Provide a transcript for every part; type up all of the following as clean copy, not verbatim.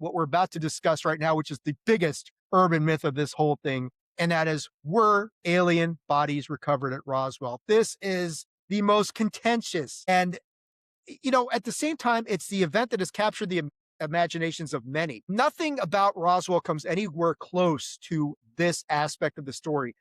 what we're about to discuss right now, which is the biggest urban myth of this whole thing. And that is, were alien bodies recovered at Roswell? This is the most contentious. And, at the same time, it's the event that has captured the imaginations of many. Nothing about Roswell comes anywhere close to this aspect of the story.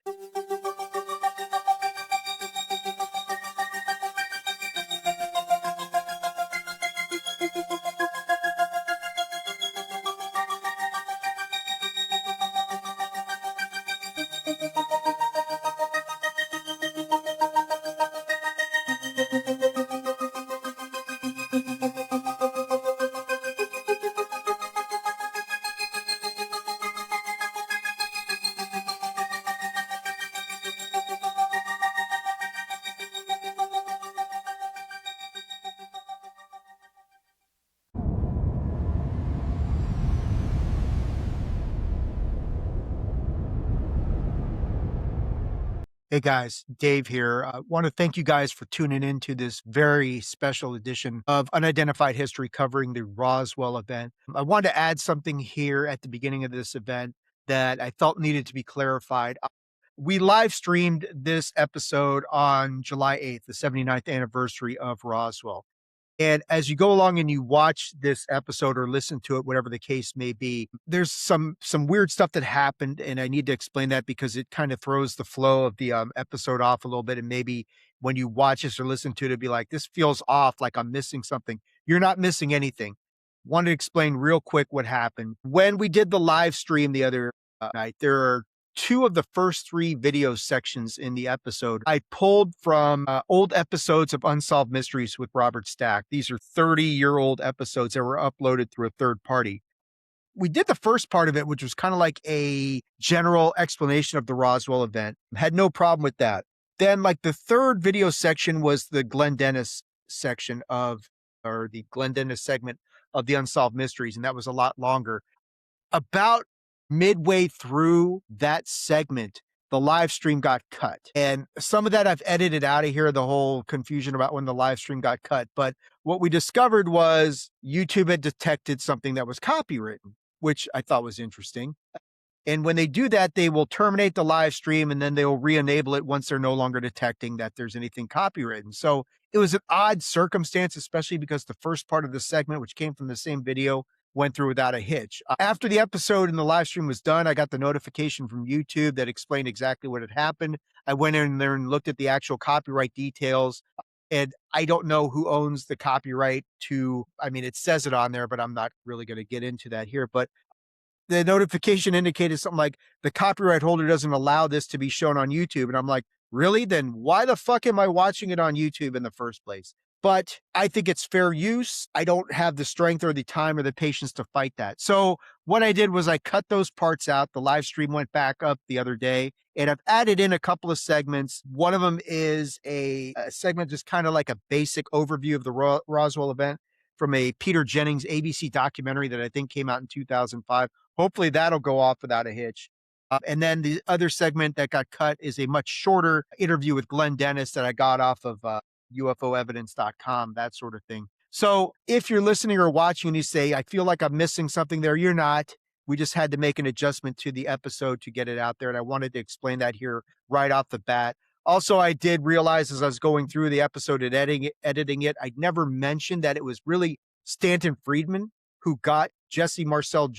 Hey guys, Dave here. I want to thank you guys for tuning in to this very special edition of Unidentified History covering the Roswell event. I wanted to add something here at the beginning of this event that I felt needed to be clarified. We live streamed this episode on July 8th, the 79th anniversary of Roswell. And as you go along and you watch this episode or listen to it, whatever the case may be, there's some weird stuff that happened, and I need to explain that because it kind of throws the flow of the episode off a little bit. And maybe when you watch this or listen to it, it'd be like, this feels off, like I'm missing something. You're not missing anything. Want to explain real quick what happened. When we did the live stream the other night, there are two of the first three video sections in the episode I pulled from old episodes of Unsolved Mysteries with Robert Stack. These are 30-year-old episodes that were uploaded through a third party. We did the first part of it, which was kind of like a general explanation of the Roswell event. Had no problem with that. Then like the third video section was the Glenn Dennis section or the Glenn Dennis segment of the Unsolved Mysteries. And that was a lot longer. About midway through that segment, the live stream got cut. And some of that I've edited out of here, the whole confusion about when the live stream got cut. But what we discovered was YouTube had detected something that was copywritten, which I thought was interesting. And when they do that, they will terminate the live stream and then they will re-enable it once they're no longer detecting that there's anything copywritten. So it was an odd circumstance, especially because the first part of the segment, which came from the same video, went through without a hitch. After the episode and the live stream was done, I got the notification from YouTube that explained exactly what had happened. I went in there and looked at the actual copyright details. And I don't know who owns the copyright it says it on there, but I'm not really going to get into that here. But the notification indicated something like the copyright holder doesn't allow this to be shown on YouTube. And I'm like, really? Then why the fuck am I watching it on YouTube in the first place? But I think it's fair use. I don't have the strength or the time or the patience to fight that. So what I did was I cut those parts out. The live stream went back up the other day, and I've added in a couple of segments. One of them is a segment just kind of like a basic overview of the Roswell event from a Peter Jennings ABC documentary that I think came out in 2005. Hopefully that'll go off without a hitch. And then the other segment that got cut is a much shorter interview with Glenn Dennis that I got off of UFOevidence.com, that sort of thing. So if you're listening or watching and you say, I feel like I'm missing something there, you're not. We just had to make an adjustment to the episode to get it out there. And I wanted to explain that here right off the bat. Also, I did realize as I was going through the episode and editing it, I'd never mentioned that it was really Stanton Friedman who got Jesse Marcel,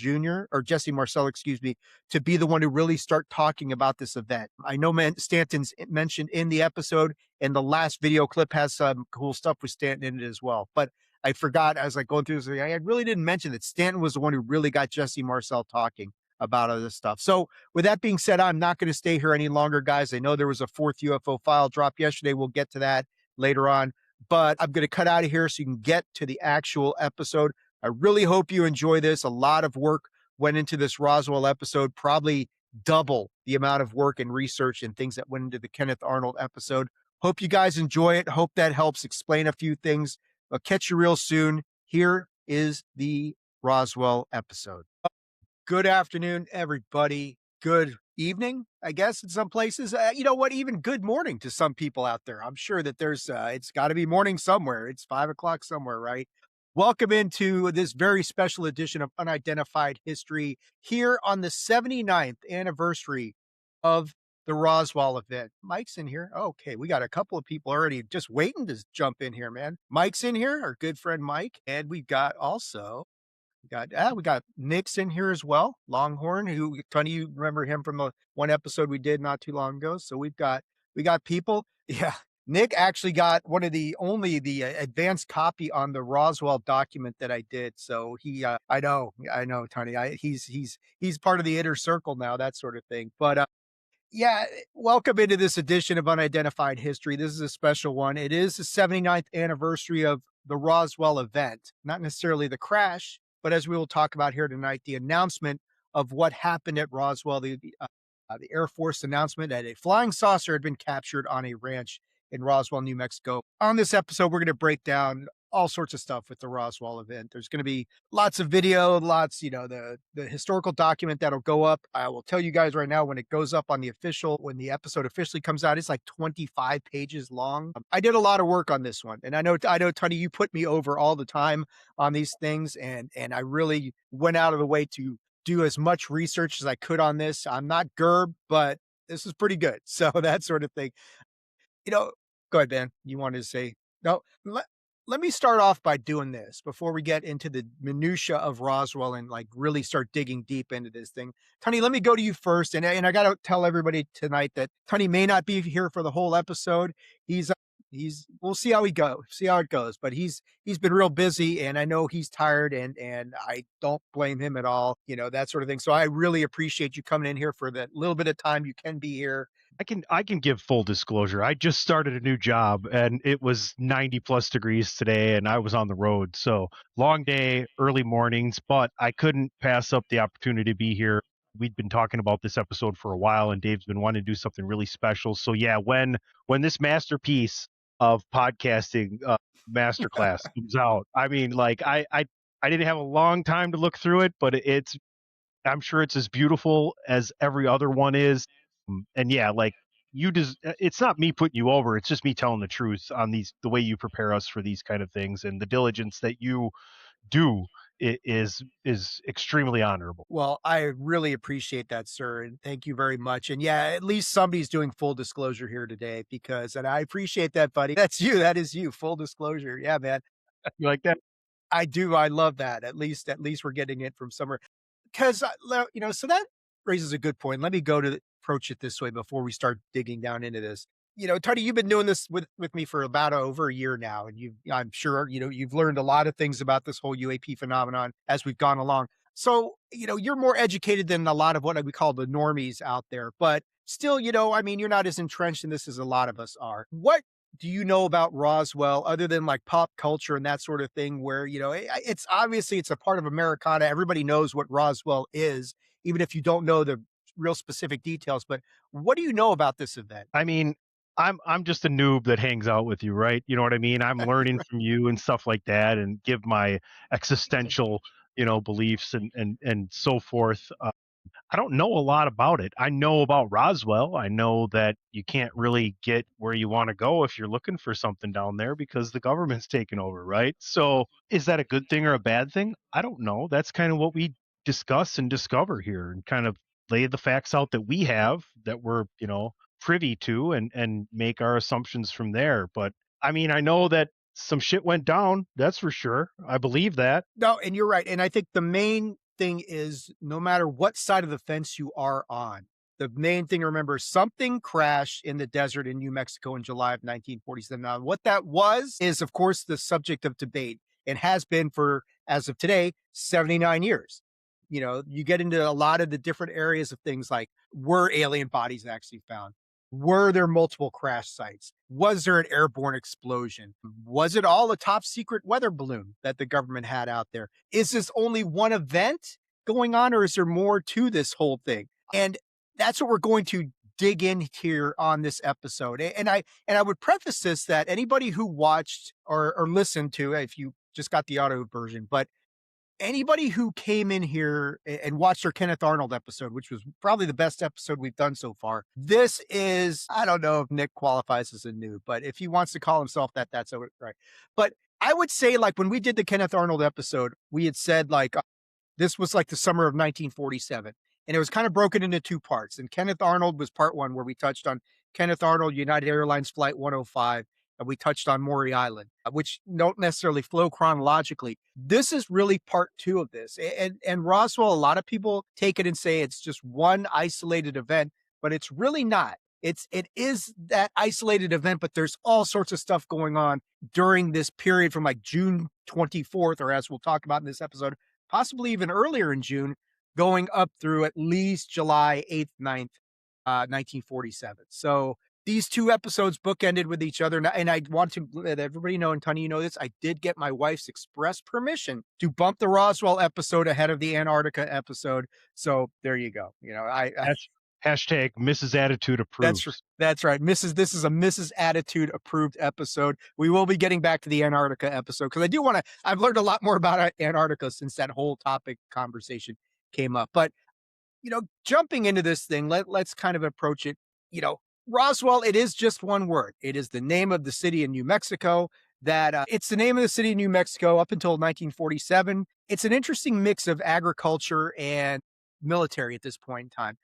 excuse me, to be the one to really start talking about this event. I know Stanton's mentioned in the episode, and the last video clip has some cool stuff with Stanton in it as well. But I forgot as I going through this, I really didn't mention that Stanton was the one who really got Jesse Marcel talking about all this stuff. So with that being said, I'm not going to stay here any longer, guys. I know there was a fourth UFO file drop yesterday. We'll get to that later on, but I'm going to cut out of here so you can get to the actual episode. I really hope you enjoy this. A lot of work went into this Roswell episode, probably double the amount of work and research and things that went into the Kenneth Arnold episode. Hope you guys enjoy it. Hope that helps explain a few things. I'll catch you real soon. Here is the Roswell episode. Good afternoon, everybody. Good evening, I guess, in some places. You know what? Even good morning to some people out there. I'm sure that it's got to be morning somewhere. It's 5 o'clock somewhere, right? Welcome into this very special edition of Unidentified History here on the 79th anniversary of the Roswell event. Mike's in here. Okay, we got a couple of people already just waiting to jump in here, man. Mike's in here, our good friend Mike, and we've got also we got Nick's in here as well, Longhorn, who Tony, you remember him from the one episode we did not too long ago. So we got people. Yeah. Nick actually got one of the advanced copy on the Roswell document that I did. So I know, Tony. He's part of the inner circle now, that sort of thing. But yeah, welcome into this edition of Unidentified History. This is a special one. It is the 79th anniversary of the Roswell event, not necessarily the crash, but as we will talk about here tonight, the announcement of what happened at Roswell, the Air Force announcement that a flying saucer had been captured on a ranch in Roswell, New Mexico. On this episode, we're going to break down all sorts of stuff with the Roswell event. There's going to be lots of video, lots, the historical document that'll go up. I will tell you guys right now, when it goes up on when the episode officially comes out, it's like 25 pages long. I did a lot of work on this one, and I know, Tony, you put me over all the time on these things, and I really went out of the way to do as much research as I could on this. I'm not GERB, but this is pretty good. So that sort of thing. You know, go ahead, Ben. You wanted to say no. Let me start off by doing this before we get into the minutia of Roswell and like really start digging deep into this thing. Tony, let me go to you first, and I got to tell everybody tonight that Tony may not be here for the whole episode. He's he's we'll see how it goes, but he's been real busy, and I know he's tired, and I don't blame him at all. That sort of thing. So I really appreciate you coming in here for that little bit of time you can be here. I can give full disclosure. I just started a new job and it was 90 plus degrees today and I was on the road. So long day, early mornings, but I couldn't pass up the opportunity to be here. We'd been talking about this episode for a while and Dave's been wanting to do something really special. So yeah, when this masterpiece of podcasting masterclass comes out, I mean like I didn't have a long time to look through it, but I'm sure it's as beautiful as every other one is. And yeah, like it's not me putting you over. It's just me telling the truth on the way you prepare us for these kind of things and the diligence that you do is extremely honorable. Well, I really appreciate that, sir, and thank you very much. And yeah, at least somebody's doing full disclosure here today and I appreciate that, buddy. That's you. That is you. Full disclosure. Yeah, man. You like that? I do. I love that. At least we're getting it from somewhere. Because, so that raises a good point. Let me approach it this way before we start digging down into this. Tony, you've been doing this with me for about over a year now, and I'm sure, you've learned a lot of things about this whole UAP phenomenon as we've gone along. So, you're more educated than a lot of what we call the normies out there, but still, I mean, you're not as entrenched in this as a lot of us are. What do you know about Roswell other than like pop culture and that sort of thing where, it's obviously it's a part of Americana. Everybody knows what Roswell is, even if you don't know the real specific details. But what do you know about this event? I mean, I'm just a noob that hangs out with you, right? You know what I mean? I'm learning from you and stuff like that and give my existential, beliefs and so forth. I don't know a lot about it. I know about Roswell. I know that you can't really get where you want to go if you're looking for something down there because the government's taken over, right? So, is that a good thing or a bad thing? I don't know. That's kind of what we discuss and discover here and kind of lay the facts out that we have that we're, privy to and make our assumptions from there. But I mean, I know that some shit went down, that's for sure. I believe that. No, and you're right. And I think the main thing is no matter what side of the fence you are on, the main thing to remember is something crashed in the desert in New Mexico in July of 1947. Now, what that was is, of course, the subject of debate and has been for, as of today, 79 years. You get into a lot of the different areas of things like were alien bodies actually found? Were there multiple crash sites? Was there an airborne explosion? Was it all a top secret weather balloon that the government had out there? Is this only one event going on, or is there more to this whole thing? And that's what we're going to dig in here on this episode. And I would preface this that anybody who watched or listened to, if you just got the audio version, but anybody who came in here and watched our Kenneth Arnold episode, which was probably the best episode we've done so far, this is, I don't know if Nick qualifies as a noob, but if he wants to call himself that, that's right. But I would say, like, when we did the Kenneth Arnold episode, we had said, like, this was like the summer of 1947, and it was kind of broken into two parts. And Kenneth Arnold was part one, where we touched on Kenneth Arnold, United Airlines Flight 105, and we touched on Maury Island, which don't necessarily flow chronologically. This is really part two of this. And Roswell, a lot of people take it and say it's just one isolated event, but it's really not. It is that isolated event, but there's all sorts of stuff going on during this period from like June 24th, or as we'll talk about in this episode, possibly even earlier in June, going up through at least July 8th, 9th, 1947. So these two episodes bookended with each other. And I want to let everybody know, and Tunney, you know this, I did get my wife's express permission to bump the Roswell episode ahead of the Antarctica episode. So there you go. You know, Hashtag Mrs. Attitude approves. That's right. This is a Mrs. Attitude approved episode. We will be getting back to the Antarctica episode because I've learned a lot more about Antarctica since that whole topic conversation came up. But, you know, jumping into this thing, let's kind of approach it. You know, Roswell, it is just one word. It is the name of the city in New Mexico. It's the name of the city in New Mexico up until 1947. It's an interesting mix of agriculture and military at this point in time.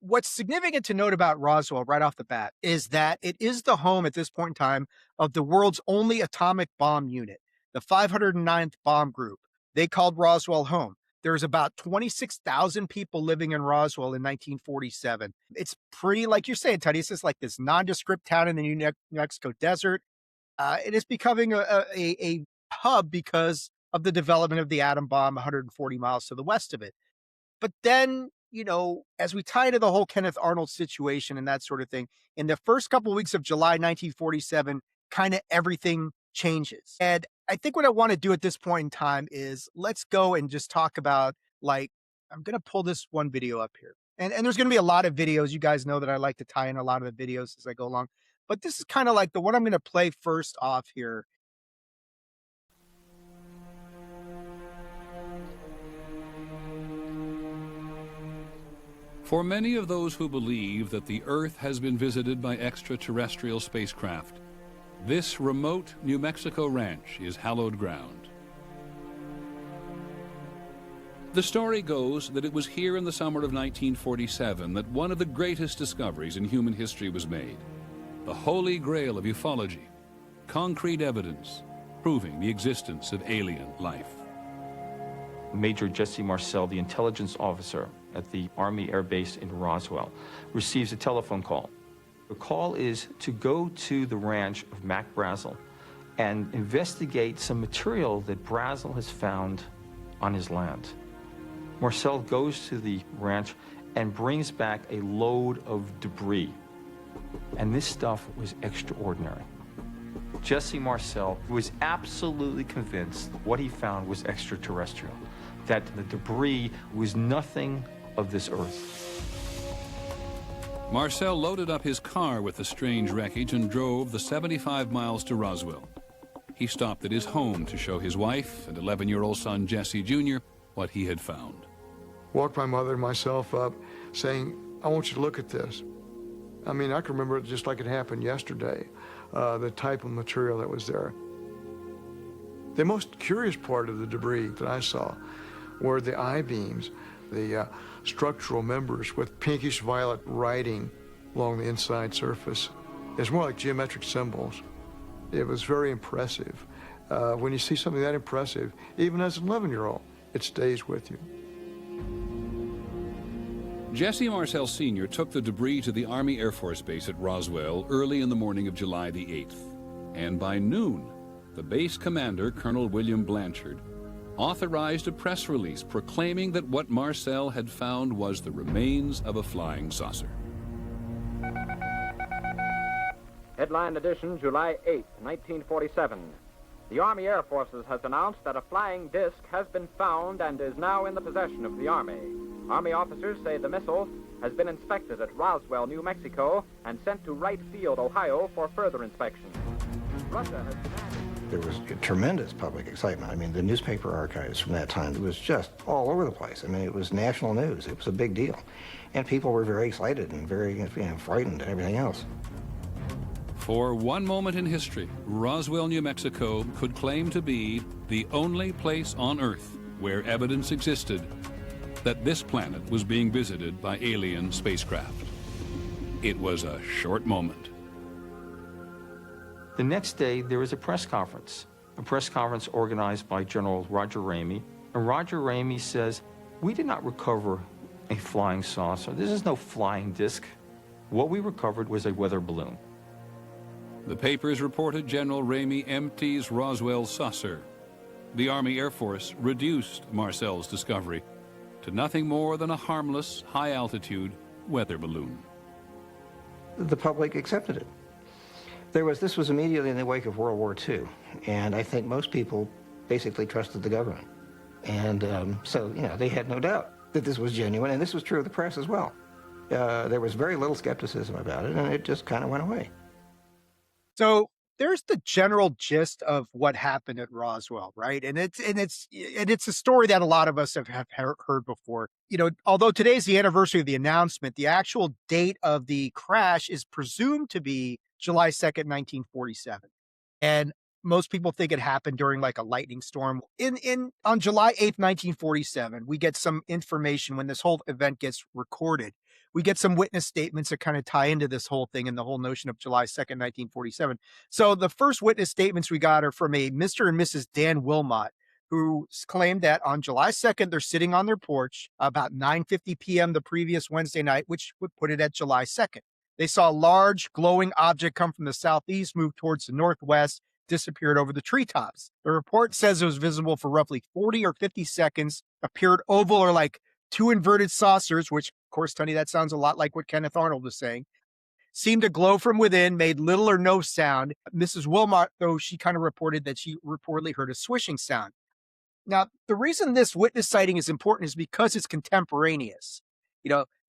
What's significant to note about Roswell right off the bat is that it is the home at this point in time of the world's only atomic bomb unit, the 509th Bomb Group. They called Roswell home. There's about 26,000 people living in Roswell in 1947. It's pretty, like you're saying, Teddy, it's just like this nondescript town in the New Mexico desert. It is becoming a hub because of the development of the atom bomb 140 miles to the west of it. But then, you know, as we tie into the whole Kenneth Arnold situation and that sort of thing, in the first couple of weeks of July 1947, kind of everything changes. And I think what I want to do at this point in time is let's go and just talk about, like, I'm going to pull this one video up here. And there's going to be a lot of videos. You guys know that I like to tie in a lot of the videos as I go along. But this is kind of like the one I'm going to play first off here. For many of those who believe that the Earth has been visited by extraterrestrial spacecraft, this remote New Mexico ranch is hallowed ground. The story goes that it was here in the summer of 1947 that one of the greatest discoveries in human history was made. The holy grail of ufology, concrete evidence proving the existence of alien life. Major Jesse Marcel, the intelligence officer at the Army Air Base in Roswell, receives a telephone call. The call is to go to the ranch of Mac Brazel and investigate some material that Brazel has found on his land. Marcel goes to the ranch and brings back a load of debris. And this stuff was extraordinary. Jesse Marcel was absolutely convinced what he found was extraterrestrial, that the debris was nothing of this earth. Marcel loaded up his car with the strange wreckage and drove the 75 miles to Roswell. He stopped at his home to show his wife and 11-year-old son Jesse Jr. what he had found. Walked my mother and myself up saying, I want you to look at this. I mean, I can remember it just like it happened yesterday, the type of material that was there. The most curious part of the debris that I saw were the I-beams, the structural members with pinkish violet writing along the inside surface. It's more like geometric symbols. It was very impressive. When you see something that impressive, even as an 11-year-old, it stays with you. Jesse Marcel Sr. took the debris to the Army Air Force Base at Roswell early in the morning of July the 8th. And by noon, the base commander, Colonel William Blanchard, authorized a press release proclaiming that what Marcel had found was the remains of a flying saucer. Headline edition, July 8, 1947. The Army Air Forces has announced that a flying disc has been found and is now in the possession of the Army. Army officers say the missile has been inspected at Roswell, New Mexico, and sent to Wright Field, Ohio, for further inspection. Russia has demanded... There was tremendous public excitement. I mean, the newspaper archives from that time, it was just all over the place. I mean, it was national news. It was a big deal. And people were very excited and very, frightened and everything else. For one moment in history, Roswell, New Mexico could claim to be the only place on Earth where evidence existed that this planet was being visited by alien spacecraft. It was a short moment. The next day, there is a press conference organized by General Roger Ramey. And Roger Ramey says, "We did not recover a flying saucer. This is no flying disc. What we recovered was a weather balloon." The papers reported General Ramey empties Roswell's saucer. The Army Air Force reduced Marcel's discovery to nothing more than a harmless, high-altitude weather balloon. The public accepted it. This was immediately in the wake of World War II, and I think most people basically trusted the government. And so, they had no doubt that this was genuine, and this was true of the press as well. There was very little skepticism about it, and it just kind of went away. So there's the general gist of what happened at Roswell, right? And it's a story that a lot of us have heard before. Although today's the anniversary of the announcement, the actual date of the crash is presumed to be July 2nd, 1947. And most people think it happened during like a lightning storm. On July 8th, 1947, we get some information when this whole event gets recorded. We get some witness statements that kind of tie into this whole thing and the whole notion of July 2nd, 1947. So the first witness statements we got are from a Mr. and Mrs. Dan Wilmot, who claimed that on July 2nd, they're sitting on their porch about 9:50 p.m. the previous Wednesday night, which would put it at July 2nd. They saw a large glowing object come from the southeast, move towards the northwest, disappeared over the treetops. The report says it was visible for roughly 40 or 50 seconds, appeared oval or like two inverted saucers, which, of course, Tunney, that sounds a lot like what Kenneth Arnold was saying, seemed to glow from within, made little or no sound. Mrs. Wilmot, though, she kind of reported that she reportedly heard a swishing sound. Now, the reason this witness sighting is important is because it's contemporaneous.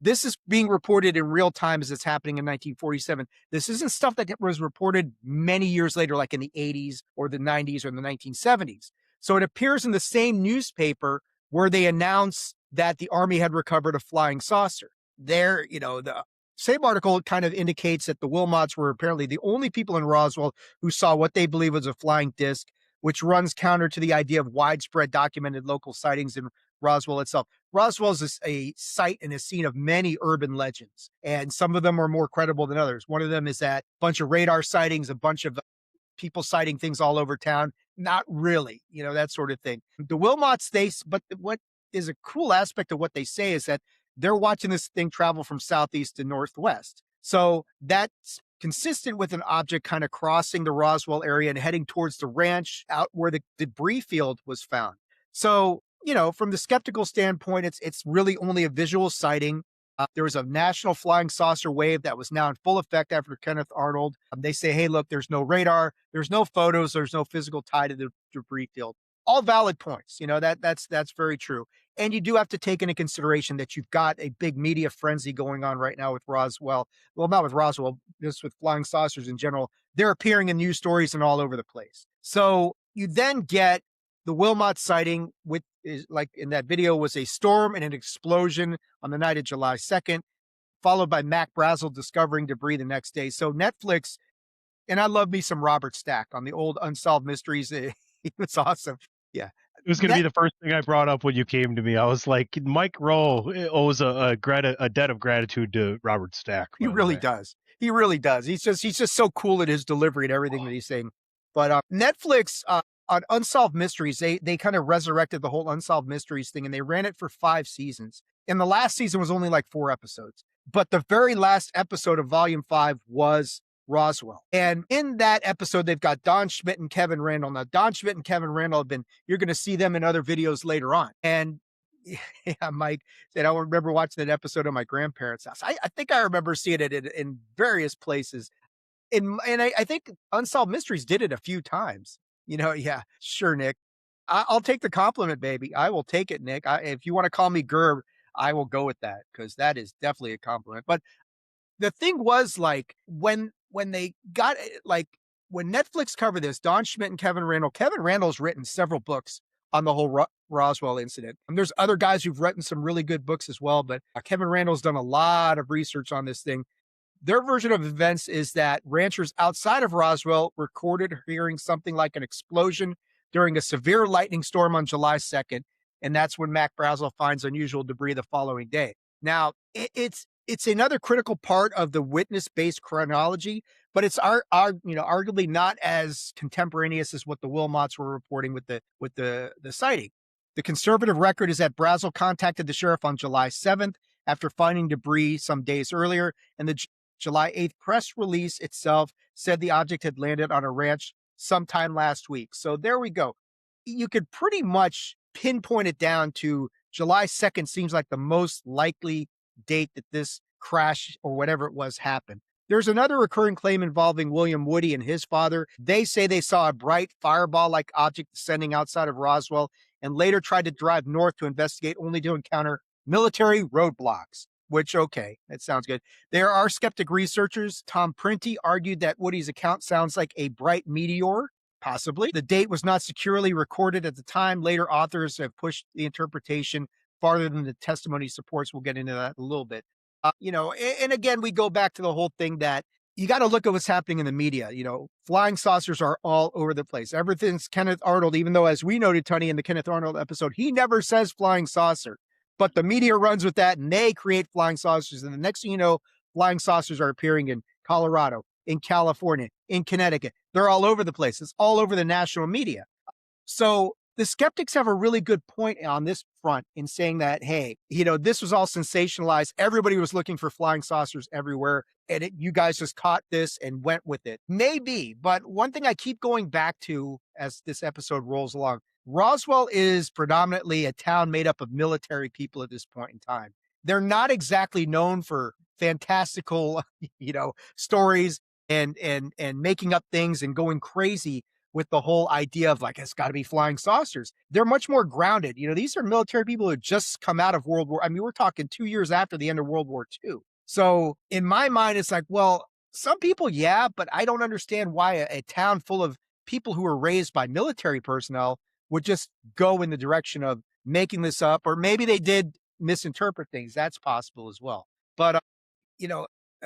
This is being reported in real time as it's happening in 1947. This isn't stuff that was reported many years later, like in the 80s or the 90s or the 1970s. So it appears in the same newspaper where they announce that the Army had recovered a flying saucer. The same article kind of indicates that the Wilmots were apparently the only people in Roswell who saw what they believe was a flying disc, which runs counter to the idea of widespread documented local sightings in Roswell itself. Roswell is a site and a scene of many urban legends, and some of them are more credible than others. One of them is that bunch of radar sightings, a bunch of people sighting things all over town. Not really, that sort of thing. The Wilmots, but what is a cool aspect of what they say is that they're watching this thing travel from southeast to northwest. So that's consistent with an object kind of crossing the Roswell area and heading towards the ranch out where the debris field was found. So, from the skeptical standpoint, it's really only a visual sighting. There was a national flying saucer wave that was now in full effect after Kenneth Arnold. They say, hey, look, there's no radar, there's no photos, there's no physical tie to the debris field. All valid points. That's very true. And you do have to take into consideration that you've got a big media frenzy going on right now with Roswell. Well, not with Roswell, just with flying saucers in general. They're appearing in news stories and all over the place. So you then get the Wilmot sighting, like in that video, was a storm and an explosion on the night of July 2nd, followed by Mac Brazel discovering debris the next day. So Netflix, and I love me some Robert Stack on the old Unsolved Mysteries. It was awesome. Yeah. It was going to be the first thing I brought up when you came to me. I was like, Mike Rowe owes a debt of gratitude to Robert Stack. He really does. He really does. He's just so cool at his delivery and everything that he's saying. But Netflix, on Unsolved Mysteries, they kind of resurrected the whole Unsolved Mysteries thing, and they ran it for 5 seasons. And the last season was only like 4 episodes. But the very last episode of Volume 5 was Roswell. And in that episode, they've got Don Schmidt and Kevin Randall. Now, Don Schmidt and Kevin Randall you're going to see them in other videos later on. And yeah, Mike said, I remember watching that episode at my grandparents' house. I think I remember seeing it in various places. And I think Unsolved Mysteries did it a few times. Yeah, sure, Nick. I'll take the compliment, baby. I will take it, Nick. If you want to call me Gerb, I will go with that, because that is definitely a compliment. But the thing was, like, when they got, like, when Netflix covered this, Don Schmidt and Kevin Randall's written several books on the whole Roswell incident. And there's other guys who've written some really good books as well, but Kevin Randall's done a lot of research on this thing. Their version of events is that ranchers outside of Roswell recorded hearing something like an explosion during a severe lightning storm on July 2nd. And that's when Mac Brazel finds unusual debris the following day. Now, it's another critical part of the witness-based chronology, but it's arguably not as contemporaneous as what the Wilmots were reporting with the sighting. The conservative record is that Brazel contacted the sheriff on July 7th after finding debris some days earlier, and the July 8th press release itself said the object had landed on a ranch sometime last week. So there we go. You could pretty much pinpoint it down to July 2nd seems like the most likely date that this crash or whatever it was happened. There's another recurring claim involving William Woody and his father. They say they saw a bright fireball-like object descending outside of Roswell and later tried to drive north to investigate, only to encounter military roadblocks, which, okay, that sounds good. There are skeptic researchers. Tom Printy argued that Woody's account sounds like a bright meteor, possibly. The date was not securely recorded at the time. Later authors have pushed the interpretation farther than the testimony supports. We'll get into that in a little bit. And again, we go back to the whole thing that you got to look at what's happening in the media. Flying saucers are all over the place. Everything's Kenneth Arnold, even though, as we noted, Tunney, in the Kenneth Arnold episode, he never says flying saucer. But the media runs with that, and they create flying saucers. And the next thing you know, flying saucers are appearing in Colorado, in California, in Connecticut. They're all over the place. It's all over the national media. So the skeptics have a really good point on this front in saying that, hey, this was all sensationalized. Everybody was looking for flying saucers everywhere. And you guys just caught this and went with it. Maybe. But one thing I keep going back to as this episode rolls along, Roswell is predominantly a town made up of military people at this point in time. They're not exactly known for fantastical, stories and making up things and going crazy with the whole idea of like, it's got to be flying saucers. They're much more grounded. These are military people who just come out of World War. I mean, we're talking 2 years after the end of World War II. So in my mind, it's like, well, some people, yeah, but I don't understand why a town full of people who were raised by military personnel would just go in the direction of making this up, or maybe they did misinterpret things. That's possible as well. But,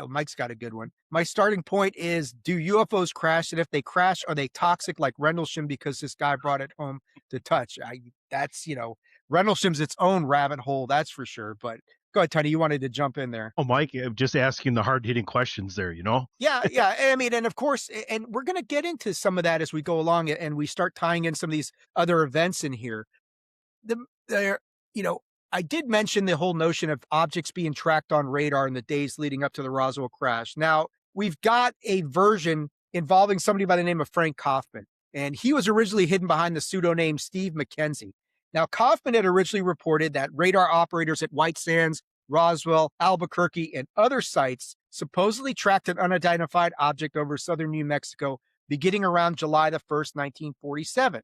Mike's got a good one. My starting point is, do UFOs crash? And if they crash, are they toxic like Rendlesham because this guy brought it home to touch? Rendlesham's its own rabbit hole, that's for sure. But go ahead, Tunney, you wanted to jump in there. Oh, Mike, I'm just asking the hard-hitting questions there, Yeah. I mean, and of course, and we're going to get into some of that as we go along and we start tying in some of these other events in here. I did mention the whole notion of objects being tracked on radar in the days leading up to the Roswell crash. Now, we've got a version involving somebody by the name of Frank Kaufman, and he was originally hidden behind the pseudonym Steve McKenzie. Now, Kaufman had originally reported that radar operators at White Sands, Roswell, Albuquerque, and other sites supposedly tracked an unidentified object over southern New Mexico beginning around July the 1st, 1947.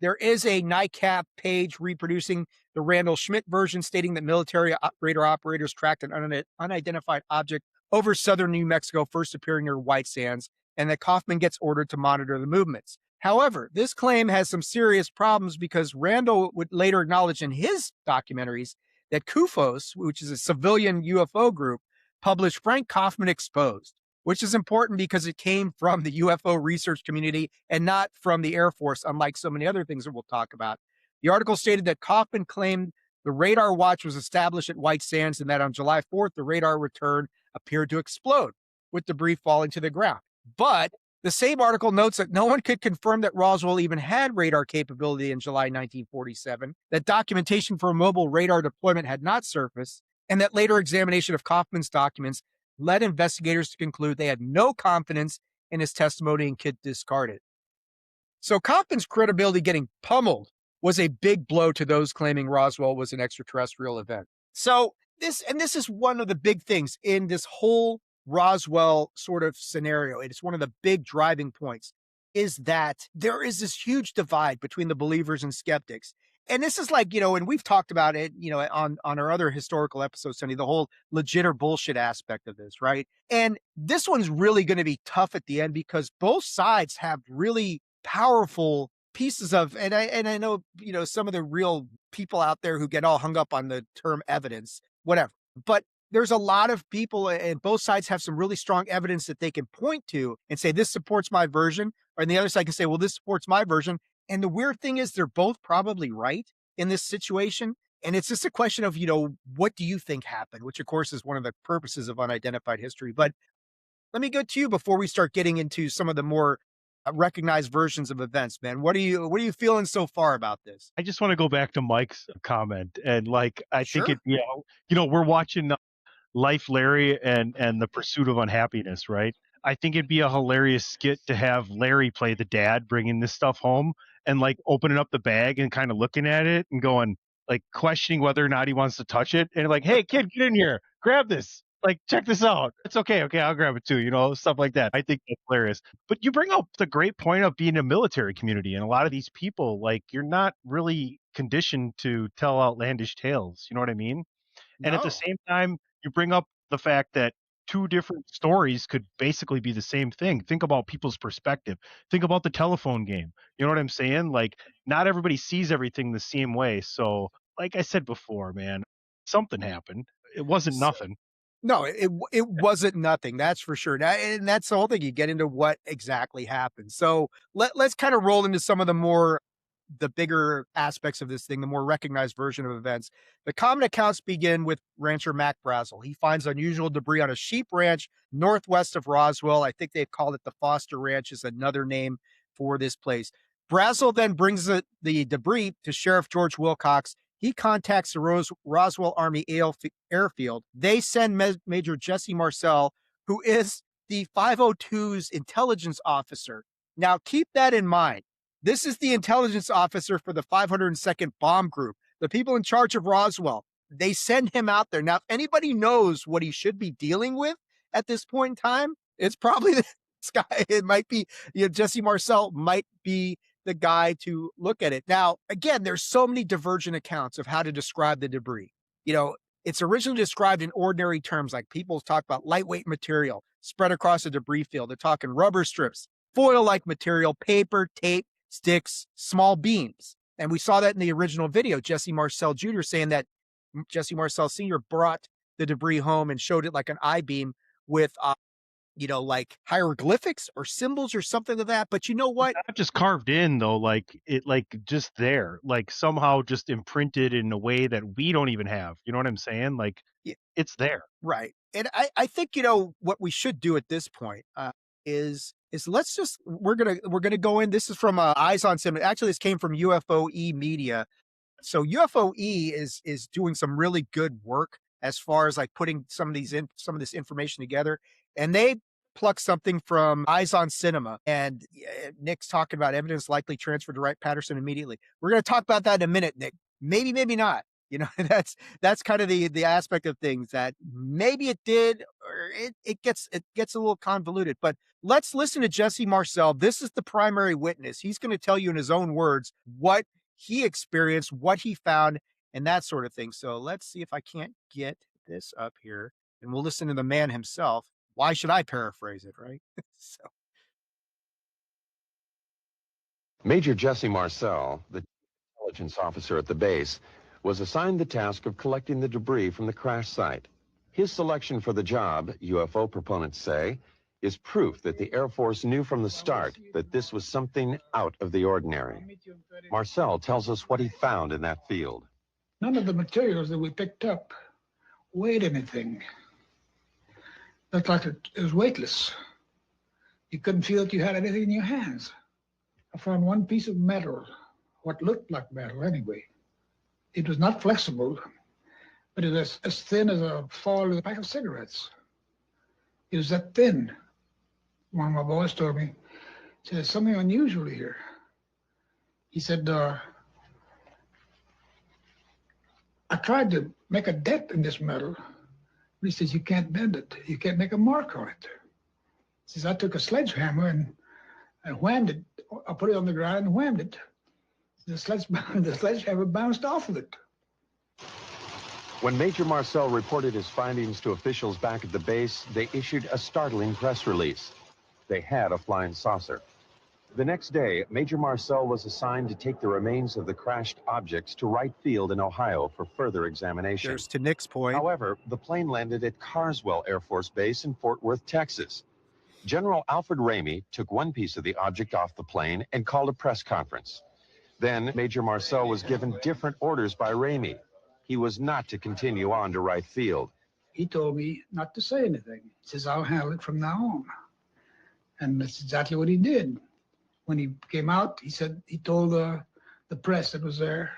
There is a NICAP page reproducing the Randall Schmidt version stating that military radar operators tracked an unidentified object over southern New Mexico, first appearing near White Sands, and that Kaufman gets ordered to monitor the movements. However, this claim has some serious problems because Randall would later acknowledge in his documentaries that CUFOS, which is a civilian UFO group, published Frank Kaufman Exposed, which is important because it came from the UFO research community and not from the Air Force, unlike so many other things that we'll talk about. The article stated that Kaufman claimed the radar watch was established at White Sands and that on July 4th, the radar return appeared to explode, with debris falling to the ground. But the same article notes that no one could confirm that Roswell even had radar capability in July 1947, that documentation for a mobile radar deployment had not surfaced, and that later examination of Kaufman's documents led investigators to conclude they had no confidence in his testimony and could discard it. So Kaufman's credibility getting pummeled was a big blow to those claiming Roswell was an extraterrestrial event. So this is one of the big things in this whole Roswell sort of scenario. It's one of the big driving points is that there is this huge divide between the believers and skeptics. And this is like, and we've talked about it, on our other historical episodes, Sonny, the whole legit or bullshit aspect of this, right? And this one's really going to be tough at the end because both sides have really powerful pieces of, and I know, some of the real people out there who get all hung up on the term evidence, whatever. But there's a lot of people and both sides have some really strong evidence that they can point to and say, this supports my version. Or the other side can say, well, this supports my version. And the weird thing is they're both probably right in this situation. And it's just a question of, what do you think happened? Which of course is one of the purposes of unidentified history. But let me go to you before we start getting into some of the more recognized versions of events, man. What are you feeling so far about this? I just want to go back to Mike's comment, and like I think Sure. we're watching Life Larry and the Pursuit of Unhappiness, right? I think it'd be a hilarious skit to have Larry play the dad bringing this stuff home and like opening up the bag and kind of looking at it and going like questioning whether or not he wants to touch it and like, hey kid, get in here, grab this. Like, check this out. It's okay. Okay, I'll grab it too. Stuff like that. I think that's hilarious. But you bring up the great point of being a military community, and a lot of these people, like, you're not really conditioned to tell outlandish tales. You know what I mean? And at the No. same time, you bring up the fact that two different stories could basically be the same thing. Think about people's perspective. Think about the telephone game. You know what I'm saying? Like, not everybody sees everything the same way. So, like I said before, man, something happened. It wasn't nothing. No, it wasn't nothing, that's for sure. And that's the whole thing, you get into what exactly happened. So, let's kinda roll into some of the bigger aspects of this thing, the more recognized version of events. The common accounts begin with rancher Mac Brazel. He finds unusual debris on a sheep ranch northwest of Roswell. I think they've called it the Foster Ranch is another name for this place. Brazel then brings the debris to Sheriff George Wilcox. He contacts the Roswell Army Airfield. They send Major Jesse Marcel, who is the 502's intelligence officer. Now, keep that in mind. This is the intelligence officer for the 502nd Bomb Group, the people in charge of Roswell. They send him out there. Now, if anybody knows what he should be dealing with at this point in time, it's probably this guy. It might be, Jesse Marcel might be the guy to look at it. Now, again, there's so many divergent accounts of how to describe the debris. It's originally described in ordinary terms, like people talk about lightweight material spread across a debris field. They're talking rubber strips, foil-like material, paper, tape, sticks, small beams. And we saw that in the original video, Jesse Marcel Jr. saying that Jesse Marcel Sr. brought the debris home and showed it like an I-beam with, like hieroglyphics or symbols or something of that. But you know what? Not just carved in though, like it, like just there, like somehow just imprinted in a way that we don't even have. You know what I'm saying? Like it's there. Right. And I think, what we should do at this point is let's just, we're going to go in. This is from Eyes on Cinema. Actually, this came from UFOE Media. So UFOE is doing some really good work as far as like putting some of this information together. And they pluck something from Eyes on Cinema. And Nick's talking about evidence likely transferred to Wright Patterson immediately. We're going to talk about that in a minute, Nick. Maybe, maybe not. That's kind of the aspect of things that maybe it did, or it gets a little convoluted. But let's listen to Jesse Marcel. This is the primary witness. He's going to tell you in his own words what he experienced, what he found, and that sort of thing. So let's see if I can't get this up here, and we'll listen to the man himself. Why should I paraphrase it, right? So. Major Jesse Marcel, the intelligence officer at the base, was assigned the task of collecting the debris from the crash site. His selection for the job, UFO proponents say, is proof that the Air Force knew from the start that this was something out of the ordinary. Marcel tells us what he found in that field. None of the materials that we picked up weighed anything. Looked like it was weightless. You couldn't feel that you had anything in your hands. I found one piece of metal, what looked like metal anyway. It was not flexible, but it was as thin as a foil of a pack of cigarettes. It was that thin. One of my boys told me, he said, there's something unusual here. He said, I tried to make a dent in this metal, but he says, you can't bend it. You can't make a mark on it. He says, I took a sledgehammer and whammed it. I put it on the ground and whammed it. The sledgehammer bounced off of it. When Major Marcel reported his findings to officials back at the base, they issued a startling press release. They had a flying saucer. The next day, Major Marcel was assigned to take the remains of the crashed objects to Wright Field in Ohio for further examination. There's to Nick's point. However, the plane landed at Carswell Air Force Base in Fort Worth, Texas. General Alfred Ramey took one piece of the object off the plane and called a press conference. Then Major Marcel was given different orders by Ramey. He was not to continue on to Wright Field. He told me not to say anything. He says, I'll handle it from now on. And that's exactly what he did. When he came out, he said, he told the press that was there,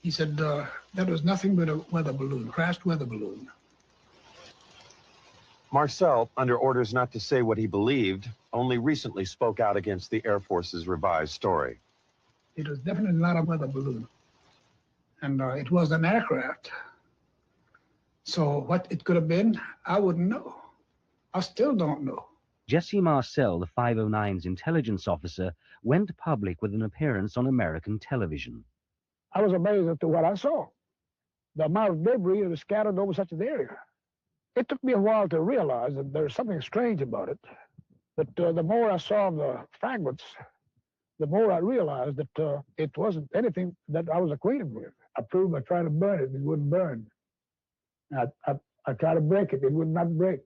he said, that was nothing but a weather balloon, crashed weather balloon. Marcel, under orders not to say what he believed, only recently spoke out against the Air Force's revised story. It was definitely not a weather balloon. And it was an aircraft. So what it could have been, I wouldn't know. I still don't know. Jesse Marcel, the 509's intelligence officer, went public with an appearance on American television. I was amazed at what I saw. The amount of debris that was scattered over such an area. It took me a while to realize that there's something strange about it. But the more I saw the fragments, the more I realized that it wasn't anything that I was acquainted with. I proved by trying to burn it, it wouldn't burn. I tried to break it, it would not break.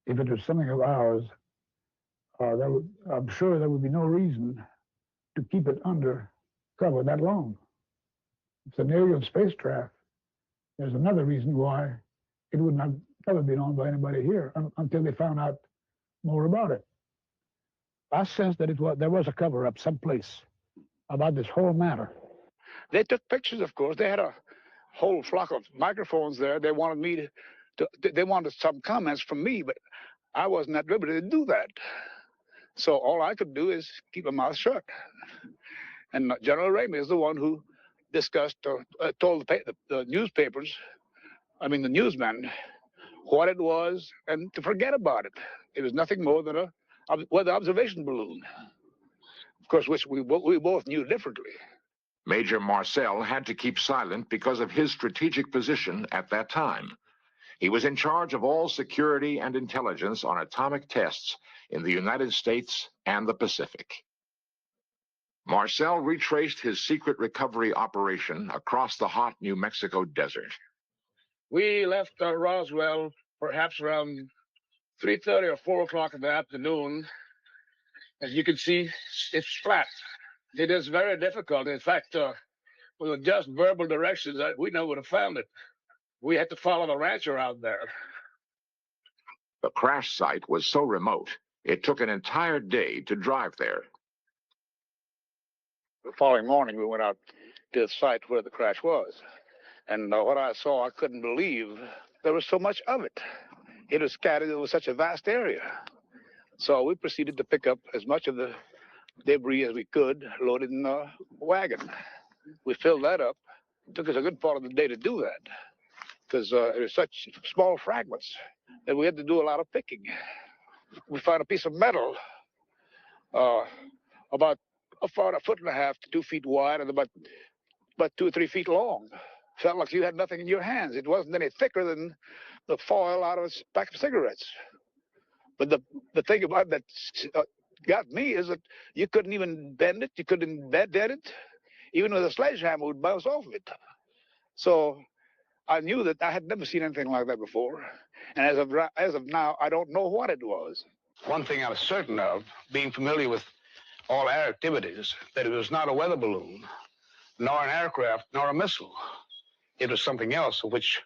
If it was something of ours, I'm sure there would be no reason to keep it under cover that long. It's an aerial spacecraft. There's another reason why it would not ever been owned by anybody here until they found out more about it. I sensed that there was a cover-up someplace about this whole matter. They took pictures, of course. They had a whole flock of microphones there. They wanted me they wanted some comments from me, but I wasn't at liberty to do that. So all I could do is keep my mouth shut. And General Ramey is the one who discussed, told the newspapers, the newsmen, what it was and to forget about it. It was nothing more than a weather observation balloon, of course, which we both knew differently. Major Marcel had to keep silent because of his strategic position at that time. He was in charge of all security and intelligence on atomic tests in the United States and the Pacific. Marcel retraced his secret recovery operation across the hot New Mexico desert. We left Roswell perhaps around 3:30 or 4 o'clock in the afternoon. As you can see, it's flat. It is very difficult. In fact, with just verbal directions, we never would have found it. We had to follow the rancher out there. The crash site was so remote, it took an entire day to drive there. The following morning, we went out to the site where the crash was. And what I saw, I couldn't believe there was so much of it. It was scattered over such a vast area. So we proceeded to pick up as much of the debris as we could, loaded in a wagon. We filled that up. It took us a good part of the day to do that, because it was such small fragments that we had to do a lot of picking. We found a piece of metal about a 1.5 to 2 feet wide and about 2 or 3 feet long. Felt like you had nothing in your hands. It wasn't any thicker than the foil out of a pack of cigarettes. But the thing about that got me is that you couldn't even bend it. You couldn't dent it. Even with a sledgehammer, it would bounce off of it. So I knew that I had never seen anything like that before. And as of now, I don't know what it was. One thing I was certain of, being familiar with all air activities, that it was not a weather balloon, nor an aircraft, nor a missile. It was something else of which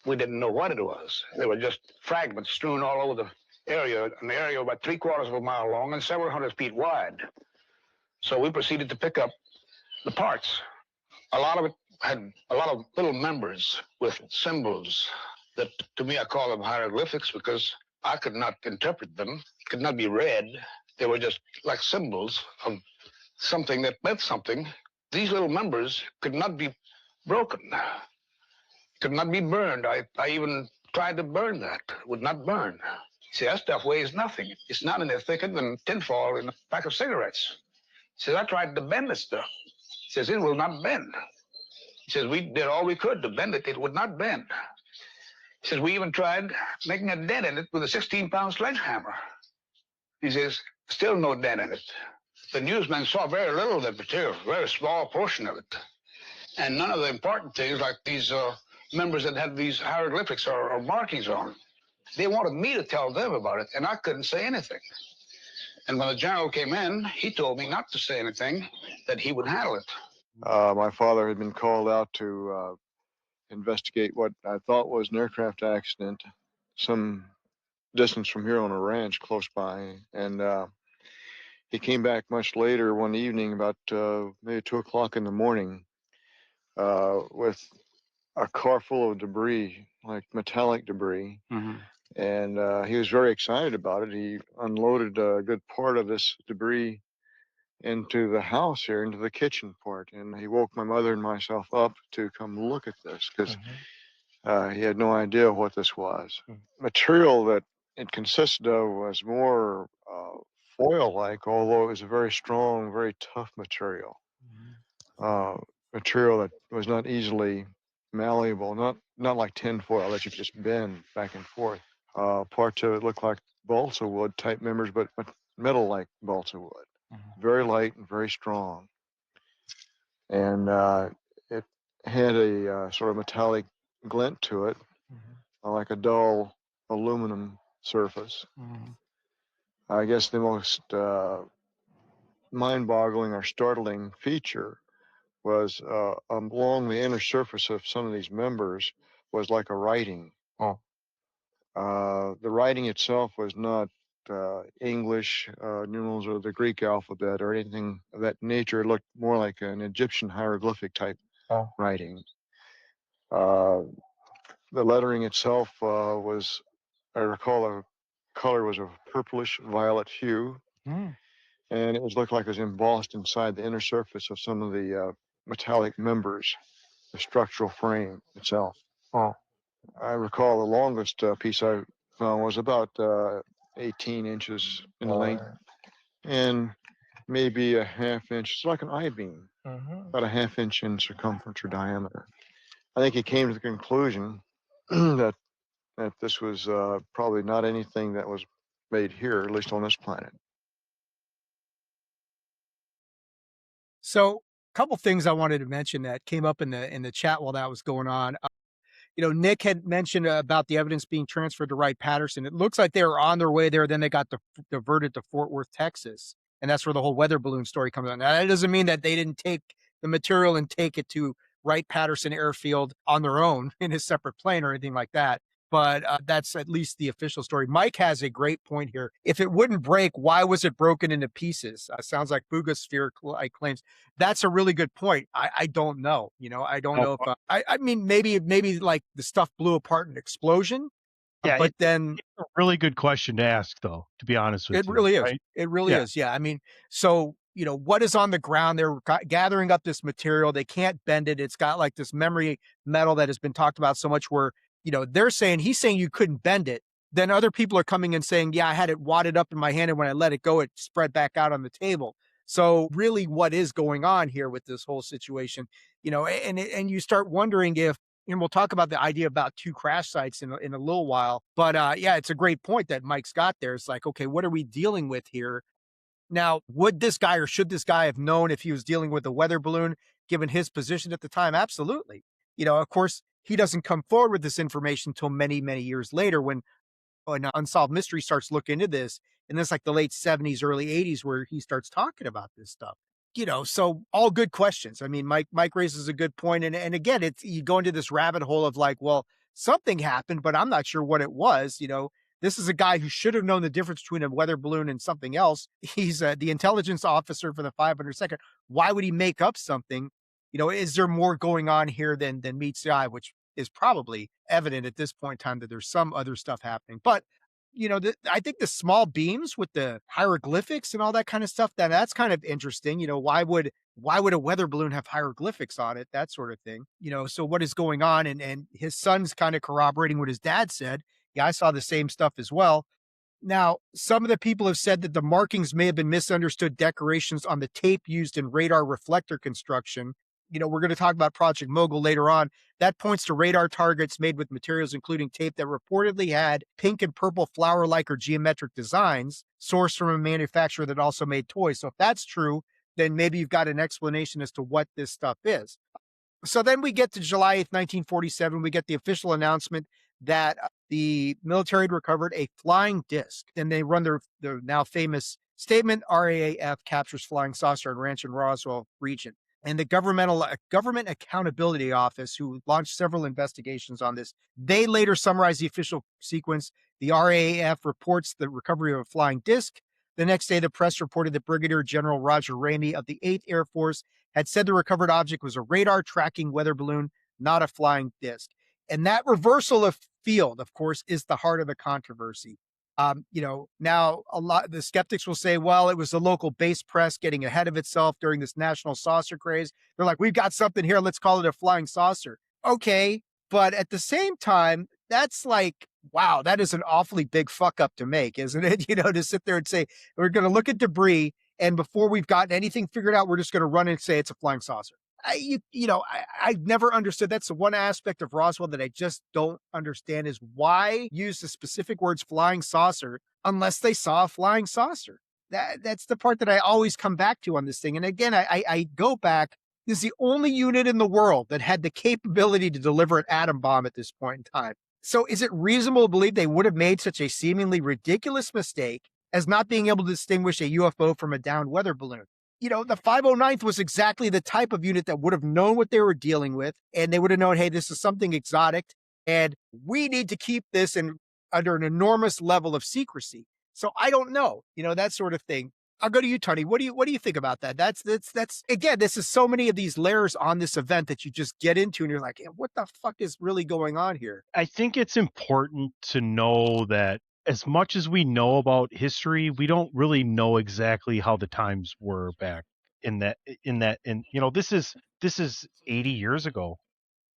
we didn't know what it was. There were just fragments strewn all over the area, an area about 3/4 of a mile long and several hundred feet wide. So we proceeded to pick up the parts. A lot of it had a lot of little members with symbols that, to me, I call them hieroglyphics because I could not interpret them, could not be read. They were just like symbols of something that meant something. These little members could not be broken, could not be burned. I even tried to burn that. It would not burn. See, that stuff weighs nothing. It's not any thicker than tinfoil in a pack of cigarettes. He says, I tried to bend this stuff. He says, it will not bend. He says, we did all we could to bend it. It would not bend. He says, we even tried making a dent in it with a 16-pound sledgehammer. He says, still no dent in it. The newsmen saw very little of the material, a very small portion of it. And none of the important things, like these members that had these hieroglyphics or markings on. They wanted me to tell them about it, and I couldn't say anything. And when the general came in, he told me not to say anything, that he would handle it. My father had been called out to investigate what I thought was an aircraft accident some distance from here on a ranch close by. And he came back much later one evening, about maybe 2 o'clock in the morning, with a car full of debris, like metallic debris. And he was very excited about it. He unloaded a good part of this debris into the house here, into the kitchen part. And he woke my mother and myself up to come look at this, because he had no idea what this was. Material that it consisted of was more foil-like, although it was a very strong, very tough material. Material that was not easily malleable, not like tin foil that you could just bend back and forth. Parts of it looked like balsa wood type members, but metal-like balsa wood. Very light and very strong. And it had a sort of metallic glint to it, like a dull aluminum surface. I guess the most mind-boggling or startling feature was along the inner surface of some of these members was like a writing. The writing itself was not English numerals or the Greek alphabet or anything of that nature. It looked more like an Egyptian hieroglyphic type writing. The lettering itself was, I recall, the color was a purplish violet hue, and it looked like it was embossed inside the inner surface of some of the metallic members, the structural frame itself. I recall the longest piece I found was about 18 inches in length and maybe a half inch. It's like an I-beam, about a half-inch in circumference or diameter. I think he came to the conclusion that this was probably not anything that was made here, at least on this planet. So, a couple things I wanted to mention that came up in the chat while that was going on. Nick had mentioned about the evidence being transferred to Wright-Patterson. It looks like they were on their way there. Then they got diverted to Fort Worth, Texas. And that's where the whole weather balloon story comes on. Now, that doesn't mean that they didn't take the material and take it to Wright-Patterson Airfield on their own in a separate plane or anything like that. But that's at least the official story. Mike has a great point here. If it wouldn't break, why was it broken into pieces? Sounds like Boogosphere claims. That's a really good point. I don't know. I don't know if I mean maybe like the stuff blew apart in an explosion. Yeah, but then it's a really good question to ask, though. To be honest with you, it really is. Right? It really is. Yeah. I mean, so what is on the ground? They're gathering up this material. They can't bend it. It's got like this memory metal that has been talked about so much. Where he's saying you couldn't bend it. Then other people are coming and saying, yeah, I had it wadded up in my hand, and when I let it go, it spread back out on the table. So really what is going on here with this whole situation, and you start wondering if, and we'll talk about the idea about two crash sites in a little while, but yeah, it's a great point that Mike's got there. It's like, okay, what are we dealing with here? Now, would this guy or should this guy have known if he was dealing with a weather balloon, given his position at the time? Absolutely. Of course, he doesn't come forward with this information until many, many years later when Unsolved Mystery starts looking into this. And it's like the late 70s, early 80s where he starts talking about this stuff. So all good questions. I mean, Mike raises a good point. And again, you go into this rabbit hole of like, well, something happened, but I'm not sure what it was. This is a guy who should have known the difference between a weather balloon and something else. He's the intelligence officer for the 502nd. Why would he make up something? Is there more going on here than meets the eye, which is probably evident at this point in time that there's some other stuff happening. But, I think the small beams with the hieroglyphics and all that kind of stuff, that's kind of interesting. Why would a weather balloon have hieroglyphics on it? That sort of thing. So what is going on? And his son's kind of corroborating what his dad said. Yeah, I saw the same stuff as well. Now, some of the people have said that the markings may have been misunderstood decorations on the tape used in radar reflector construction. we're going to talk about Project Mogul later on. That points to radar targets made with materials including tape that reportedly had pink and purple flower-like or geometric designs sourced from a manufacturer that also made toys. So if that's true, then maybe you've got an explanation as to what this stuff is. So then we get to July 8th, 1947. We get the official announcement that the military had recovered a flying disc. And they run their now famous statement, RAAF captures flying saucer and ranch in Roswell region. And the Government Accountability Office, who launched several investigations on this, they later summarized the official sequence. The RAAF reports the recovery of a flying disc. The next day, the press reported that Brigadier General Roger Ramey of the 8th Air Force had said the recovered object was a radar tracking weather balloon, not a flying disc. And that reversal of field, of course, is the heart of the controversy. Now a lot of the skeptics will say, well, it was the local base press getting ahead of itself during this national saucer craze. They're like, we've got something here. Let's call it a flying saucer. Okay. But at the same time, that's like, wow, that is an awfully big fuck up to make, isn't it? To sit there and say, we're going to look at debris, and before we've gotten anything figured out, we're just going to run and say it's a flying saucer. I've never understood. That's the one aspect of Roswell that I just don't understand is why use the specific words flying saucer unless they saw a flying saucer. That's the part that I always come back to on this thing. And again, I go back. This is the only unit in the world that had the capability to deliver an atom bomb at this point in time. So is it reasonable to believe they would have made such a seemingly ridiculous mistake as not being able to distinguish a UFO from a downed weather balloon? The 509th was exactly the type of unit that would have known what they were dealing with, and they would have known, hey, this is something exotic, and we need to keep this under an enormous level of secrecy. So I don't know, that sort of thing. I'll go to you, Tunney. What do you think about that? That's again, this is so many of these layers on this event that you just get into, and you're like, hey, what the fuck is really going on here? I think it's important to know that as much as we know about history, we don't really know exactly how the times were back this is 80 years ago,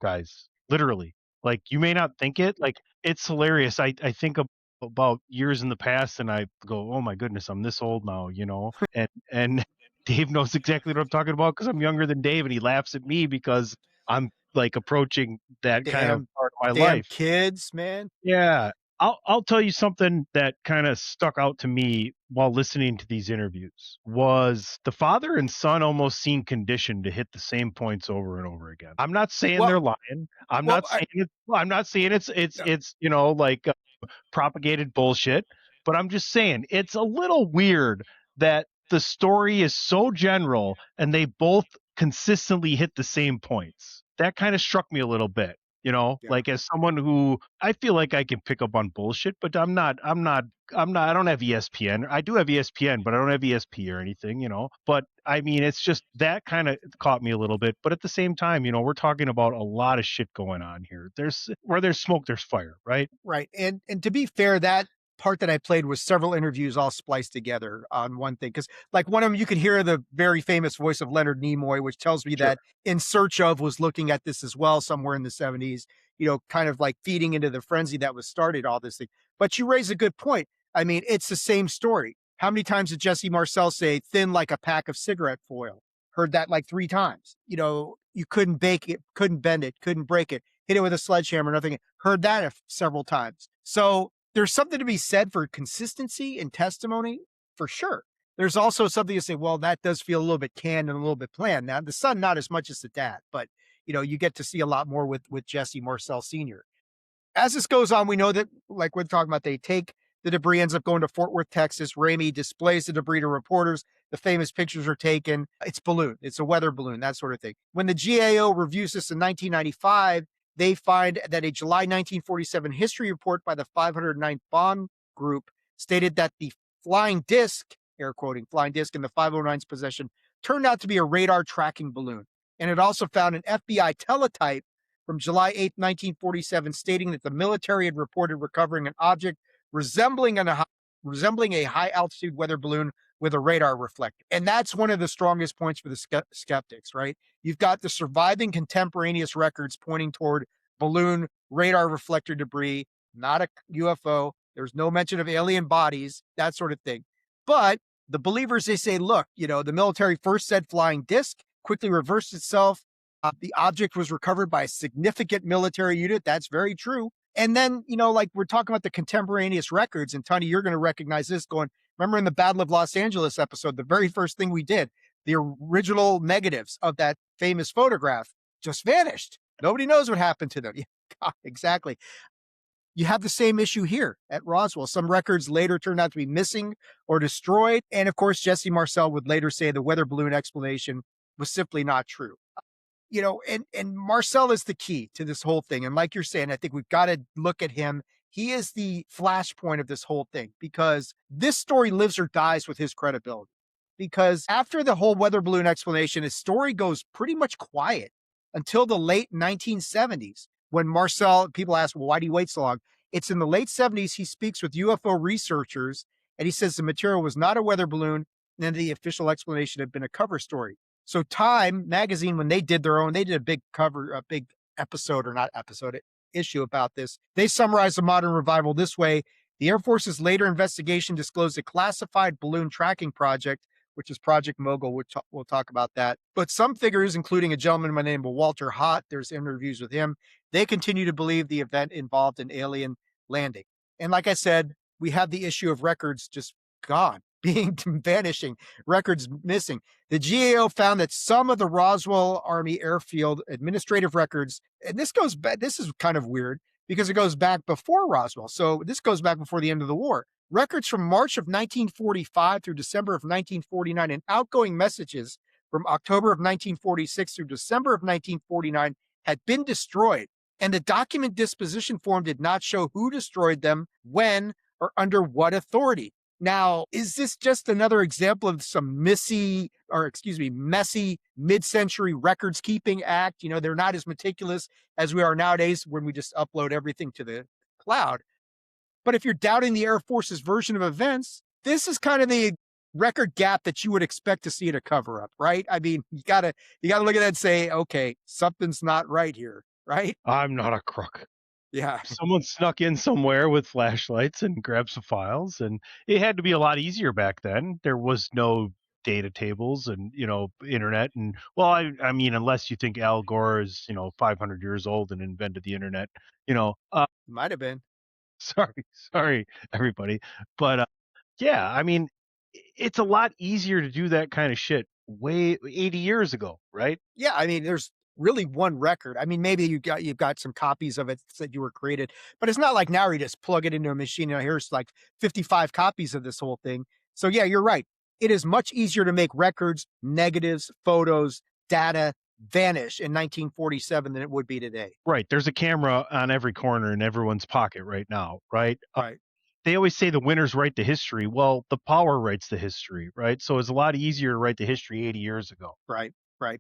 guys, literally. Like, you may not think it, like, it's hilarious. I think about years in the past and I go, oh my goodness, I'm this old now, and Dave knows exactly what I'm talking about because I'm younger than Dave, and he laughs at me because I'm like approaching that kind of part of my life. Kids, man. Yeah. I'll tell you something that kind of stuck out to me while listening to these interviews was the father and son almost seem conditioned to hit the same points over and over again. I'm not saying they're lying. I'm not saying it's propagated bullshit, but I'm just saying it's a little weird that the story is so general and they both consistently hit the same points. That kind of struck me a little bit. Like, as someone who I feel like I can pick up on bullshit, but I don't have ESPN. I do have ESPN, but I don't have ESP or anything, but I mean, it's just that kind of caught me a little bit. But at the same time, we're talking about a lot of shit going on here. Where there's smoke, there's fire, right? Right. And to be fair, that part that I played was several interviews all spliced together on one thing. Because like one of them, you could hear the very famous voice of Leonard Nimoy, which tells me that In Search Of was looking at this as well somewhere in the 70s, kind of like feeding into the frenzy that was started, all this thing. But you raise a good point. I mean, it's the same story. How many times did Jesse Marcel say thin like a pack of cigarette foil? Heard that like 3 times. You couldn't bake it, couldn't bend it, couldn't break it, hit it with a sledgehammer, nothing. Heard that several times. So there's something to be said for consistency in testimony, for sure. There's also something to say, well, that does feel a little bit canned and a little bit planned. Now, the son, not as much as the dad, but, you get to see a lot more with Jesse Marcel Sr. As this goes on, we know that, like we're talking about, they take the debris, ends up going to Fort Worth, Texas. Ramey displays the debris to reporters. The famous pictures are taken. It's balloon. It's a weather balloon, that sort of thing. When the GAO reviews this in 1995, they find that a July 1947 history report by the 509th Bomb Group stated that the flying disc, air quoting, flying disc in the 509's possession turned out to be a radar tracking balloon. And it also found an FBI teletype from July 8, 1947, stating that the military had reported recovering an object resembling a high-altitude weather balloon with a radar reflector. And that's one of the strongest points for the skeptics, right? You've got the surviving contemporaneous records pointing toward balloon radar reflector debris, not a UFO. There's no mention of alien bodies, that sort of thing. But the believers, they say, look, the military first said flying disc, quickly reversed itself, The object was recovered by a significant military unit. That's very true. And then, like we're talking about the contemporaneous records, and Tunney, you're going to recognize this going, remember in the Battle of Los Angeles episode, the very first thing we did, the original negatives of that famous photograph just vanished. Nobody knows what happened to them. Yeah, exactly. You have the same issue here at Roswell. Some records later turned out to be missing or destroyed. And of course, Jesse Marcel would later say the weather balloon explanation was simply not true. And Marcel is the key to this whole thing. And like you're saying, I think we've got to look at him. He is the flashpoint of this whole thing because this story lives or dies with his credibility. Because after the whole weather balloon explanation, his story goes pretty much quiet until the late 1970s when Marcel, people ask, well, why do you wait so long? It's in the late 70s, he speaks with UFO researchers and he says the material was not a weather balloon and the official explanation had been a cover story. So Time magazine, when they did a big episode, or not episode, issue about this. They summarized the modern revival this way. The Air Force's later investigation disclosed a classified balloon tracking project, which is Project Mogul, which we'll talk about that. But some figures, including a gentleman by the name of Walter Hott, there's interviews with him, they continue to believe the event involved an alien landing. And like I said, we have the issue of records just gone, vanishing, records missing. The GAO found that some of the Roswell Army Airfield administrative records, and this is kind of weird because it goes back before Roswell. So this goes back before the end of the war. Records from March of 1945 through December of 1949 and outgoing messages from October of 1946 through December of 1949 had been destroyed. And the document disposition form did not show who destroyed them, when, or under what authority. Now, is this just another example of some messy mid-century records keeping act? They're not as meticulous as we are nowadays when we just upload everything to the cloud. But if you're doubting the Air Force's version of events, this is kind of the record gap that you would expect to see in a cover-up, right? I mean, you gotta look at that and say, okay, something's not right here, right? I'm not a crook. Yeah. Someone snuck in somewhere with flashlights and grabbed some files, and it had to be a lot easier back then. There was no data tables and, internet. And well, I mean, unless you think Al Gore is, 500 years old and invented the internet, Might have been. sorry, everybody. But yeah, I mean, it's a lot easier to do that kind of shit way 80 years ago, right? Yeah, I mean, there's really one record. I mean, maybe you've got some copies of it that you were created, but it's not like now you just plug it into a machine and here's like 55 copies of this whole thing. So yeah, you're right. It is much easier to make records, negatives, photos, data vanish in 1947 than it would be today. Right. There's a camera on every corner in everyone's pocket right now, right? Right. They always say the winners write the history. Well, the power writes the history, right? So it's a lot easier to write the history 80 years ago. Right.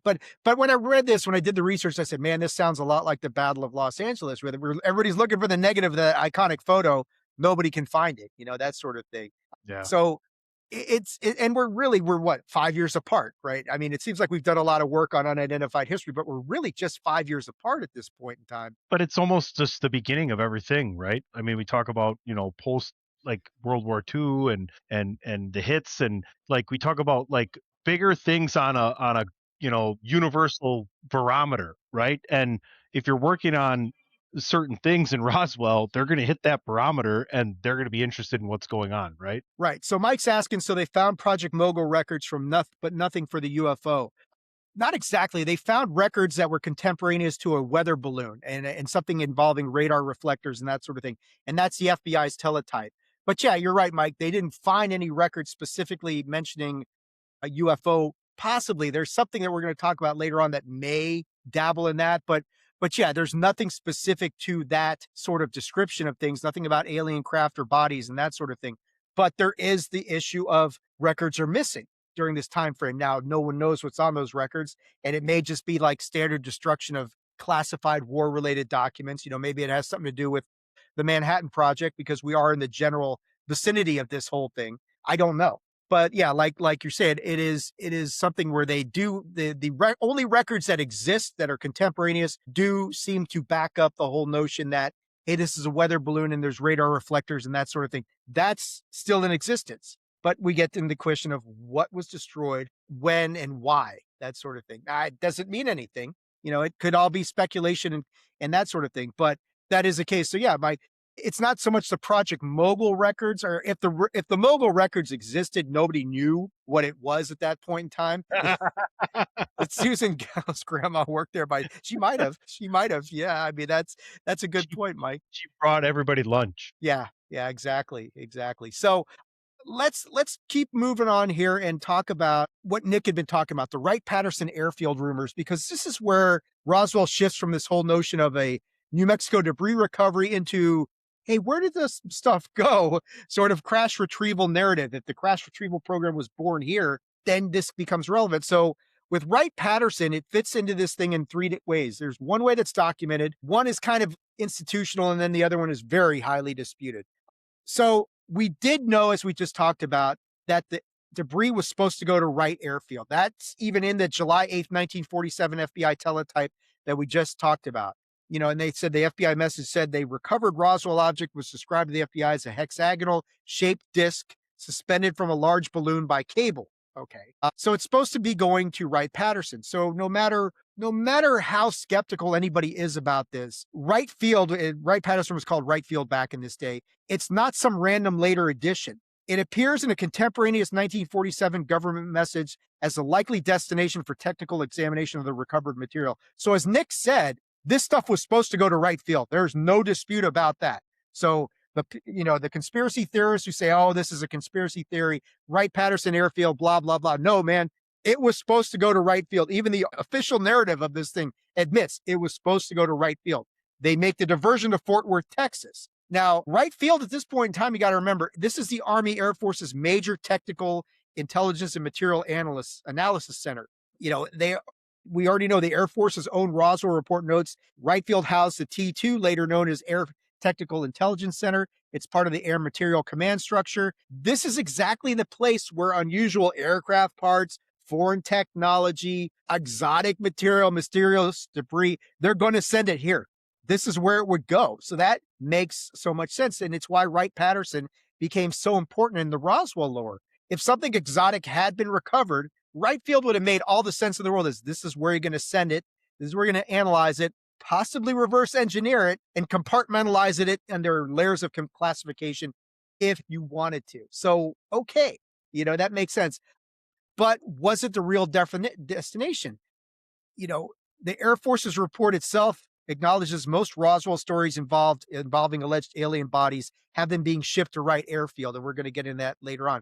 But when I read this, when I did the research, I said, man, this sounds a lot like the Battle of Los Angeles, where everybody's looking for the negative of the iconic photo. Nobody can find it, that sort of thing. Yeah. So and we're what, 5 years apart, right? I mean, it seems like we've done a lot of work on unidentified history, but we're really just 5 years apart at this point in time. But it's almost just the beginning of everything, right? I mean, we talk about, post like World War II and the hits, and like we talk about like bigger things on a universal barometer, right? And if you're working on certain things in Roswell, they're going to hit that barometer and they're going to be interested in what's going on, right? Right. So Mike's asking, so they found Project Mogul records from nothing for the UFO. Not exactly. They found records that were contemporaneous to a weather balloon and something involving radar reflectors and that sort of thing. And that's the FBI's teletype. But yeah, you're right, Mike. They didn't find any records specifically mentioning a UFO. Possibly there's something that we're going to talk about later on that may dabble in that. But yeah, there's nothing specific to that sort of description of things, nothing about alien craft or bodies and that sort of thing. But there is the issue of records are missing during this time frame. Now, no one knows what's on those records, and it may just be like standard destruction of classified war-related documents. Maybe it has something to do with the Manhattan Project because we are in the general vicinity of this whole thing. I don't know. But yeah, like you said, it is something where they do the only records that exist that are contemporaneous do seem to back up the whole notion that, hey, this is a weather balloon and there's radar reflectors and that sort of thing. That's still in existence. But we get into the question of what was destroyed, when, and why, that sort of thing. It doesn't mean anything. It could all be speculation and that sort of thing, but that is the case. So yeah, it's not so much the Project Mogul records, or if the Mogul records existed, nobody knew what it was at that point in time. That Susan Gall's grandma worked there she might have. She might have. Yeah. I mean, that's a good point, Mike. She brought everybody lunch. Yeah. Yeah, exactly. Exactly. So let's keep moving on here and talk about what Nick had been talking about, the Wright-Patterson airfield rumors, because this is where Roswell shifts from this whole notion of a New Mexico debris recovery into, hey, where did this stuff go? Sort of crash retrieval narrative. If the crash retrieval program was born here, then this becomes relevant. So with Wright-Patterson, it fits into this thing in three ways. There's one way that's documented, one is kind of institutional, and then the other one is very highly disputed. So we did know, as we just talked about, that the debris was supposed to go to Wright Airfield. That's even in the July 8th, 1947 FBI teletype that we just talked about. And they said the FBI message said they recovered Roswell object was described to the FBI as a hexagonal shaped disc suspended from a large balloon by cable. Okay. So it's supposed to be going to Wright-Patterson. So no matter how skeptical anybody is about this, Wright Field, Wright-Patterson was called Wright Field back in this day. It's not some random later addition. It appears in a contemporaneous 1947 government message as a likely destination for technical examination of the recovered material. So as Nick said, this stuff was supposed to go to Wright Field. There's no dispute about that. So the conspiracy theorists who say, oh, this is a conspiracy theory, Wright-Patterson airfield, blah, blah, blah. No, man, it was supposed to go to Wright Field. Even the official narrative of this thing admits it was supposed to go to Wright Field. They make the diversion to Fort Worth, Texas. Now, Wright Field at this point in time, you got to remember, this is the Army Air Force's major technical intelligence and material analysis center. We already know the Air Force's own Roswell report notes Wright Field housed the T2, later known as Air Technical Intelligence Center. It's part of the Air Material Command Structure. This is exactly the place where unusual aircraft parts, foreign technology, exotic material, mysterious debris, they're going to send it here. This is where it would go. So that makes so much sense. And it's why Wright-Patterson became so important in the Roswell lore. If something exotic had been recovered, Wright Field would have made all the sense in the world. This is where you're going to send it. This is where you're going to analyze it, possibly reverse engineer it and compartmentalize it under layers of classification if you wanted to. So, okay, that makes sense. But was it the real destination? The Air Force's report itself acknowledges most Roswell stories involving alleged alien bodies have been being shipped to Wright Airfield, and we're going to get into that later on.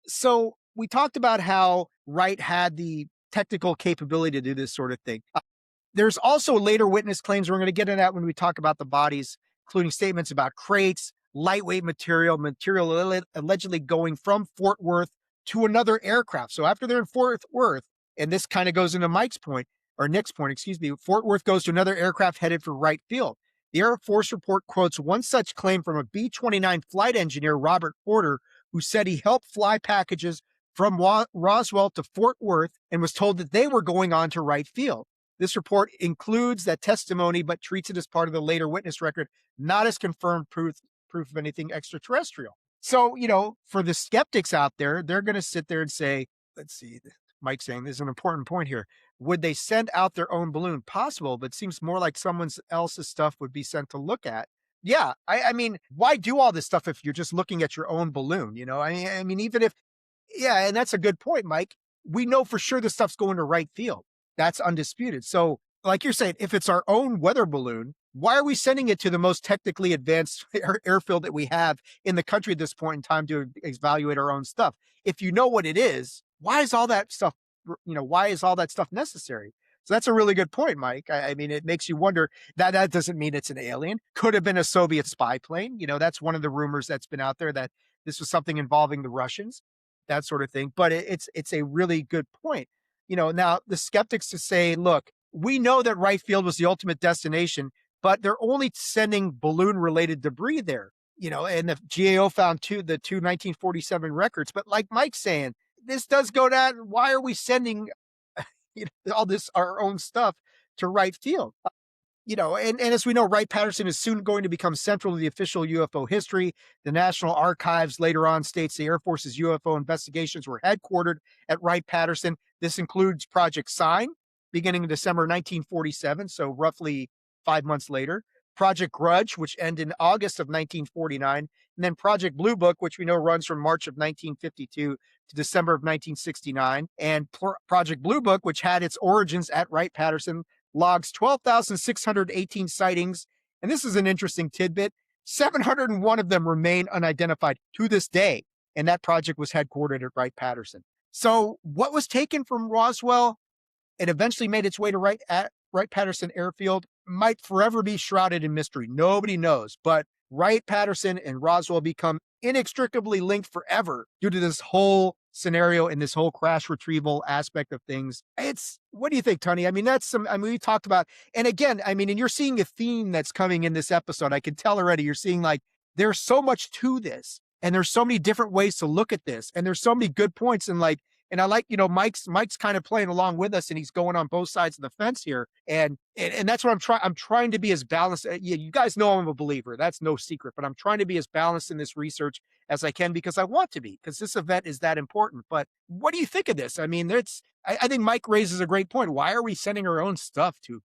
So we talked about how Wright had the technical capability to do this sort of thing. There's also later witness claims. We're going to get into that when we talk about the bodies, including statements about crates, lightweight material allegedly going from Fort Worth to another aircraft. So after they're in Fort Worth, and this kind of goes into Nick's point, Fort Worth goes to another aircraft headed for Wright Field. The Air Force report quotes one such claim from a B-29 flight engineer, Robert Porter, who said he helped fly packages from Roswell to Fort Worth and was told that they were going on to Wright Field. This report includes that testimony, but treats it as part of the later witness record, not as confirmed proof of anything extraterrestrial. So, for the skeptics out there, they're going to sit there and say, let's see, Mike's saying there's an important point here. Would they send out their own balloon? Possible, but seems more like someone else's stuff would be sent to look at. Yeah, I mean, why do all this stuff if you're just looking at your own balloon? I mean, even if, yeah, and that's a good point, Mike. We know for sure the stuff's going to Wright Field. That's undisputed. So, like you're saying, if it's our own weather balloon, why are we sending it to the most technically advanced airfield that we have in the country at this point in time to evaluate our own stuff? If you know what it is, why is all that stuff necessary? So that's a really good point, Mike. I mean, it makes you wonder that doesn't mean it's an alien. Could have been a Soviet spy plane. That's one of the rumors that's been out there, that this was something involving the Russians, that sort of thing. But it's a really good point. Now the skeptics to say, look, we know that Wright Field was the ultimate destination, but they're only sending balloon-related debris there. And the GAO found the two 1947 records. But like Mike's saying, this does go down. Why are we sending all this, our own stuff, to Wright Field? And as we know, Wright-Patterson is soon going to become central to the official UFO history. The National Archives later on states the Air Force's UFO investigations were headquartered at Wright-Patterson. This includes Project Sign, beginning in December 1947, so roughly 5 months later. Project Grudge, which ended in August of 1949, and then Project Blue Book, which we know runs from March of 1952 to December of 1969, and Project Blue Book, which had its origins at Wright-Patterson, logs 12,618 sightings, and this is an interesting tidbit. 701 of them remain unidentified to this day, and that project was headquartered at Wright-Patterson. So what was taken from Roswell and eventually made its way to Wright-Patterson Airfield might forever be shrouded in mystery. Nobody knows, but Wright-Patterson and Roswell become inextricably linked forever due to this whole scenario and this whole crash retrieval aspect of things. What do you think, Tunney? I mean, we talked about, and again, I mean, and you're seeing a theme that's coming in this episode. I can tell already, you're seeing like, there's so much to this, and there's so many different ways to look at this, and there's so many good points, and like, and I like, Mike's kind of playing along with us, and he's going on both sides of the fence here. And that's what I'm trying to be as balanced. You guys know I'm a believer. That's no secret, but I'm trying to be as balanced in this research as I can because I want to be, because this event is that important. But what do you think of this? I mean, I think Mike raises a great point. Why are we sending our own stuff to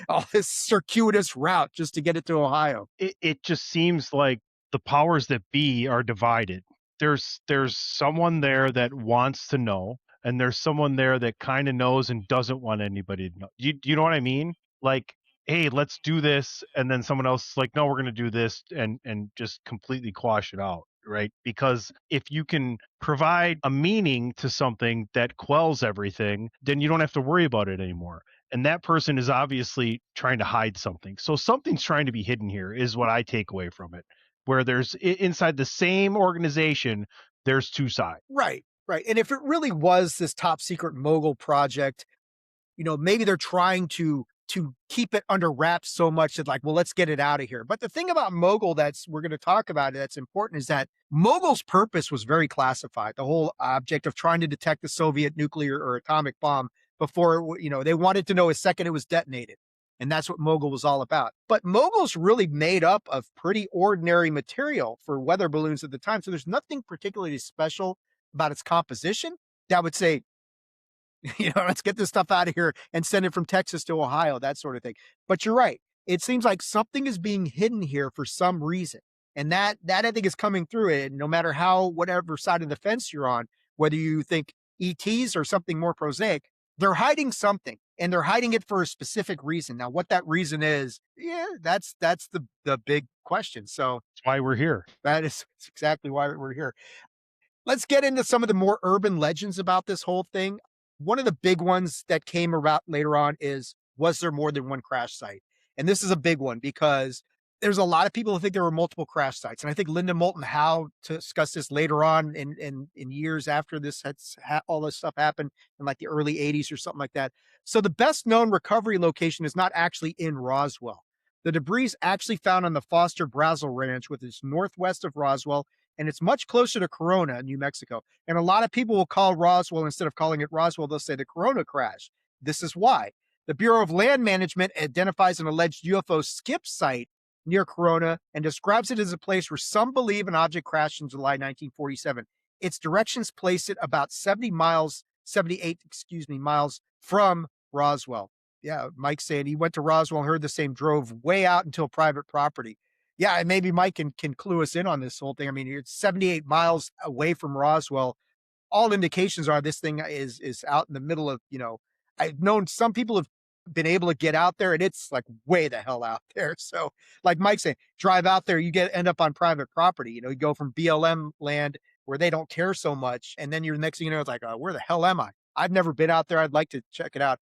all this circuitous route just to get it to Ohio? It just seems like the powers that be are divided. There's someone there that wants to know, and there's someone there that kind of knows and doesn't want anybody to know. You know what I mean? Like, hey, let's do this, and then someone else is like, no, we're going to do this, and just completely quash it out, right? Because if you can provide a meaning to something that quells everything, then you don't have to worry about it anymore. And that person is obviously trying to hide something. So something's trying to be hidden here is what I take away from it. Where there's inside the same organization, there's two sides. Right. And if it really was this top secret Mogul project, maybe they're trying to keep it under wraps so much that like, well, let's get it out of here. But the thing about Mogul we're going to talk about that's important is that Mogul's purpose was very classified. The whole object of trying to detect the Soviet nuclear or atomic bomb before, they wanted to know a second it was detonated. And that's what Mogul was all about. But Mogul's really made up of pretty ordinary material for weather balloons at the time. So there's nothing particularly special about its composition that would say, let's get this stuff out of here and send it from Texas to Ohio, that sort of thing. But you're right. It seems like something is being hidden here for some reason. And that I think is coming through it. No matter whatever side of the fence you're on, whether you think ETs or something more prosaic, they're hiding something, and they're hiding it for a specific reason. Now, what that reason is, that's the big question. So that's why we're here. That's exactly why we're here. Let's get into some of the more urban legends about this whole thing. One of the big ones that came about later on was there more than one crash site? And this is a big one because there's a lot of people who think there were multiple crash sites. And I think Linda Moulton Howe to discuss this later on in years after this all this stuff happened in like the early 80s or something like that. So the best known recovery location is not actually in Roswell. The debris is actually found on the Foster Brazel Ranch, which is northwest of Roswell, and it's much closer to Corona, New Mexico. And a lot of people will call Roswell, instead of calling it Roswell, they'll say the Corona crash. This is why. The Bureau of Land Management identifies an alleged UFO skip site near Corona and describes it as a place where some believe an object crashed in July 1947. Its directions place it about 78 miles from Roswell. Yeah, Mike's saying he went to Roswell and heard the same, drove way out until private property. Yeah, and maybe Mike can clue us in on this whole thing. I mean, it's 78 miles away from Roswell. All indications are this thing is out in the middle of, I've known some people have been able to get out there, and it's like way the hell out there. So like Mike saying, drive out there, you end up on private property. You go from BLM land where they don't care so much. And then you're next thing you know, it's like, where the hell am I? I've never been out there. I'd like to check it out.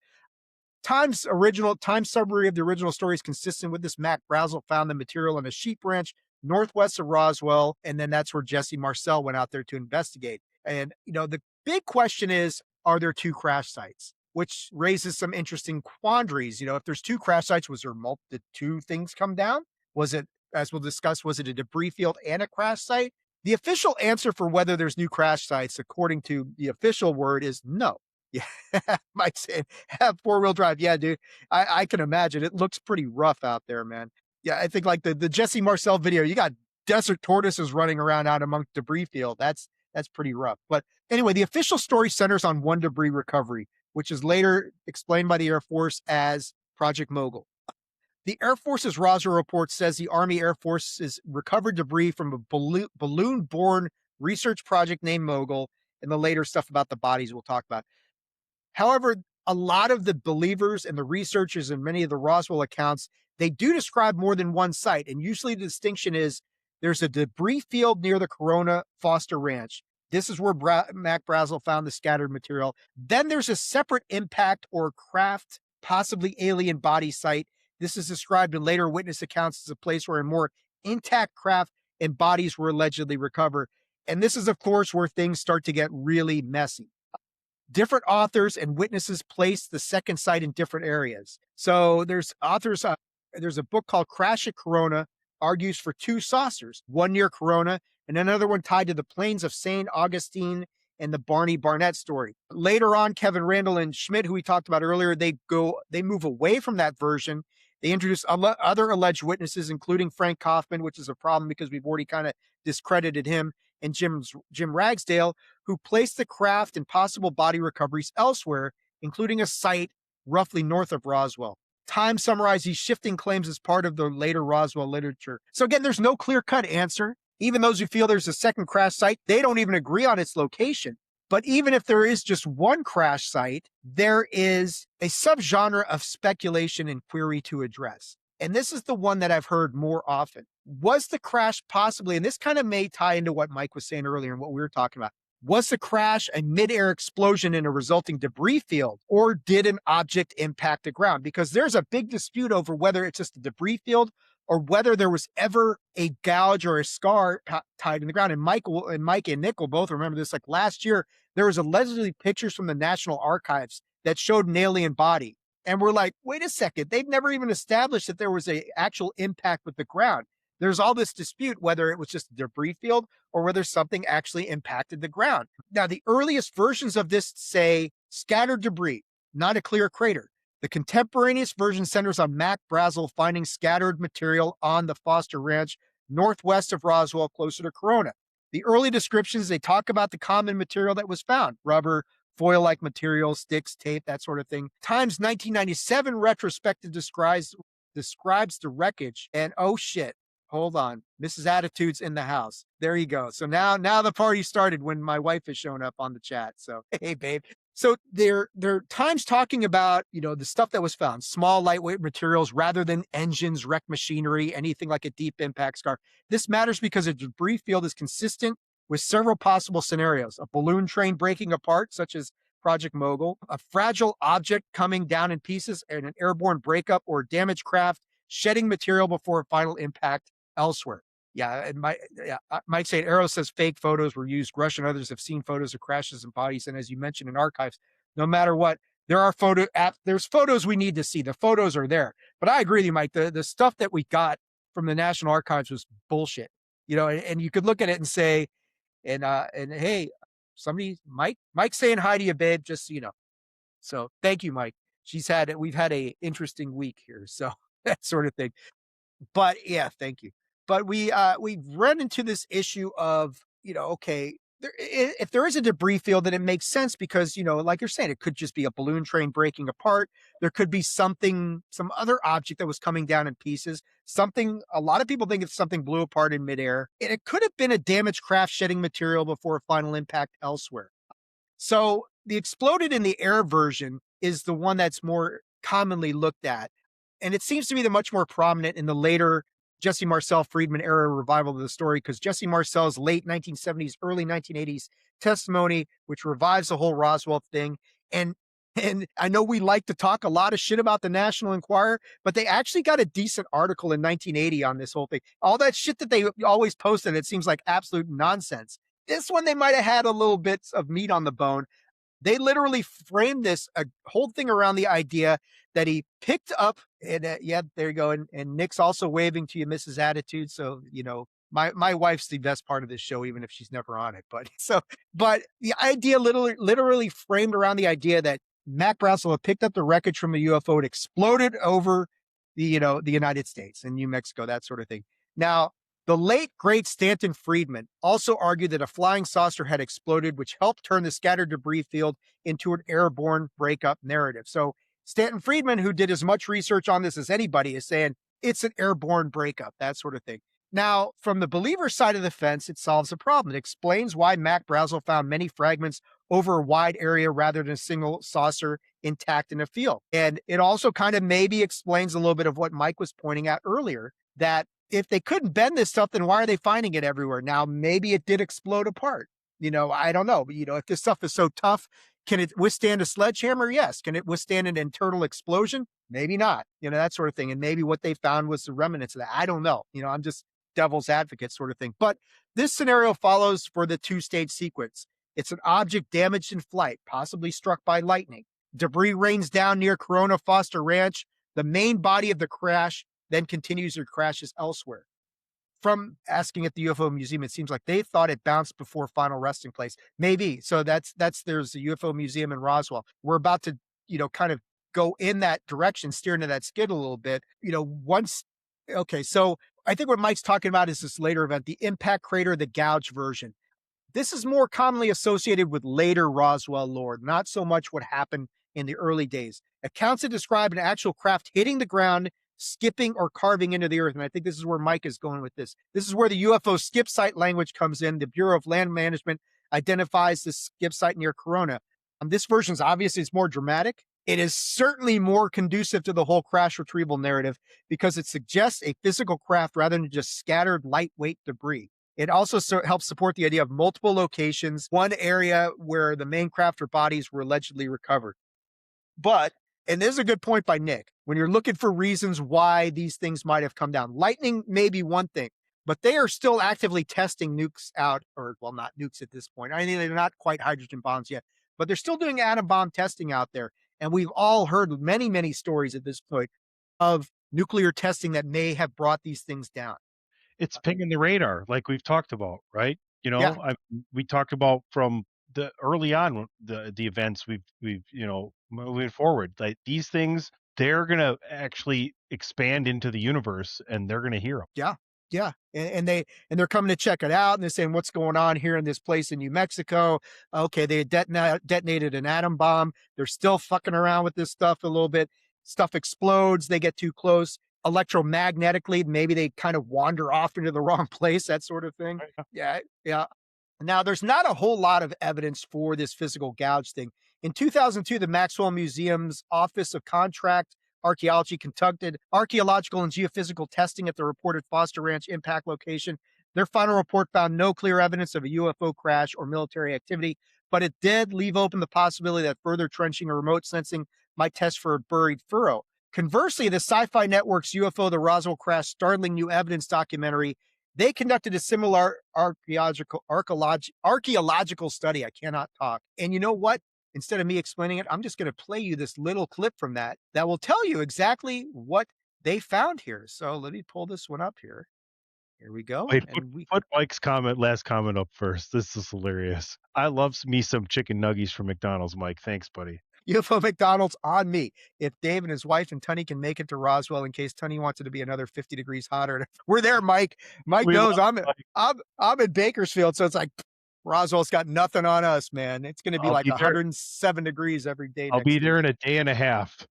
Time's summary of the original story is consistent with this. Mac Brazel found the material on a sheep ranch northwest of Roswell, and then that's where Jesse Marcel went out there to investigate. And, the big question is, are there two crash sites? Which raises some interesting quandaries. If there's two crash sites, did two things come down? Was it, as we'll discuss, was it a debris field and a crash site? The official answer for whether there's new crash sites, according to the official word, is no. Yeah, Mike saying, have four-wheel drive. Yeah, dude, I can imagine. It looks pretty rough out there, man. Yeah, I think like the Jesse Marcel video, you got desert tortoises running around out among debris field. That's pretty rough. But anyway, the official story centers on one debris recovery, which is later explained by the Air Force as Project Mogul. The Air Force's Roswell report says the Army Air Force has recovered debris from a balloon-borne research project named Mogul, and the later stuff about the bodies we'll talk about. However, a lot of the believers and the researchers in many of the Roswell accounts, they do describe more than one site. And usually the distinction is there's a debris field near the Corona Foster Ranch. This is where Mac Brazel found the scattered material. Then there's a separate impact or craft, possibly alien body site. This is described in later witness accounts as a place where a more intact craft and bodies were allegedly recovered. And this is, of course, where things start to get really messy. Different authors and witnesses place the second site in different areas. So there's authors, there's a book called Crash at Corona, argues for two saucers, one near Corona and another one tied to the plains of St. Augustine and the Barney Barnett story. Later on, Kevin Randall and Schmidt, who we talked about earlier, they move away from that version. They introduce other alleged witnesses, including Frank Kaufman, which is a problem because we've already kind of discredited him, and Jim Ragsdale, who placed the craft and possible body recoveries elsewhere, including a site roughly north of Roswell. Time summarized these shifting claims as part of the later Roswell literature. So again, there's no clear-cut answer. Even those who feel there's a second crash site, they don't even agree on its location. But even if there is just one crash site, there is a subgenre of speculation and query to address. And this is the one that I've heard more often. Was the crash possibly, and this kind of may tie into what Mike was saying earlier and what we were talking about, was the crash a mid-air explosion in a resulting debris field, or did an object impact the ground? Because there's a big dispute over whether it's just a debris field or whether there was ever a gouge or a scar tied in the ground. And Mike and Nick will both remember this. Like last year, there was allegedly pictures from the National Archives that showed an alien body. And we're like, wait a second, they've never even established that there was an actual impact with the ground. There's all this dispute whether it was just a debris field or whether something actually impacted the ground. Now, the earliest versions of this say scattered debris, not a clear crater. The contemporaneous version centers on Mac Brazel finding scattered material on the Foster Ranch, northwest of Roswell, closer to Corona. The early descriptions, they talk about the common material that was found, rubber, foil-like material, sticks, tape, that sort of thing. Times 1997 retrospective describes the wreckage, and oh shit, hold on, Mrs. Attitude's in the house. There you go. So now the party started when my wife has shown up on the chat. So hey, babe. So there are times talking about, the stuff that was found, small, lightweight materials rather than engines, wrecked machinery, anything like a deep impact scar. This matters because a debris field is consistent with several possible scenarios: a balloon train breaking apart, such as Project Mogul, a fragile object coming down in pieces, and an airborne breakup, or damaged craft shedding material before a final impact elsewhere. Yeah, Mike St. Arrow says fake photos were used. Grush and others have seen photos of crashes and bodies. And as you mentioned in archives, no matter what, there's photos we need to see. The photos are there. But I agree with you, Mike. The stuff that we got from the National Archives was bullshit. And you could look at it and say, and hey, Mike's saying hi to you, babe, just so you know. So thank you, Mike. We've had a interesting week here. So that sort of thing. But yeah, thank you. But we've run into this issue of, okay, if there is a debris field, then it makes sense because, like you're saying, it could just be a balloon train breaking apart. There could be some other object that was coming down in pieces. A lot of people think it's something blew apart in midair. And it could have been a damaged craft shedding material before a final impact elsewhere. So the exploded in the air version is the one that's more commonly looked at. And it seems to be the much more prominent in the later Jesse Marcel Friedman era revival of the story, because Jesse Marcel's late 1970s, early 1980s testimony, which revives the whole Roswell thing. And I know we like to talk a lot of shit about the National Enquirer, but they actually got a decent article in 1980 on this whole thing. All that shit that they always posted, it seems like absolute nonsense. This one, they might have had a little bits of meat on the bone. They literally framed a whole thing around the idea that he picked up, and yeah, there you go. And Nick's also waving to you, Mrs. Attitude. So, my wife's the best part of this show, even if she's never on it. But the idea literally framed around the idea that Mac Brazel had picked up the wreckage from a UFO. It exploded over the United States and New Mexico, that sort of thing. Now, The late, great Stanton Friedman also argued that a flying saucer had exploded, which helped turn the scattered debris field into an airborne breakup narrative. So Stanton Friedman, who did as much research on this as anybody, is saying it's an airborne breakup, that sort of thing. Now, from the believer side of the fence, it solves a problem. It explains why Mac Brazel found many fragments over a wide area rather than a single saucer intact in a field. And it also kind of maybe explains a little bit of what Mike was pointing out earlier, that if they couldn't bend this stuff, then why are they finding it everywhere? Now, maybe it did explode apart. I don't know. But, if this stuff is so tough, can it withstand a sledgehammer? Yes. Can it withstand an internal explosion? Maybe not, that sort of thing. And maybe what they found was the remnants of that. I don't know. I'm just devil's advocate sort of thing. But this scenario follows for the two-stage sequence. It's an object damaged in flight, possibly struck by lightning. Debris rains down near Corona Foster Ranch. The main body of the crash then continues or crashes elsewhere. From asking at the UFO Museum, it seems like they thought it bounced before final resting place. Maybe. So there's the UFO Museum in Roswell. We're about to, kind of go in that direction, steer into that skid a little bit. So I think what Mike's talking about is this later event, the impact crater, the gouge version. This is more commonly associated with later Roswell lore, not so much what happened in the early days. Accounts that describe an actual craft hitting the ground, skipping or carving into the earth. And I think this is where Mike is going with this. This is where the UFO skip site language comes in. The Bureau of Land Management identifies the skip site near Corona. This version is obviously it's more dramatic. It is certainly more conducive to the whole crash retrieval narrative because it suggests a physical craft rather than just scattered lightweight debris. It also helps support the idea of multiple locations, one area where the main craft or bodies were allegedly recovered. But, and there's a good point by Nick, when you're looking for reasons why these things might have come down, lightning may be one thing, but they are still actively testing nukes out, or well, not nukes at this point. I mean, they're not quite hydrogen bombs yet, but they're still doing atom bomb testing out there. And we've all heard many, many stories at this point of nuclear testing that may have brought these things down. It's pinging the radar, like we've talked about, right? Yeah. We talked about from the early on the events we've moving forward. Like these things, they're gonna actually expand into the universe, and they're gonna hear them. Yeah. And they're coming to check it out, and they're saying, what's going on here in this place in New Mexico? Okay, they detonated an atom bomb. They're still fucking around with this stuff a little bit. Stuff explodes. They get too close. Electromagnetically, maybe they kind of wander off into the wrong place, that sort of thing. Yeah. Now, there's not a whole lot of evidence for this physical gouge thing. In 2002, the Maxwell Museum's Office of Contract Archaeology conducted archaeological and geophysical testing at the reported Foster Ranch impact location. Their final report found no clear evidence of a UFO crash or military activity, but it did leave open the possibility that further trenching or remote sensing might test for a buried furrow. Conversely, the Sci-Fi Network's UFO, the Roswell Crash, Startling New Evidence documentary, they conducted a similar archaeological study. I cannot talk. And you know what? Instead of me explaining it, I'm just going to play you this little clip from that will tell you exactly what they found here. So let me pull this one up here. Here we go. Wait, put Mike's last comment up first. This is hilarious. I love me some chicken nuggies from McDonald's, Mike. Thanks, buddy. UFO McDonald's on me. If Dave and his wife and Tunney can make it to Roswell in case Tunney wants it to be another 50 degrees hotter. We're there, Mike. Mike knows I'm in Bakersfield, so it's like Roswell's got nothing on us, man. It's going to be like 107 degrees every day. I'll be there in a day and a half.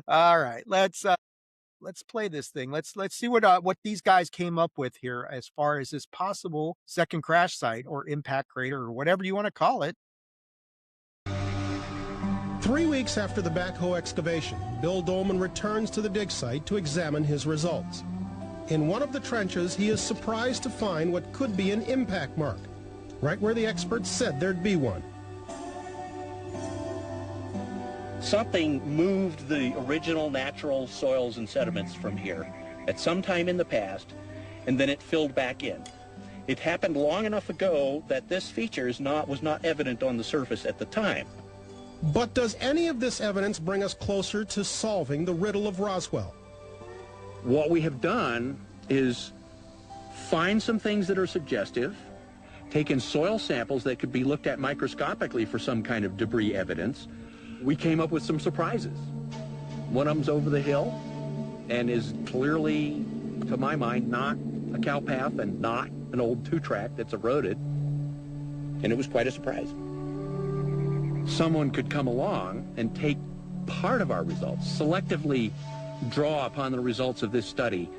All right, let's play this thing. Let's see what these guys came up with here as far as this possible second crash site or impact crater or whatever you want to call it. 3 weeks after the backhoe excavation, Bill Dolman returns to the dig site to examine his results. In one of the trenches, he is surprised to find what could be an impact mark, right where the experts said there'd be one. Something moved the original natural soils and sediments from here at some time in the past, and then it filled back in. It happened long enough ago that this feature was not evident on the surface at the time. But does any of this evidence bring us closer to solving the riddle of Roswell? What we have done is find some things that are suggestive, taken soil samples that could be looked at microscopically for some kind of debris evidence. We came up with some surprises. One of them's over the hill and is clearly to my mind, not a cow path and not an old two-track that's eroded. And it was quite a surprise. Someone could come along and take part of our results, selectively draw upon the results of this study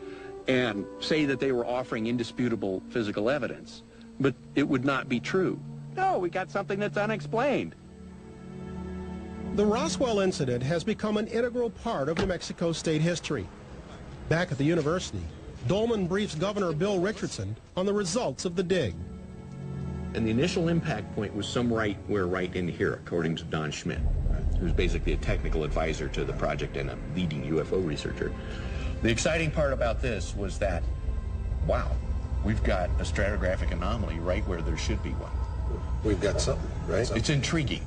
and say that they were offering indisputable physical evidence, but it would not be true. No, we got something that's unexplained. The Roswell incident has become an integral part of New Mexico state history. Back at the university, Dolman briefs Governor Bill Richardson on the results of the dig. And the initial impact point was right in here, according to Don Schmidt, who's basically a technical advisor to the project and a leading UFO researcher. The exciting part about this was that, wow, we've got a stratigraphic anomaly right where there should be one. We've got something, right? It's intriguing.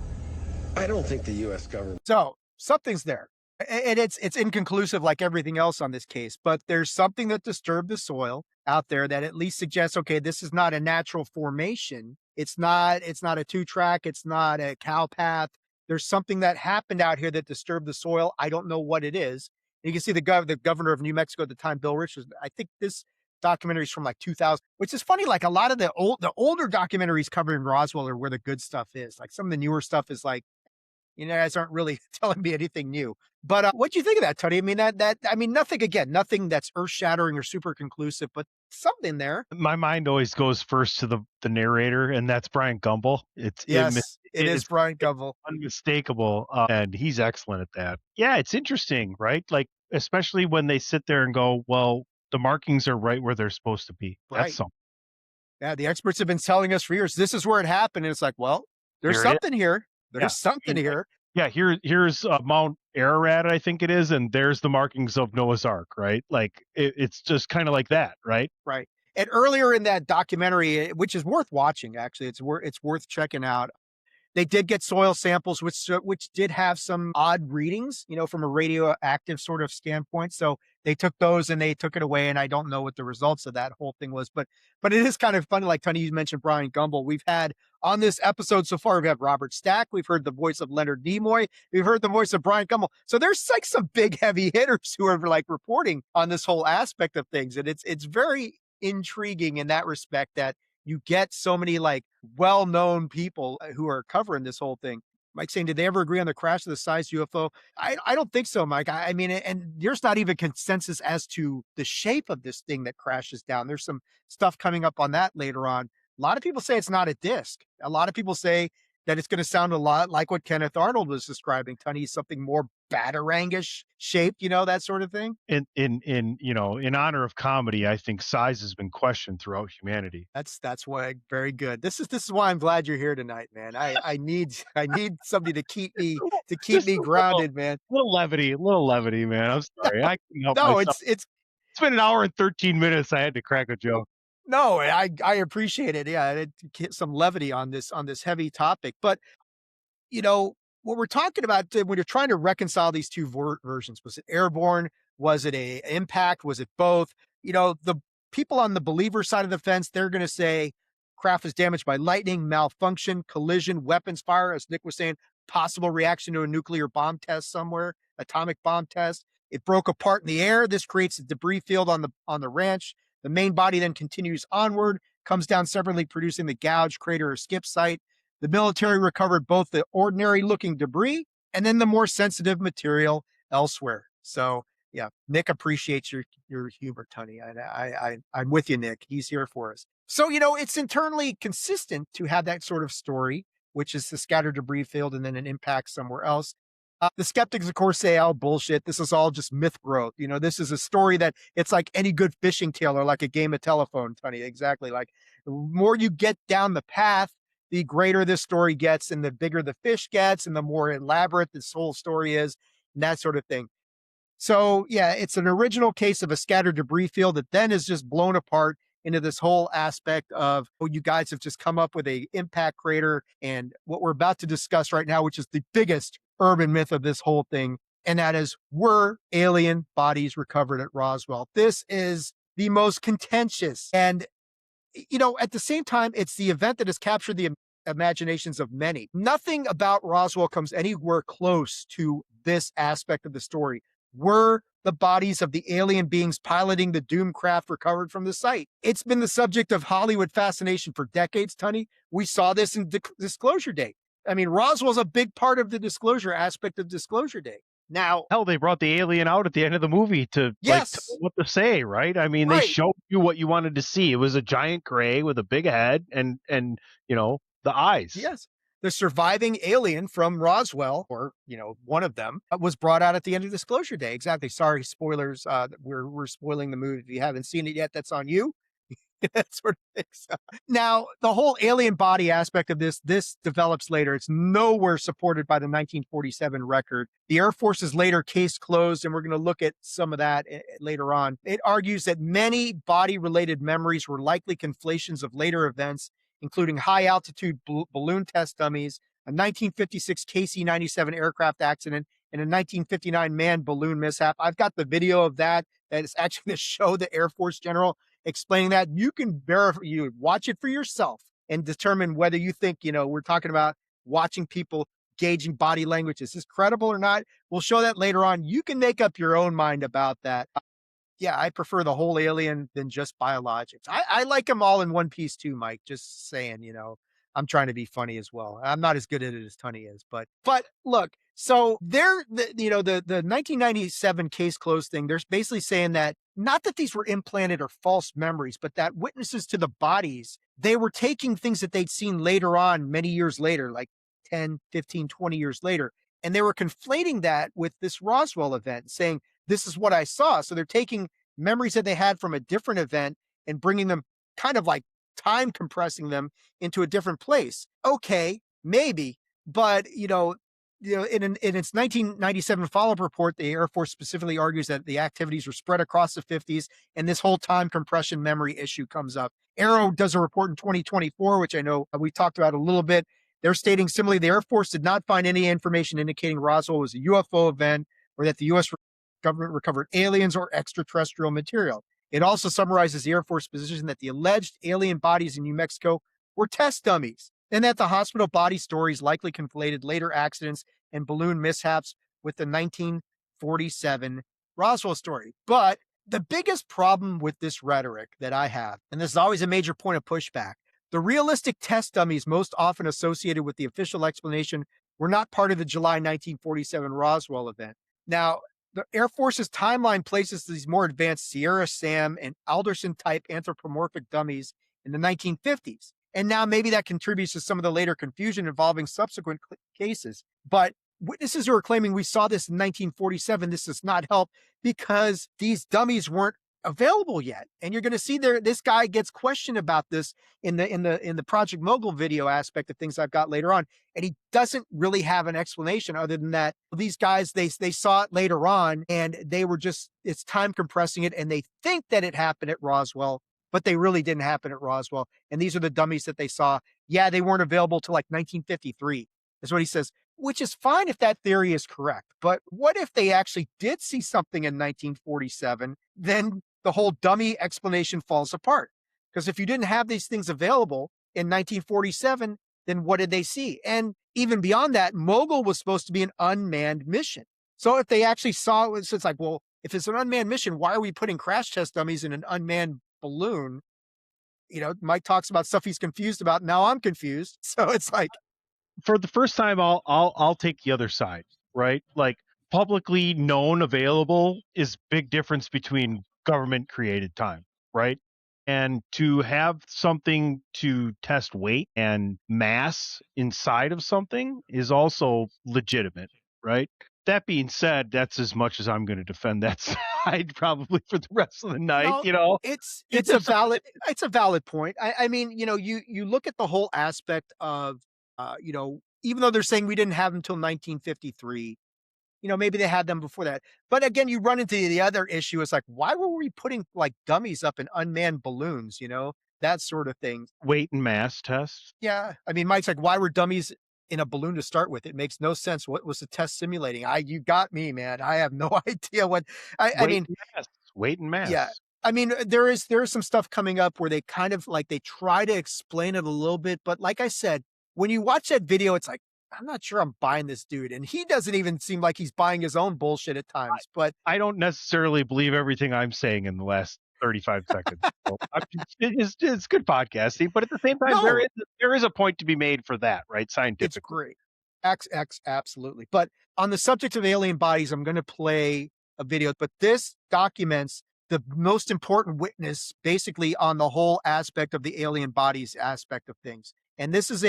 I don't think the U.S. government... So something's there. And it's inconclusive like everything else on this case, but there's something that disturbed the soil out there that at least suggests, okay, this is not a natural formation. It's not a two-track. It's not a cow path. There's something that happened out here that disturbed the soil. I don't know what it is. And you can see the governor of New Mexico at the time, Bill Richardson. I think this documentary is from like 2000, which is funny. Like a lot of the older documentaries covering Roswell are where the good stuff is. Like some of the newer stuff is like, you guys aren't really telling me anything new. But what do you think of that, Tony? I mean, nothing that's earth-shattering or super conclusive, but something there. My mind always goes first to the narrator, and that's Brian Gumbel. It is Brian Gumbel. Unmistakable, and he's excellent at that. Yeah, it's interesting, right? Like, especially when they sit there and go, well, the markings are right where they're supposed to be. Right. That's something. Yeah, the experts have been telling us for years, this is where it happened. And it's like, well, there's something here. There's something here. Yeah, here's Mount Ararat, I think it is, and there's the markings of Noah's Ark, right? Like it's just kind of like that, right? Right. And earlier in that documentary, which is worth watching, actually, it's worth checking out. They did get soil samples, which did have some odd readings, from a radioactive sort of standpoint. So they took those and they took it away, and I don't know what the results of that whole thing was. But it is kind of funny, like Tony, you mentioned Brian Gumbel. We've had on this episode so far, we've had Robert Stack, we've heard the voice of Leonard Nimoy, we've heard the voice of Brian Gumbel. So there's like some big heavy hitters who are like reporting on this whole aspect of things, and it's very intriguing in that respect that you get so many like well-known people who are covering this whole thing. Mike saying, did they ever agree on the crash of the size UFO? I don't think so, Mike. I mean, and there's not even consensus as to the shape of this thing that crashes down. There's some stuff coming up on that later on. A lot of people say it's not a disc. A lot of people say that it's going to sound a lot like what Kenneth Arnold was describing, Tony, something more batarangish shaped, that sort of thing. In honor of comedy, I think size has been questioned throughout humanity. That's why very good. This is why I'm glad you're here tonight, man. I need somebody to keep me grounded, man. A little levity, man. I'm sorry. I can help no, myself. It's been an hour and 13 minutes. I had to crack a joke. No, I appreciate it. Yeah, some levity on this heavy topic. But, what we're talking about when you're trying to reconcile these two versions, was it airborne? Was it a impact? Was it both? The people on the believer side of the fence, they're going to say craft was damaged by lightning, malfunction, collision, weapons fire, as Nick was saying, possible reaction to a nuclear bomb test somewhere, atomic bomb test. It broke apart in the air. This creates a debris field on the ranch. The main body then continues onward, comes down separately, producing the gouge, crater, or skip site. The military recovered both the ordinary-looking debris and then the more sensitive material elsewhere. So, yeah, Nick appreciates your humor, Tony. I'm with you, Nick. He's here for us. So, it's internally consistent to have that sort of story, which is the scattered debris field and then an impact somewhere else. The skeptics, of course, say, oh, bullshit. This is all just myth growth. This is a story that it's like any good fishing tale or like a game of telephone, Tony. Exactly. Like the more you get down the path, the greater this story gets and the bigger the fish gets and the more elaborate this whole story is and that sort of thing. So, yeah, it's an original case of a scattered debris field that then is just blown apart into this whole aspect of, you guys have just come up with a impact crater and what we're about to discuss right now, which is the biggest urban myth of this whole thing. And that is, were alien bodies recovered at Roswell? This is the most contentious. And, at the same time, it's the event that has captured the imaginations of many. Nothing about Roswell comes anywhere close to this aspect of the story. were the bodies of the alien beings piloting the doomed craft recovered from the site. It's been the subject of Hollywood fascination for decades, Tunney. We saw this in Disclosure Day. I mean, Roswell's a big part of the disclosure aspect of Disclosure Day. Now, hell, they brought the alien out at the end of the movie to like tell what to say, right? I mean, they showed you what you wanted to see. It was a giant gray with a big head and you know, the eyes. Yes. The surviving alien from Roswell, or, you know, one of them, was brought out at the end of Disclosure Day. Exactly. Sorry, spoilers. We're spoiling the movie. If you haven't seen it yet, that's on you. That sort of thing. So, now, the whole alien body aspect of this develops later. It's nowhere supported by the 1947 record. The Air Force's later case closed, and we're going to look at some of that later on. It argues that many body-related memories were likely conflations of later events, including high-altitude balloon test dummies, a 1956 KC-97 aircraft accident, and a 1959 manned balloon mishap. I've got the video of that. That is actually going to show the Air Force general explaining that. You can verify, you watch it for yourself and determine whether you think, you know, we're talking about watching people gauging body language. Is this credible or not? We'll show that later on. You can make up your own mind about that. Yeah, I prefer the whole alien than just biologics. I like them all in one piece too, Mike. Just saying, you know, I'm trying to be funny as well. I'm not as good at it as Tunney is, but look, so the 1997 case closed thing, there's basically saying that not that these were implanted or false memories, but that witnesses to the bodies, they were taking things that they'd seen later on, many years later, like 10, 15, 20 years later, and they were conflating that with this Roswell event, saying, this is what I saw. So they're taking memories that they had from a different event and bringing them, kind of like time compressing them into a different place. Okay, maybe, but in its 1997 follow-up report, the Air Force specifically argues that the activities were spread across the 50s, and this whole time compression memory issue comes up. Arrow does a report in 2024, which I know we talked about a little bit. They're stating similarly, the Air Force did not find any information indicating Roswell was a UFO event or that the U.S. government recovered aliens or extraterrestrial material. It also summarizes the Air Force position that the alleged alien bodies in New Mexico were test dummies, and that the hospital body stories likely conflated later accidents and balloon mishaps with the 1947 Roswell story. But the biggest problem with this rhetoric that I have, and this is always a major point of pushback, the realistic test dummies most often associated with the official explanation were not part of the July 1947 Roswell event. Now, the Air Force's timeline places these more advanced Sierra Sam and Alderson-type anthropomorphic dummies in the 1950s. And now maybe that contributes to some of the later confusion involving subsequent cases. But witnesses who are claiming we saw this in 1947, this does not help because these dummies weren't available yet. And you're going to see this guy gets questioned about this in the Project Mogul video aspect of things I've got later on. And he doesn't really have an explanation other than that these guys, they saw it later on and they were just, it's time compressing it. And they think that it happened at Roswell, but they really didn't happen at Roswell. And these are the dummies that they saw. Yeah, they weren't available till like 1953 is what he says, which is fine if that theory is correct. But what if they actually did see something in 1947? Then the whole dummy explanation falls apart. Because if you didn't have these things available in 1947, then what did they see? And even beyond that, Mogul was supposed to be an unmanned mission. So if they actually saw it, it's like, well, if it's an unmanned mission, why are we putting crash test dummies in an unmanned balloon? You know, Mike talks about stuff he's confused about. Now I'm confused. So it's like, for the first time, I'll take the other side, right? Like publicly known, available is big difference between government created time, right? And to have something to test weight and mass inside of something is also legitimate, right? That being said, that's as much as I'm going to defend that side probably for the rest of the night. It's a valid point. I mean, you look at the whole aspect of, even though they're saying we didn't have them until 1953, maybe they had them before that. But again, you run into the other issue. It's like, why were we putting like dummies up in unmanned balloons, that sort of thing. Weight and mass tests. Yeah. I mean, Mike's like, why were dummies in a balloon to start with? It makes no sense. What was the test simulating? You got me, man. I have no idea what weight and mass. Yeah. I mean, there is some stuff coming up where they kind of like, they try to explain it a little bit, but like I said, when you watch that video, it's like, I'm not sure I'm buying this dude. And he doesn't even seem like he's buying his own bullshit at times. But I don't necessarily believe everything I'm saying in the last 35 seconds. So it's good podcasting, but at the same time, no, there is a point to be made for that, right? it's Scientifically. great. Absolutely. But on the subject of alien bodies, I'm going to play a video, but this documents the most important witness basically on the whole aspect of the alien bodies aspect of things. And he's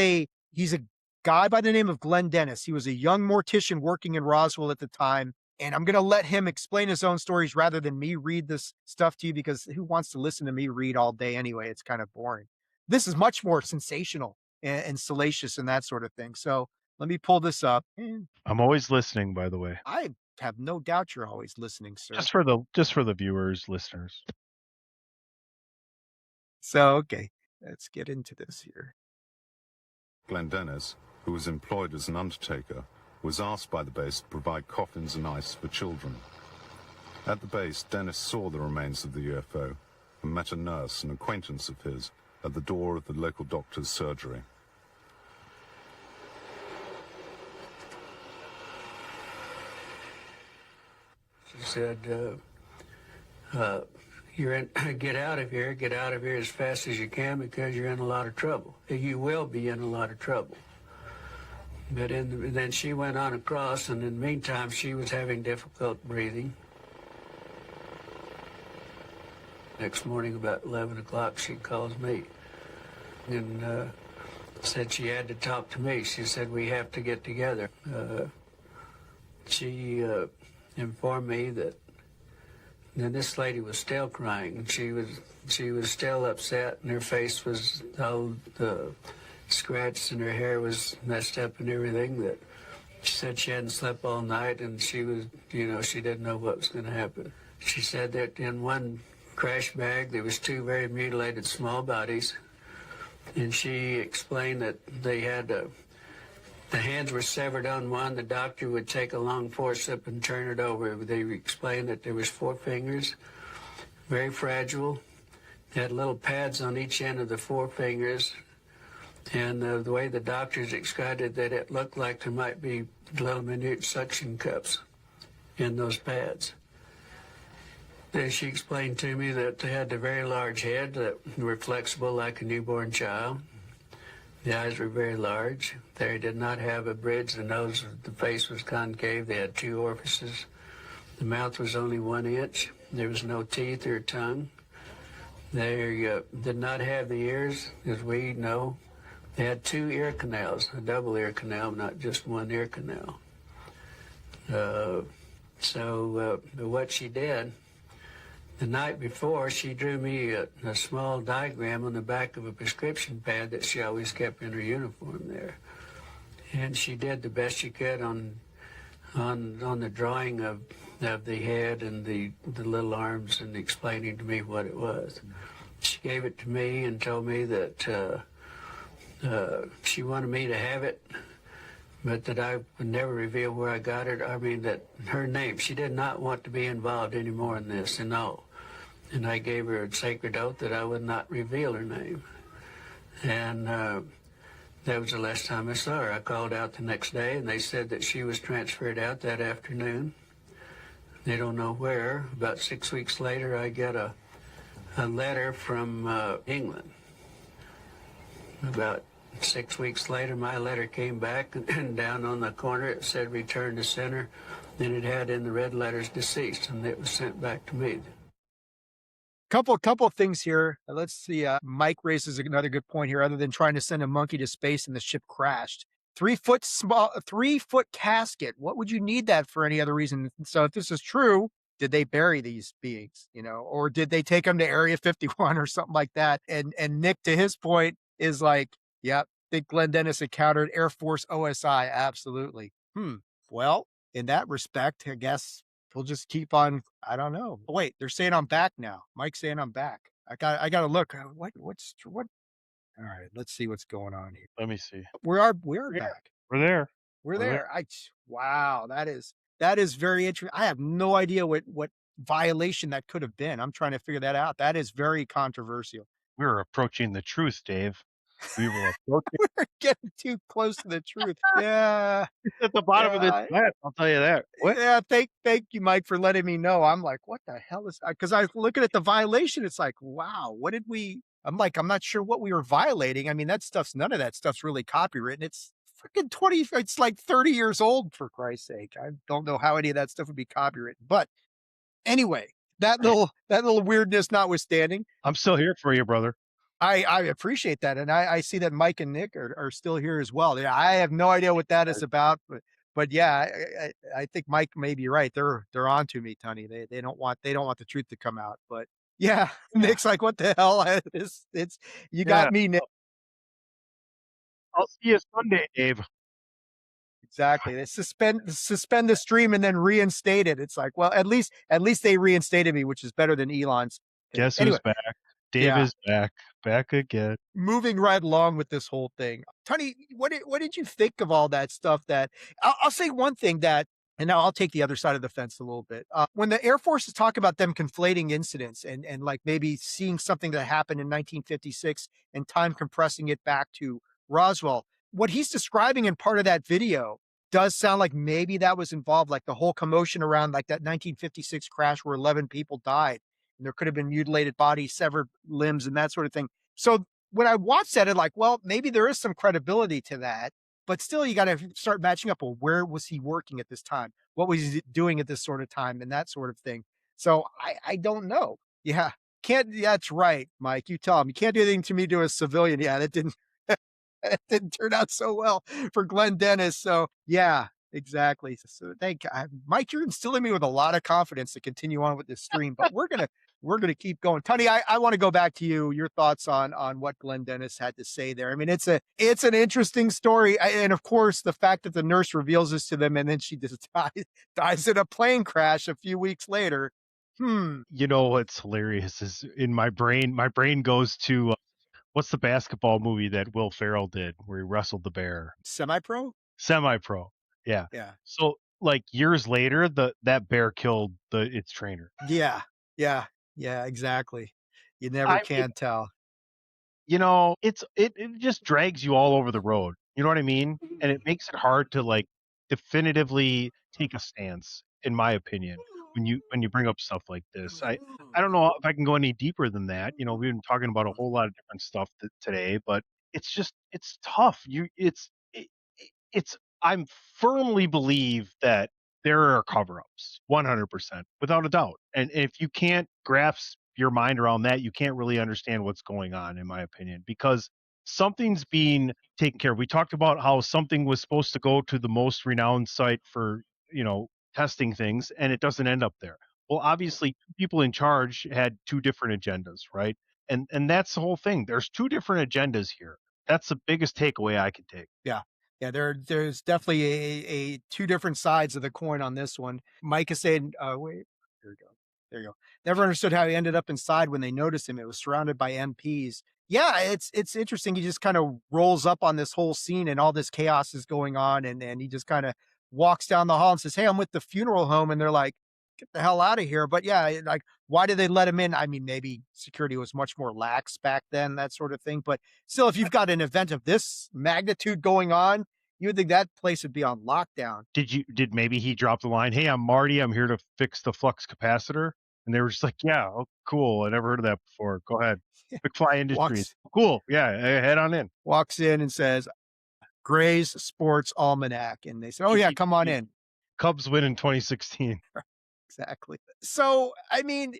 a guy by the name of Glenn Dennis. He was a young mortician working in Roswell at the time. And I'm going to let him explain his own stories rather than me read this stuff to you, because who wants to listen to me read all day anyway? It's kind of boring. This is much more sensational and salacious and that sort of thing. So let me pull this up. I'm always listening, by the way. I have no doubt you're always listening, sir. Just for the viewers, listeners. So, okay, let's get into this here. Glenn Dennis, who was employed as an undertaker, was asked by the base to provide coffins and ice for children. At the base, Dennis saw the remains of the UFO and met a nurse, an acquaintance of his, at the door of the local doctor's surgery. She said, you're in, get out of here as fast as you can, because you're in a lot of trouble. You will be in a lot of trouble. But then she went on across, and in the meantime, she was having difficult breathing. Next morning, about 11 o'clock, she calls me and said she had to talk to me. She said, we have to get together. She informed me that this lady was still crying, and she was still upset, and her face was all scratched, and her hair was messed up and everything. That she said she hadn't slept all night, and she was, she didn't know what was going to happen. She said that in one crash bag there was 2 very mutilated small bodies, and she explained that they had the hands were severed on one. The doctor would take a long forceps and turn it over. They explained that there was 4 fingers, very fragile. They had little pads on each end of the 4 fingers. And the way the doctors described it, that it looked like there might be little minute suction cups in those pads. Then she explained to me that they had a very large head that were flexible like a newborn child. The eyes were very large. They did not have a bridge. The face was concave. They had 2 orifices. The mouth was only 1 inch. There was no teeth or tongue. They did not have the ears, as we know. They had 2 ear canals, a double ear canal, not just 1 ear canal. What she did, the night before, she drew me a small diagram on the back of a prescription pad that she always kept in her uniform there. And she did the best she could on the drawing of the head and the little arms, and explaining to me what it was. She gave it to me and told me that she wanted me to have it, but that I would never reveal where I got it. I mean, that her name, she did not want to be involved anymore in this, and all. And I gave her a sacred oath that I would not reveal her name. And that was the last time I saw her. I called out the next day, and they said that she was transferred out that afternoon. They don't know where. About 6 weeks later, I get a letter from England. About 6 weeks later, my letter came back, and down on the corner it said return to center. Then it had in the red letters deceased, and it was sent back to me. Couple of things here. Let's see. Mike raises another good point here. Other than trying to send a monkey to space and the ship crashed, 3 foot small, 3 foot casket. What would you need that for any other reason? So if this is true, did they bury these beings? Or did they take them to Area 51 or something like that? And Nick, to his point, is like, yep, think Glenn Dennis encountered Air Force OSI. Absolutely. Well, in that respect, I guess we'll just keep on. I don't know. Wait, they're saying I'm back now. Mike's saying I'm back. I got to look. What? All right, let's see what's going on here. Let me see. We're back. We're there. We're there. Wow, that is very interesting. I have no idea what violation that could have been. I'm trying to figure that out. That is very controversial. We're approaching the truth, Dave. We were approaching. We're getting too close to the truth. Yeah. It's at the bottom of this Yeah. flat, I'll tell you that. What? Yeah, thank you, Mike, for letting me know. I'm like, what the hell is? Because I was looking at the violation. It's like, wow, what did we? I'm like, I'm not sure what we were violating. I mean, none of that stuff's really copywritten. It's freaking 20. It's like 30 years old, for Christ's sake. I don't know how any of that stuff would be copywritten. But anyway, that little weirdness notwithstanding, I'm still here for you, brother. I appreciate that, and I see that Mike and Nick are still here as well. Yeah, I have no idea what that is about, but yeah, I think Mike may be right. They're on to me, Tunney. They don't want the truth to come out. But yeah, Nick's like, what the hell? It's you Yeah. got me, Nick. I'll see you Sunday, Dave. Exactly. They suspend the stream and then reinstate it. It's like, well, at least they reinstated me, which is better than Elon's. Guess Anyway, who's back? Dave yeah. is back again. Moving right along with this whole thing, Tunney, what did you think of all that stuff? That I'll say one thing that, and now I'll take the other side of the fence a little bit. When the Air Force is talking about them conflating incidents and like maybe seeing something that happened in 1956 and time compressing it back to Roswell, what he's describing in part of that video does sound like maybe that was involved, like the whole commotion around like that 1956 crash where 11 people died and there could have been mutilated bodies, severed limbs, and that sort of thing. So when I watched that, I'm like, well, maybe there is some credibility to that, but still you got to start matching up. Well, where was he working at this time? What was he doing at this sort of time and that sort of thing? So I don't know. Yeah. That's right, Mike. You tell him you can't do anything to me to a civilian. Yeah, that didn't, it didn't turn out so well for Glenn Dennis. So yeah, exactly. So thank Mike, you're instilling me with a lot of confidence to continue on with this stream, but we're gonna keep going. Tunney, I want to go back to you. Your thoughts on what Glenn Dennis had to say there. I mean, it's an interesting story, and of course, the fact that the nurse reveals this to them, and then she just dies in a plane crash a few weeks later. You know what's hilarious is in my brain goes to what's the basketball movie that Will Ferrell did where he wrestled the bear? Semi-pro. Yeah. Yeah. So like years later, that bear killed its trainer. Yeah. Exactly. You never can tell. You know, it just drags you all over the road. You know what I mean? And it makes it hard to like definitively take a stance, in my opinion, when you bring up stuff like this. I don't know if I can go any deeper than that. You know, we've been talking about a whole lot of different stuff today, but it's tough. I'm firmly believe that there are cover-ups, 100%, without a doubt. And if you can't grasp your mind around that, you can't really understand what's going on, in my opinion, because something's being taken care of. We talked about how something was supposed to go to the most renowned site for, testing things, and it doesn't end up there. Well, obviously, people in charge had two different agendas, right? And that's the whole thing. There's two different agendas here. That's the biggest takeaway I could take. Yeah. Yeah, there's definitely a two different sides of the coin on this one. Mike is saying, wait, there you go. Never understood how he ended up inside when they noticed him. It was surrounded by MPs. Yeah, it's interesting. He just kind of rolls up on this whole scene and all this chaos is going on, and he just kind of walks down the hall and says, "Hey, I'm with the funeral home," and they're like, "Get the hell out of here!" But yeah, like, why did they let him in? I mean, maybe security was much more lax back then, that sort of thing. But still, if you've got an event of this magnitude going on, you would think that place would be on lockdown. Did maybe he drop the line, "Hey, I'm Marty. I'm here to fix the flux capacitor." And they were just like, "Yeah, oh, cool. I never heard of that before. Go ahead." McFly Industries. Cool. Yeah, head on in. Walks in and says, "Gray's Sports Almanac." And they said, "Oh, yeah, come on in." Cubs win in 2016. Exactly. So, I mean,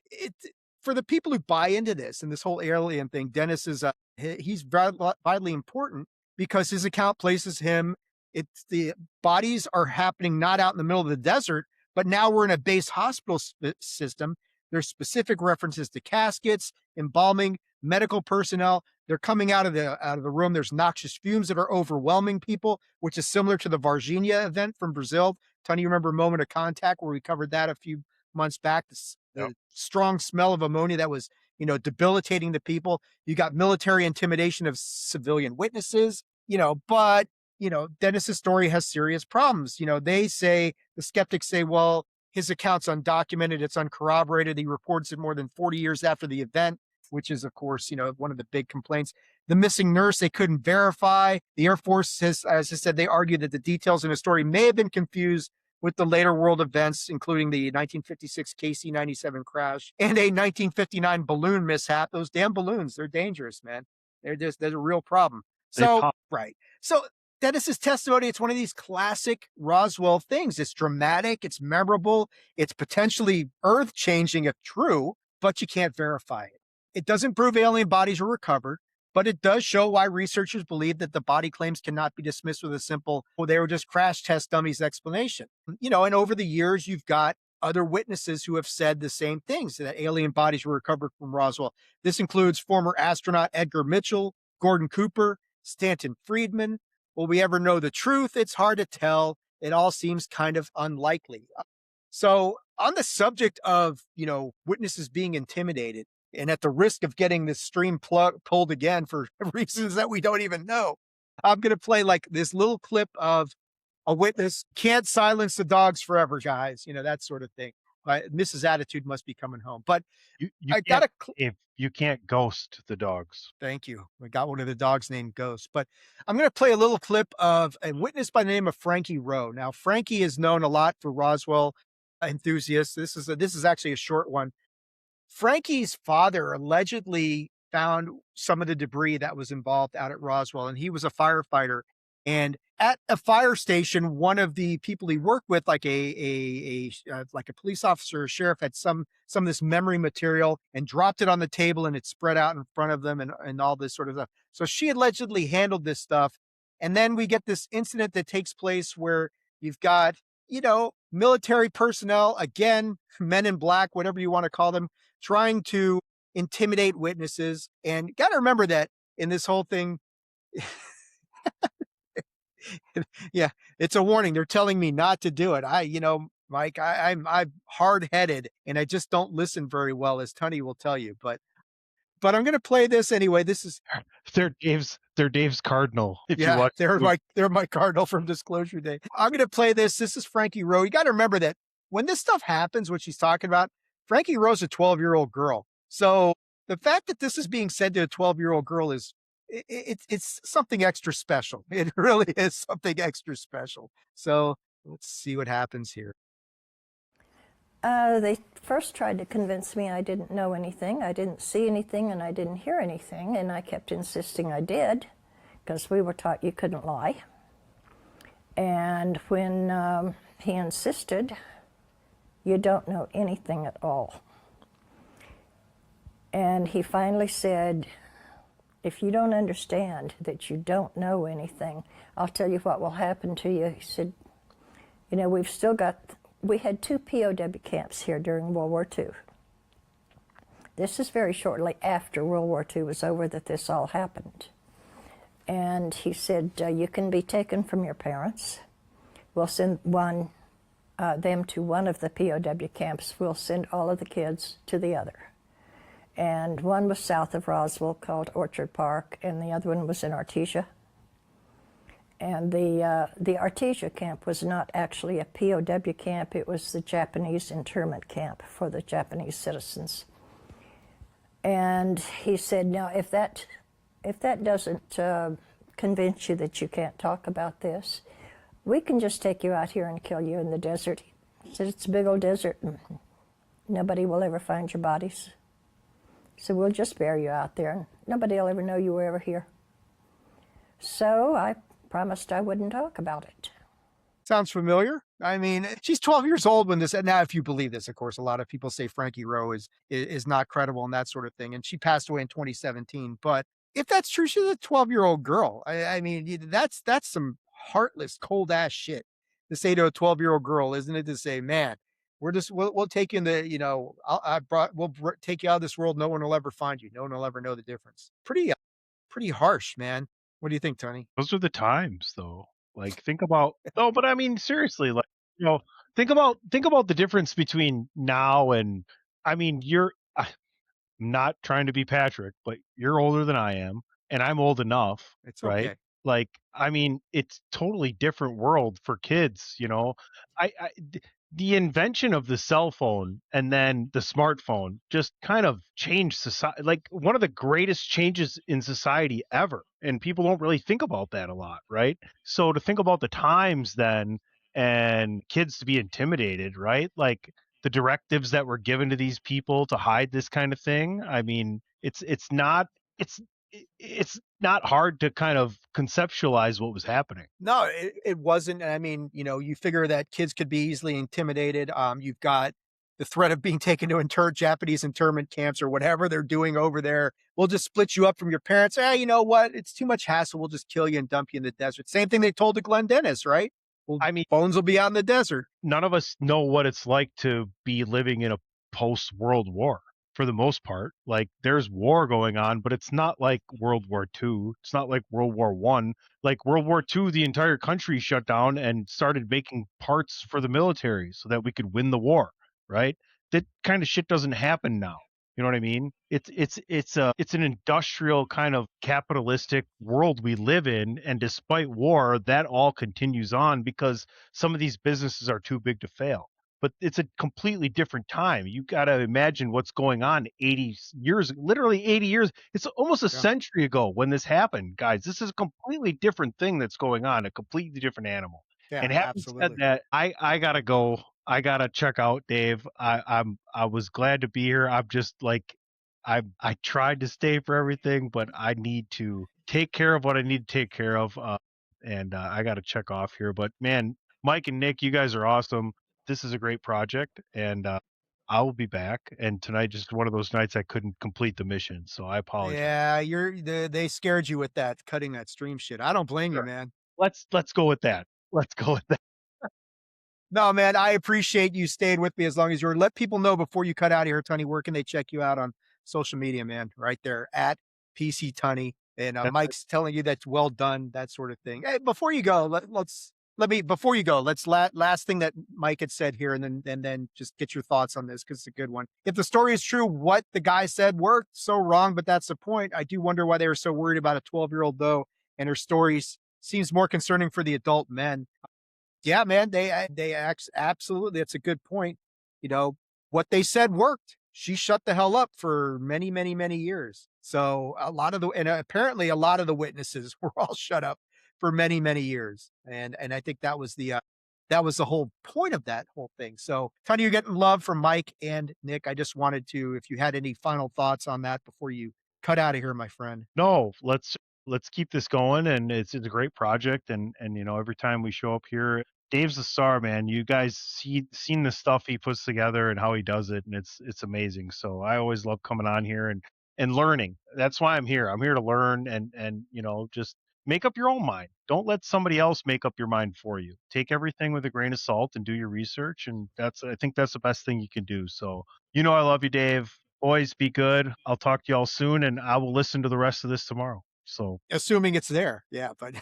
for the people who buy into this and this whole alien thing, Dennis is he's vitally important because his account places him. It's the bodies are happening not out in the middle of the desert, but now we're in a base hospital system. There's specific references to caskets, embalming, medical personnel. They're coming out of the room. There's noxious fumes that are overwhelming people, which is similar to the Varginha event from Brazil. Tunney, you remember Moment of Contact where we covered that a few months back? The strong smell of ammonia that was, debilitating the people. You got military intimidation of civilian witnesses, but Dennis's story has serious problems. The skeptics say, well, his account's undocumented, it's uncorroborated. He reports it more than 40 years after the event. which is, of course, one of the big complaints. The missing nurse, they couldn't verify. The Air Force has, as I said, they argued that the details in the story may have been confused with the later world events, including the 1956 KC-97 crash and a 1959 balloon mishap. Those damn balloons, they're dangerous, man. They're a real problem. So, right. So Dennis's testimony, it's one of these classic Roswell things. It's dramatic, it's memorable, it's potentially earth-changing if true, but you can't verify it. It doesn't prove alien bodies were recovered, but it does show why researchers believe that the body claims cannot be dismissed with a simple, well, they were just crash test dummies explanation. And over the years, you've got other witnesses who have said the same things, that alien bodies were recovered from Roswell. This includes former astronaut Edgar Mitchell, Gordon Cooper, Stanton Friedman. Will we ever know the truth? It's hard to tell. It all seems kind of unlikely. So on the subject of, witnesses being intimidated, and at the risk of getting this stream pulled again for reasons that we don't even know, I'm going to play like this little clip of a witness. Can't silence the dogs forever, guys. That sort of thing. Mrs. Attitude must be coming home. But I got if you can't ghost the dogs. Thank you. I got one of the dogs named Ghost. But I'm going to play a little clip of a witness by the name of Frankie Rowe. Now, Frankie is known a lot for Roswell enthusiasts. This is actually a short one. Frankie's father allegedly found some of the debris that was involved out at Roswell, and he was a firefighter. And at a fire station, one of the people he worked with, like a police officer or sheriff, had some of this memory material and dropped it on the table, and it spread out in front of them and all this sort of stuff. So she allegedly handled this stuff. And then we get this incident that takes place where you've got, military personnel, again, men in black, whatever you want to call them, trying to intimidate witnesses. And you got to remember that in this whole thing, yeah, it's a warning. They're telling me not to do it. Mike, I'm hard-headed and I just don't listen very well, as Tunney will tell you. But I'm going to play this anyway. This is they're Dave's cardinal. They're my cardinal from Disclosure Day. I'm going to play this. This is Frankie Rowe. You got to remember that when this stuff happens, what she's talking about, Frankie Rowe's a 12-year-old girl. So the fact that this is being said to a 12-year-old girl is it's something extra special. It really is something extra special. So let's see what happens here. They first tried to convince me I didn't know anything, I didn't see anything, and I didn't hear anything, and I kept insisting I did, because we were taught you couldn't lie. And when he insisted, you don't know anything at all. And he finally said, if you don't understand that you don't know anything, I'll tell you what will happen to you. He said, we had 2 POW camps here during World War II. This is very shortly after World War II was over that this all happened. And he said, you can be taken from your parents. We'll send them to one of the POW camps. We'll send all of the kids to the other. And one was south of Roswell called Orchard Park, and the other one was in Artesia. And the Artesia camp was not actually a POW camp, it was the Japanese internment camp for the Japanese citizens. And he said, now if that doesn't convince you that you can't talk about this, we can just take you out here and kill you in the desert. He said, it's a big old desert and nobody will ever find your bodies. So we'll just bury you out there and nobody will ever know you were ever here. So I promised I wouldn't talk about it. Sounds familiar. I mean, she's 12 years old when this, now if you believe this, of course, a lot of people say Frankie Rowe is not credible and that sort of thing. And she passed away in 2017. But if that's true, she's a 12-year-old girl. I mean, that's heartless, cold ass shit to say to a 12-year-old girl, isn't it? To say, man, we'll take you in the, we'll take you out of this world. No one will ever find you. No one will ever know the difference. Pretty harsh, man. What do you think, Tony? Those are the times, though. Like, think about but I mean, seriously, like, think about the difference between now and, I mean, I'm not trying to be Patrick, but you're older than I am, and I'm old enough, It's right? okay. Like, I mean, it's totally different world for kids, the invention of the cell phone and then the smartphone just kind of changed society, like one of the greatest changes in society ever. And people don't really think about that a lot, right? So to think about the times then and kids to be intimidated, right? Like the directives that were given to these people to hide this kind of thing. I mean, it's it's not hard to kind of conceptualize what was happening. No, it wasn't. And I mean, you figure that kids could be easily intimidated. You've got the threat of being taken to Japanese internment camps or whatever they're doing over there. We'll just split you up from your parents. Hey, you know what? It's too much hassle. We'll just kill you and dump you in the desert. Same thing they told to Glenn Dennis, right? Well, I mean, phones will be out in the desert. none of us know what it's like to be living in a post-World War for the most part. Like there's war going on, but it's not like World War II. It's not like World War One. Like World War II, the entire country shut down and started making parts for the military so that we could win the war, right? That kind of shit doesn't happen now. You know what I mean? It's an industrial kind of capitalistic world we live in, and despite war, that all continues on because some of these businesses are too big to fail. But it's a completely different time. You got to imagine what's going on 80 years, literally 80 years. It's almost a century ago when this happened, guys. This is a completely different thing that's going on, a completely different animal. Yeah, And having absolutely. said that, I gotta go. I gotta check out Dave. I was glad to be here. I'm just like I tried to stay for everything, but I need to take care of what I need to take care of. And I gotta check off here. But man, Mike and Nick, you guys are awesome. This is a great project, and I will be back. And tonight just one of those nights I couldn't complete the mission, so I apologize. Yeah, they scared you with that cutting that stream shit. I don't blame you, man. Let's go with that. Let's go with that. No, man, I appreciate you staying with me as long as you're. Let people know before you cut out of here, Tunney, where can they check you out on social media, man? Right there at PC Tunney. And Mike's telling you that's well done, that sort of thing. Hey, before you go, before you go, let's last thing that Mike had said here, and then just get your thoughts on this because it's a good one. If the story is true, what the guy said worked. So wrong, but that's the point. I do wonder why they were so worried about a 12-year-old though, and her stories seems more concerning for the adult men. Yeah, man, absolutely. That's a good point. What they said worked. She shut the hell up for many, many, many years. So apparently a lot of the witnesses were all shut up for many, many years. And I think that was the whole point of that whole thing. So Tony, you're getting love from Mike and Nick. I just wanted to, if you had any final thoughts on that before you cut out of here, my friend. No, let's keep this going, and it's a great project, and every time we show up here, Dave's the star, man. You guys seen the stuff he puts together and how he does it, and it's amazing. So I always love coming on here and learning. That's why I'm here. I'm here to learn and just make up your own mind. Don't let somebody else make up your mind for you. Take everything with a grain of salt and do your research, and I think that's the best thing you can do. So I love you, Dave. Boys, be good. I'll talk to y'all soon, and I will listen to the rest of this tomorrow. So assuming it's there. Yeah, but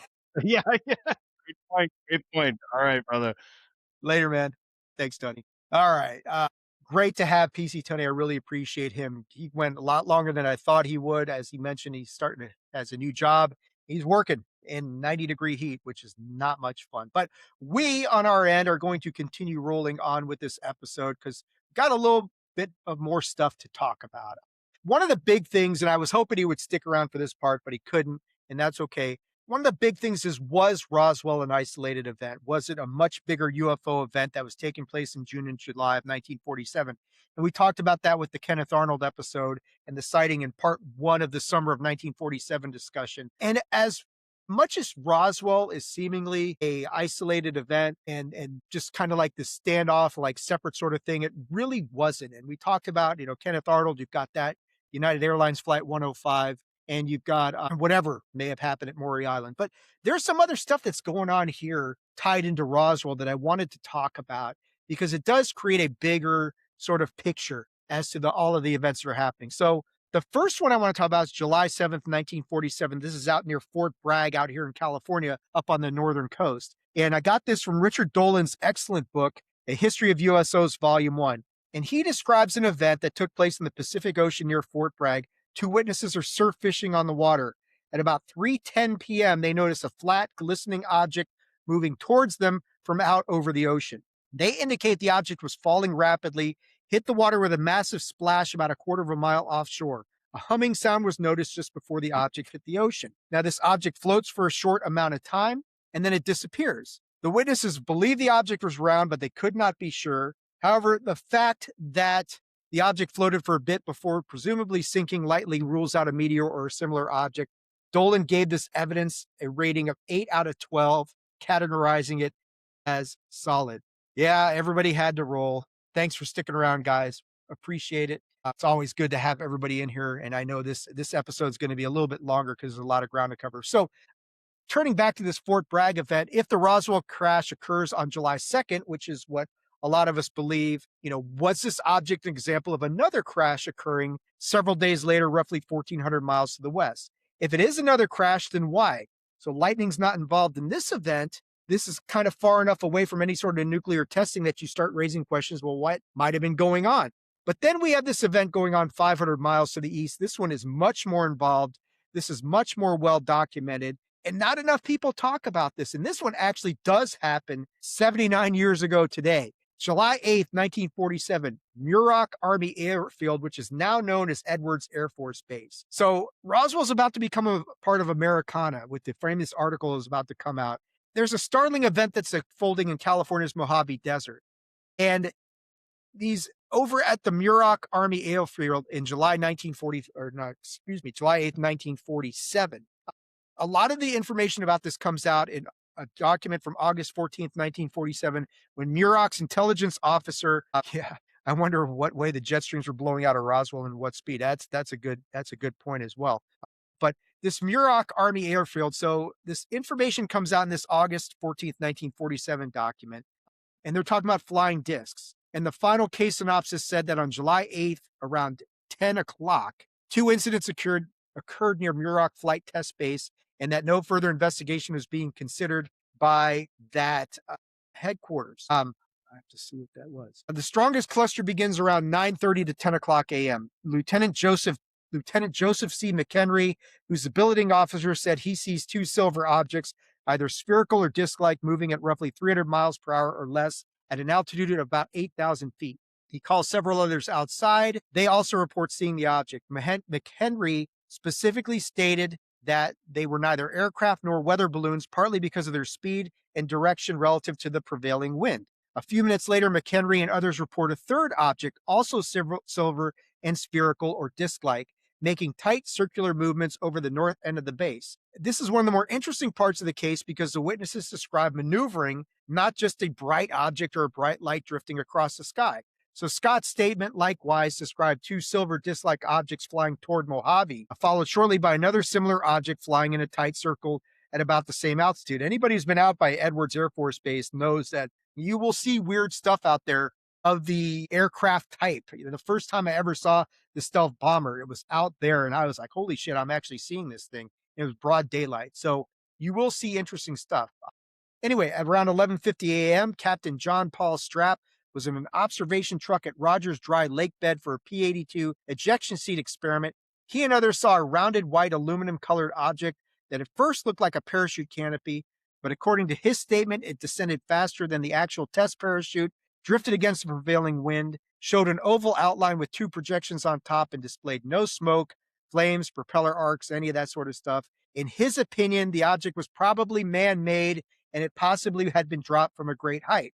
yeah. Great point. Great point. All right, brother. Later, man. Thanks, Tony. All right. Great to have PC Tunney. I really appreciate him. He went a lot longer than I thought he would. As he mentioned, he's starting as a new job. He's working in 90-degree heat, which is not much fun. But we on our end are going to continue rolling on with this episode because we got a little bit of more stuff to talk about. One of the big things, and I was hoping he would stick around for this part, but he couldn't, and that's okay. One of the big things was Roswell an isolated event? Was it a much bigger UFO event that was taking place in June and July of 1947? And we talked about that with the Kenneth Arnold episode and the sighting in part 1 of the summer of 1947 discussion. And as much as Roswell is seemingly a isolated event and just kind of like this standoff, like separate sort of thing, it really wasn't. And we talked about, Kenneth Arnold, you've got that United Airlines Flight 105, and you've got whatever may have happened at Maury Island. But there's some other stuff that's going on here tied into Roswell that I wanted to talk about because it does create a bigger sort of picture as to all of the events that are happening. So the first one I want to talk about is July 7th, 1947. This is out near Fort Bragg out here in California, up on the northern coast. And I got this from Richard Dolan's excellent book, A History of USOs, Volume 1. And he describes an event that took place in the Pacific Ocean near Fort Bragg. 2 witnesses are surf fishing on the water. At about 3:10 p.m., they notice a flat, glistening object moving towards them from out over the ocean. They indicate the object was falling rapidly, hit the water with a massive splash about a quarter of a mile offshore. A humming sound was noticed just before the object hit the ocean. Now, this object floats for a short amount of time, and then it disappears. The witnesses believe the object was round, but they could not be sure. However, the fact that the object floated for a bit before presumably sinking lightly rules out a meteor or a similar object. Dolan gave this evidence a rating of 8 out of 12, categorizing it as solid. Yeah, everybody had to roll. Thanks for sticking around, guys. Appreciate it. It's always good to have everybody in here, and I know this episode is going to be a little bit longer because there's a lot of ground to cover. So, turning back to this Fort Bragg event, if the Roswell crash occurs on July 2nd, which is what a lot of us believe, was this object an example of another crash occurring several days later, roughly 1,400 miles to the west? If it is another crash, then why? So lightning's not involved in this event. This is kind of far enough away from any sort of nuclear testing that you start raising questions. Well, what might have been going on? But then we have this event going on 500 miles to the east. This one is much more involved. This is much more well documented. And not enough people talk about this. And this one actually does happen 79 years ago today. July 8th, 1947, Muroc Army Airfield, which is now known as Edwards Air Force Base. So Roswell's about to become a part of Americana with the famous article is about to come out. There's a startling event that's unfolding in California's Mojave Desert. And these over at the Muroc Army Airfield in July 8th, 1947. A lot of the information about this comes out in a document from August 14th, 1947, when Muroc's intelligence officer, I wonder what way the jet streams were blowing out of Roswell and what speed. That's a good point as well. But this Muroc Army Airfield, so this information comes out in this August 14th, 1947 document, and they're talking about flying discs. And the final case synopsis said that on July 8th, around 10 o'clock, 2 incidents occurred near Muroc Flight Test Base, and that no further investigation was being considered by that headquarters. I have to see what that was. The strongest cluster begins around 9:30 to 10 o'clock a.m. Lieutenant Joseph C. McHenry, who's the billeting officer, said he sees 2 silver objects, either spherical or disc-like, moving at roughly 300 miles per hour or less at an altitude of about 8,000 feet. He calls several others outside. They also report seeing the object. McHenry specifically stated that they were neither aircraft nor weather balloons, partly because of their speed and direction relative to the prevailing wind. A few minutes later, McHenry and others report a third object, also silver and spherical or disc-like, making tight circular movements over the north end of the base. This is one of the more interesting parts of the case because the witnesses describe maneuvering, not just a bright object or a bright light drifting across the sky. So Scott's statement likewise described 2 silver disc-like objects flying toward Mojave, followed shortly by another similar object flying in a tight circle at about the same altitude. Anybody who's been out by Edwards Air Force Base knows that you will see weird stuff out there of the aircraft type. The first time I ever saw the stealth bomber, it was out there, and I was like, holy shit, I'm actually seeing this thing. It was broad daylight. So you will see interesting stuff. Anyway, at around 11:50 a.m., Captain John Paul Strapp was in an observation truck at Rogers Dry Lake Bed for a P-82 ejection seat experiment. He and others saw a rounded white aluminum-colored object that at first looked like a parachute canopy, but according to his statement, it descended faster than the actual test parachute, drifted against the prevailing wind, showed an oval outline with 2 projections on top, and displayed no smoke, flames, propeller arcs, any of that sort of stuff. In his opinion, the object was probably man-made, and it possibly had been dropped from a great height.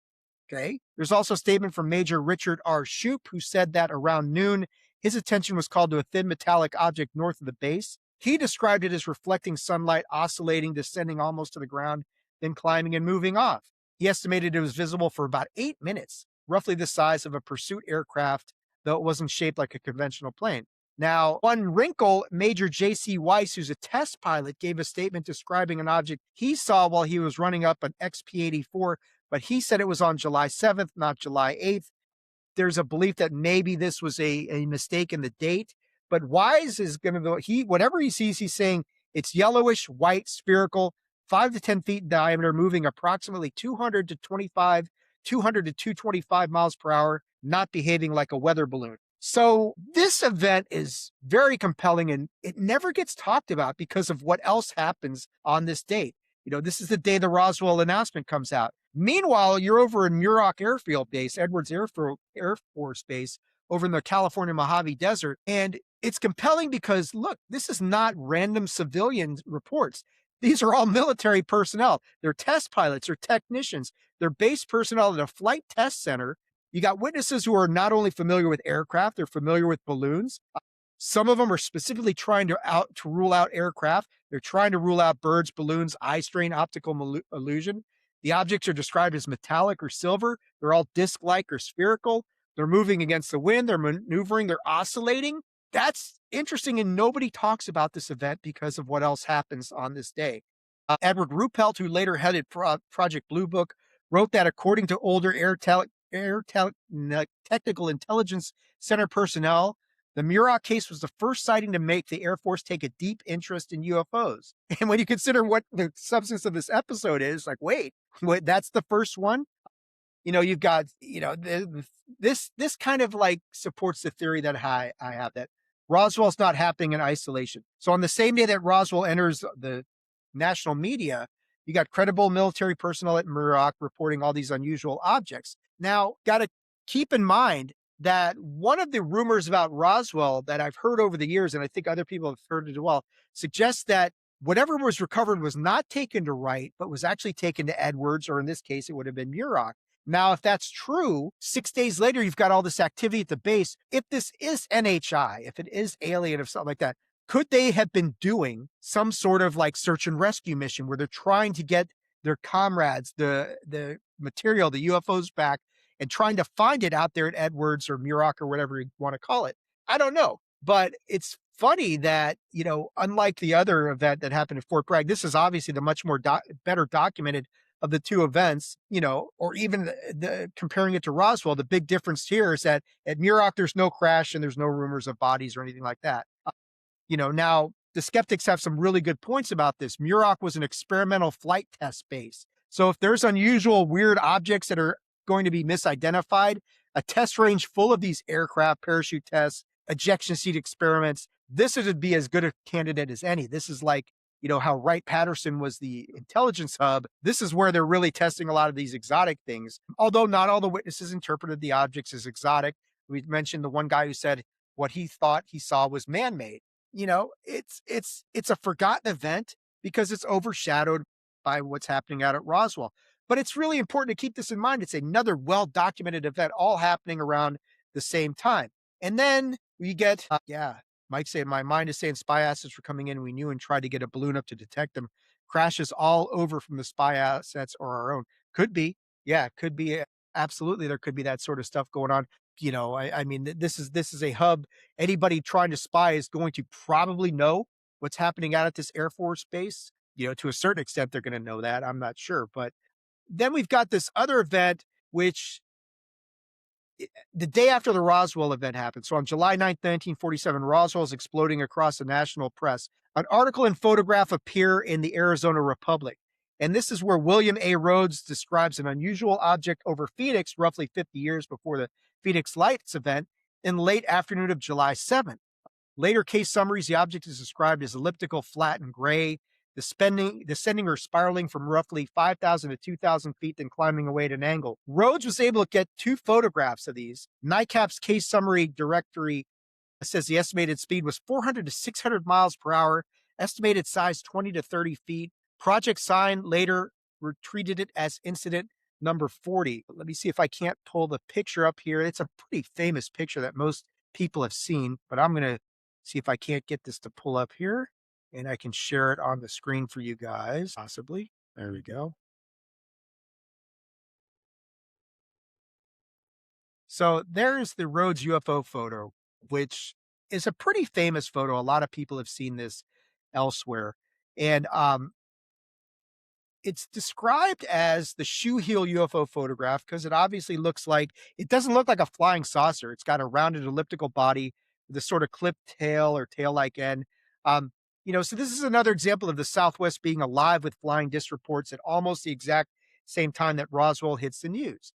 Okay. There's also a statement from Major Richard R. Shoup, who said that around noon, his attention was called to a thin metallic object north of the base. He described it as reflecting sunlight, oscillating, descending almost to the ground, then climbing and moving off. He estimated it was visible for about 8 minutes, roughly the size of a pursuit aircraft, though it wasn't shaped like a conventional plane. Now, one wrinkle, Major J.C. Weiss, who's a test pilot, gave a statement describing an object he saw while he was running up an XP-84, but he said it was on July 7th, not July 8th. There's a belief that maybe this was a mistake in the date, but Wise is going to, whatever he sees, he's saying it's yellowish, white, spherical, 5 to 10 feet in diameter, moving approximately 200 to 225 miles per hour, not behaving like a weather balloon. So this event is very compelling, and it never gets talked about because of what else happens on this date. This is the day the Roswell announcement comes out. Meanwhile, you're over in Muroc Airfield Base, Edwards Air Force Base, over in the California Mojave Desert. And it's compelling because, look, this is not random civilian reports. These are all military personnel. They're test pilots, they're technicians, they're base personnel at a flight test center. You got witnesses who are not only familiar with aircraft, they're familiar with balloons. Some of them are specifically trying to rule out aircraft. They're trying to rule out birds, balloons, eye strain, optical illusion. The objects are described as metallic or silver. They're all disc-like or spherical. They're moving against the wind. They're maneuvering. They're oscillating. That's interesting, and nobody talks about this event because of what else happens on this day. Edward Ruppelt, who later headed Project Blue Book, wrote that according to older Technical Intelligence Center personnel, the Muroc case was the first sighting to make the Air Force take a deep interest in UFOs. And when you consider what the substance of this episode is, like, wait, that's the first one? You've got, this kind of like supports the theory that I have, that Roswell's not happening in isolation. So on the same day that Roswell enters the national media, you got credible military personnel at Muroc reporting all these unusual objects. Now, got to keep in mind that one of the rumors about Roswell that I've heard over the years, and I think other people have heard it as well, suggests that whatever was recovered was not taken to Wright, but was actually taken to Edwards, or in this case, it would have been Muroc. Now, if that's true, 6 days later, you've got all this activity at the base. If this is NHI, if it is alien, if something like that, could they have been doing some sort of like search and rescue mission where they're trying to get their comrades, the material, the UFOs back, and trying to find it out there at Edwards or Muroc or whatever you want to call it? I don't know. But it's funny that, unlike the other event that happened at Fort Bragg, this is obviously the much more better documented of the two events, or even comparing it to Roswell. The big difference here is that at Muroc, there's no crash and there's no rumors of bodies or anything like that. Now the skeptics have some really good points about this. Muroc was an experimental flight test base. So if there's unusual, weird objects that are going to be misidentified, a test range full of these aircraft, parachute tests, ejection seat experiments, this would be as good a candidate as any. This is like, how Wright-Patterson was the intelligence hub. This is where they're really testing a lot of these exotic things. Although not all the witnesses interpreted the objects as exotic. We mentioned the one guy who said what he thought he saw was man-made. It's a forgotten event because it's overshadowed by what's happening out at Roswell. But it's really important to keep this in mind. It's another well-documented event all happening around the same time. And then we get, Mike said, my mind is saying spy assets were coming in. We knew and tried to get a balloon up to detect them. Crashes all over from the spy assets or our own. Could be. Yeah, could be. Absolutely. There could be that sort of stuff going on. I mean, this is a hub. Anybody trying to spy is going to probably know what's happening out at this Air Force base. To a certain extent, they're going to know that. I'm not sure. But then we've got this other event, which the day after the Roswell event happened. So on July 9th, 1947, Roswell is exploding across the national press. An article and photograph appear in the Arizona Republic. And this is where William A. Rhodes describes an unusual object over Phoenix roughly 50 years before the Phoenix Lights event in late afternoon of July 7th. Later case summaries, the object is described as elliptical, flat, and gray, descending or spiraling from roughly 5,000 to 2,000 feet, then climbing away at an angle. Rhodes was able to get 2 photographs of these. NICAP's case summary directory says the estimated speed was 400 to 600 miles per hour, estimated size 20 to 30 feet. Project Sign later treated it as incident number 40. Let me see if I can't pull the picture up here. It's a pretty famous picture that most people have seen, but I'm going to see if I can't get this to pull up here. And I can share it on the screen for you guys, possibly. There we go. So there's the Rhodes UFO photo, which is a pretty famous photo. A lot of people have seen this elsewhere. And it's described as the shoe heel UFO photograph because it obviously it doesn't look like a flying saucer. It's got a rounded elliptical body with a sort of clipped tail or tail-like end. So this is another example of the Southwest being alive with flying disc reports at almost the exact same time that Roswell hits the news.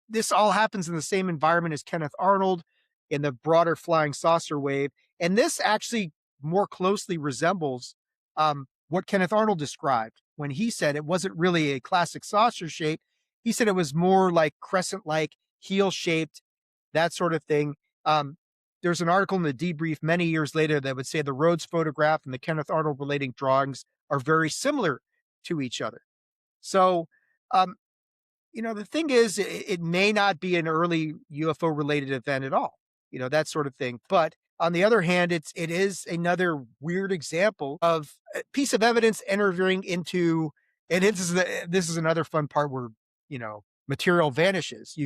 This all happens in the same environment as Kenneth Arnold in the broader flying saucer wave. And this actually more closely resembles what Kenneth Arnold described when he said it wasn't really a classic saucer shape. He said it was more like crescent-like, heel-shaped, that sort of thing. There's an article in the debrief many years later that would say the Rhodes photograph and the Kenneth Arnold relating drawings are very similar to each other. So, the thing is, it may not be an early UFO related event at all, that sort of thing. But on the other hand, it is another weird example of a piece of evidence entering into, and this is another fun part where, material vanishes.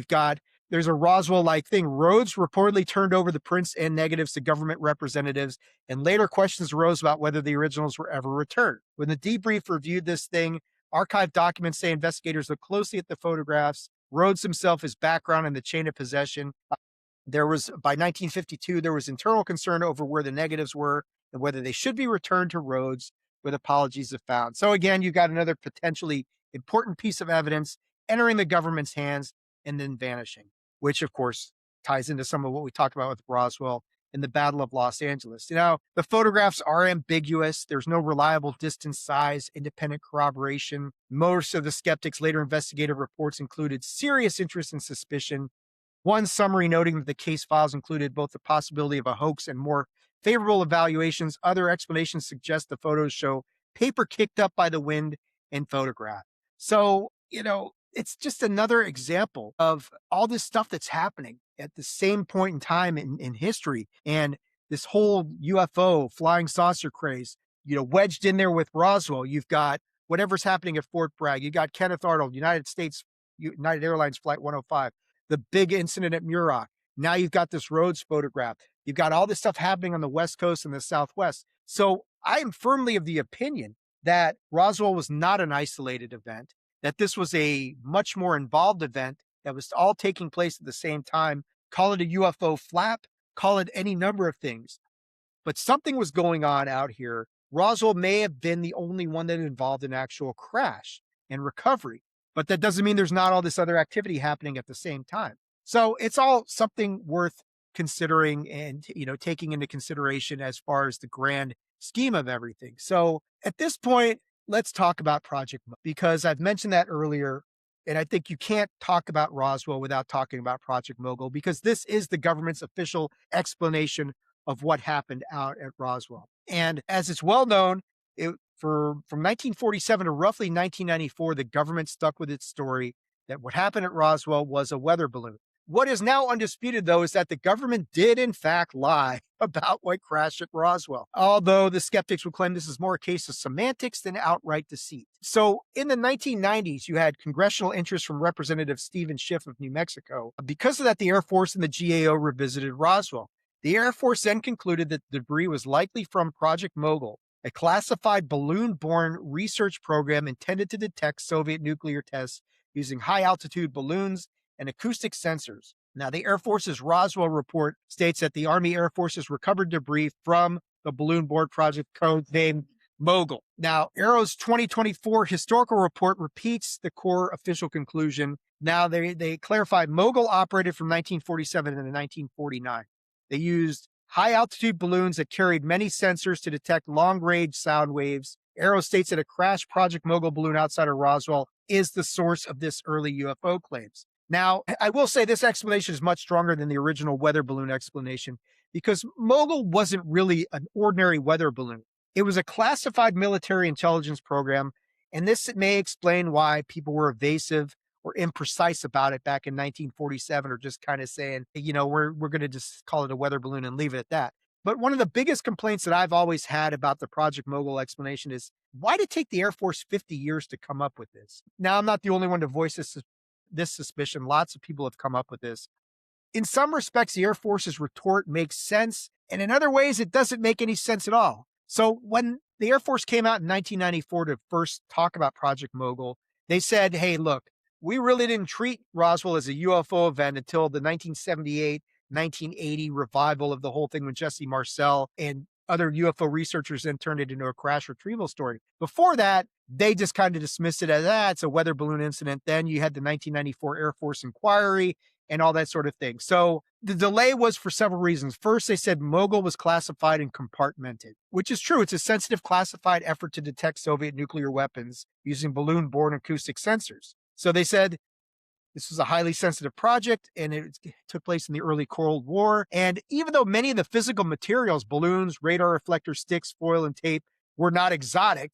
There's a Roswell-like thing. Rhodes reportedly turned over the prints and negatives to government representatives, and later questions arose about whether the originals were ever returned. When the debrief reviewed this thing, archived documents say investigators looked closely at the photographs. Rhodes himself, his background, and the chain of possession. By 1952, there was internal concern over where the negatives were and whether they should be returned to Rhodes, with apologies if found. So again, you got another potentially important piece of evidence entering the government's hands and then vanishing, which of course ties into some of what we talked about with Roswell in the Battle of Los Angeles. The photographs are ambiguous. There's no reliable distance, size, independent corroboration. Most of the skeptics' later investigative reports included serious interest and suspicion. One summary noting that the case files included both the possibility of a hoax and more favorable evaluations. Other explanations suggest the photos show paper kicked up by the wind and photographed. So, it's just another example of all this stuff that's happening at the same point in time in history. And this whole UFO flying saucer craze, wedged in there with Roswell. You've got whatever's happening at Fort Bragg. You got Kenneth Arnold, United Airlines Flight 105, the big incident at Muroc. Now you've got this Rhodes photograph. You've got all this stuff happening on the West Coast and the Southwest. So I am firmly of the opinion that Roswell was not an isolated event, that this was a much more involved event that was all taking place at the same time. Call it a UFO flap, call it any number of things. But something was going on out here. Roswell may have been the only one that involved an actual crash and recovery, but that doesn't mean there's not all this other activity happening at the same time. So it's all something worth considering and, taking into consideration as far as the grand scheme of everything. So at this point, let's talk about Project Mogul, because I've mentioned that earlier, and I think you can't talk about Roswell without talking about Project Mogul, because this is the government's official explanation of what happened out at Roswell. And as it's well known, from 1947 to roughly 1994, the government stuck with its story that what happened at Roswell was a weather balloon. What is now undisputed, though, is that the government did, in fact, lie about what crashed at Roswell, although the skeptics would claim this is more a case of semantics than outright deceit. So in the 1990s, you had congressional interest from Representative Stephen Schiff of New Mexico. Because of that, the Air Force and the GAO revisited Roswell. The Air Force then concluded that the debris was likely from Project Mogul, a classified balloon-borne research program intended to detect Soviet nuclear tests using high-altitude balloons and acoustic sensors. Now, the Air Force's Roswell report states that the Army Air Forces recovered debris from the balloon-borne project codenamed Mogul. Now, Aero's 2024 historical report repeats the core official conclusion. Now, they clarified Mogul operated from 1947 to 1949. They used high-altitude balloons that carried many sensors to detect long-range sound waves. Aero states that a crashed Project Mogul balloon outside of Roswell is the source of this early UFO claims. Now, I will say this explanation is much stronger than the original weather balloon explanation, because Mogul wasn't really an ordinary weather balloon. It was a classified military intelligence program, and this may explain why people were evasive or imprecise about it back in 1947, or just kind of saying, we're going to just call it a weather balloon and leave it at that. But one of the biggest complaints that I've always had about the Project Mogul explanation is, why did it take the Air Force 50 years to come up with this? Now, I'm not the only one to voice this suspicion. Lots of people have come up with this. In some respects, the Air Force's retort makes sense, and in other ways, it doesn't make any sense at all. So when the Air Force came out in 1994 to first talk about Project Mogul, they said, hey, look, we really didn't treat Roswell as a UFO event until the 1978, 1980 revival of the whole thing with Jesse Marcel and other UFO researchers then turned it into a crash retrieval story. Before that, they just kind of dismissed it as, it's a weather balloon incident. Then you had the 1994 Air Force inquiry, and all that sort of thing. So the delay was for several reasons. First, they said Mogul was classified and compartmented, which is true. It's a sensitive classified effort to detect Soviet nuclear weapons using balloon-borne acoustic sensors. So they said this was a highly sensitive project, and it took place in the early Cold War. And even though many of the physical materials, balloons, radar reflector sticks, foil, and tape, were not exotic,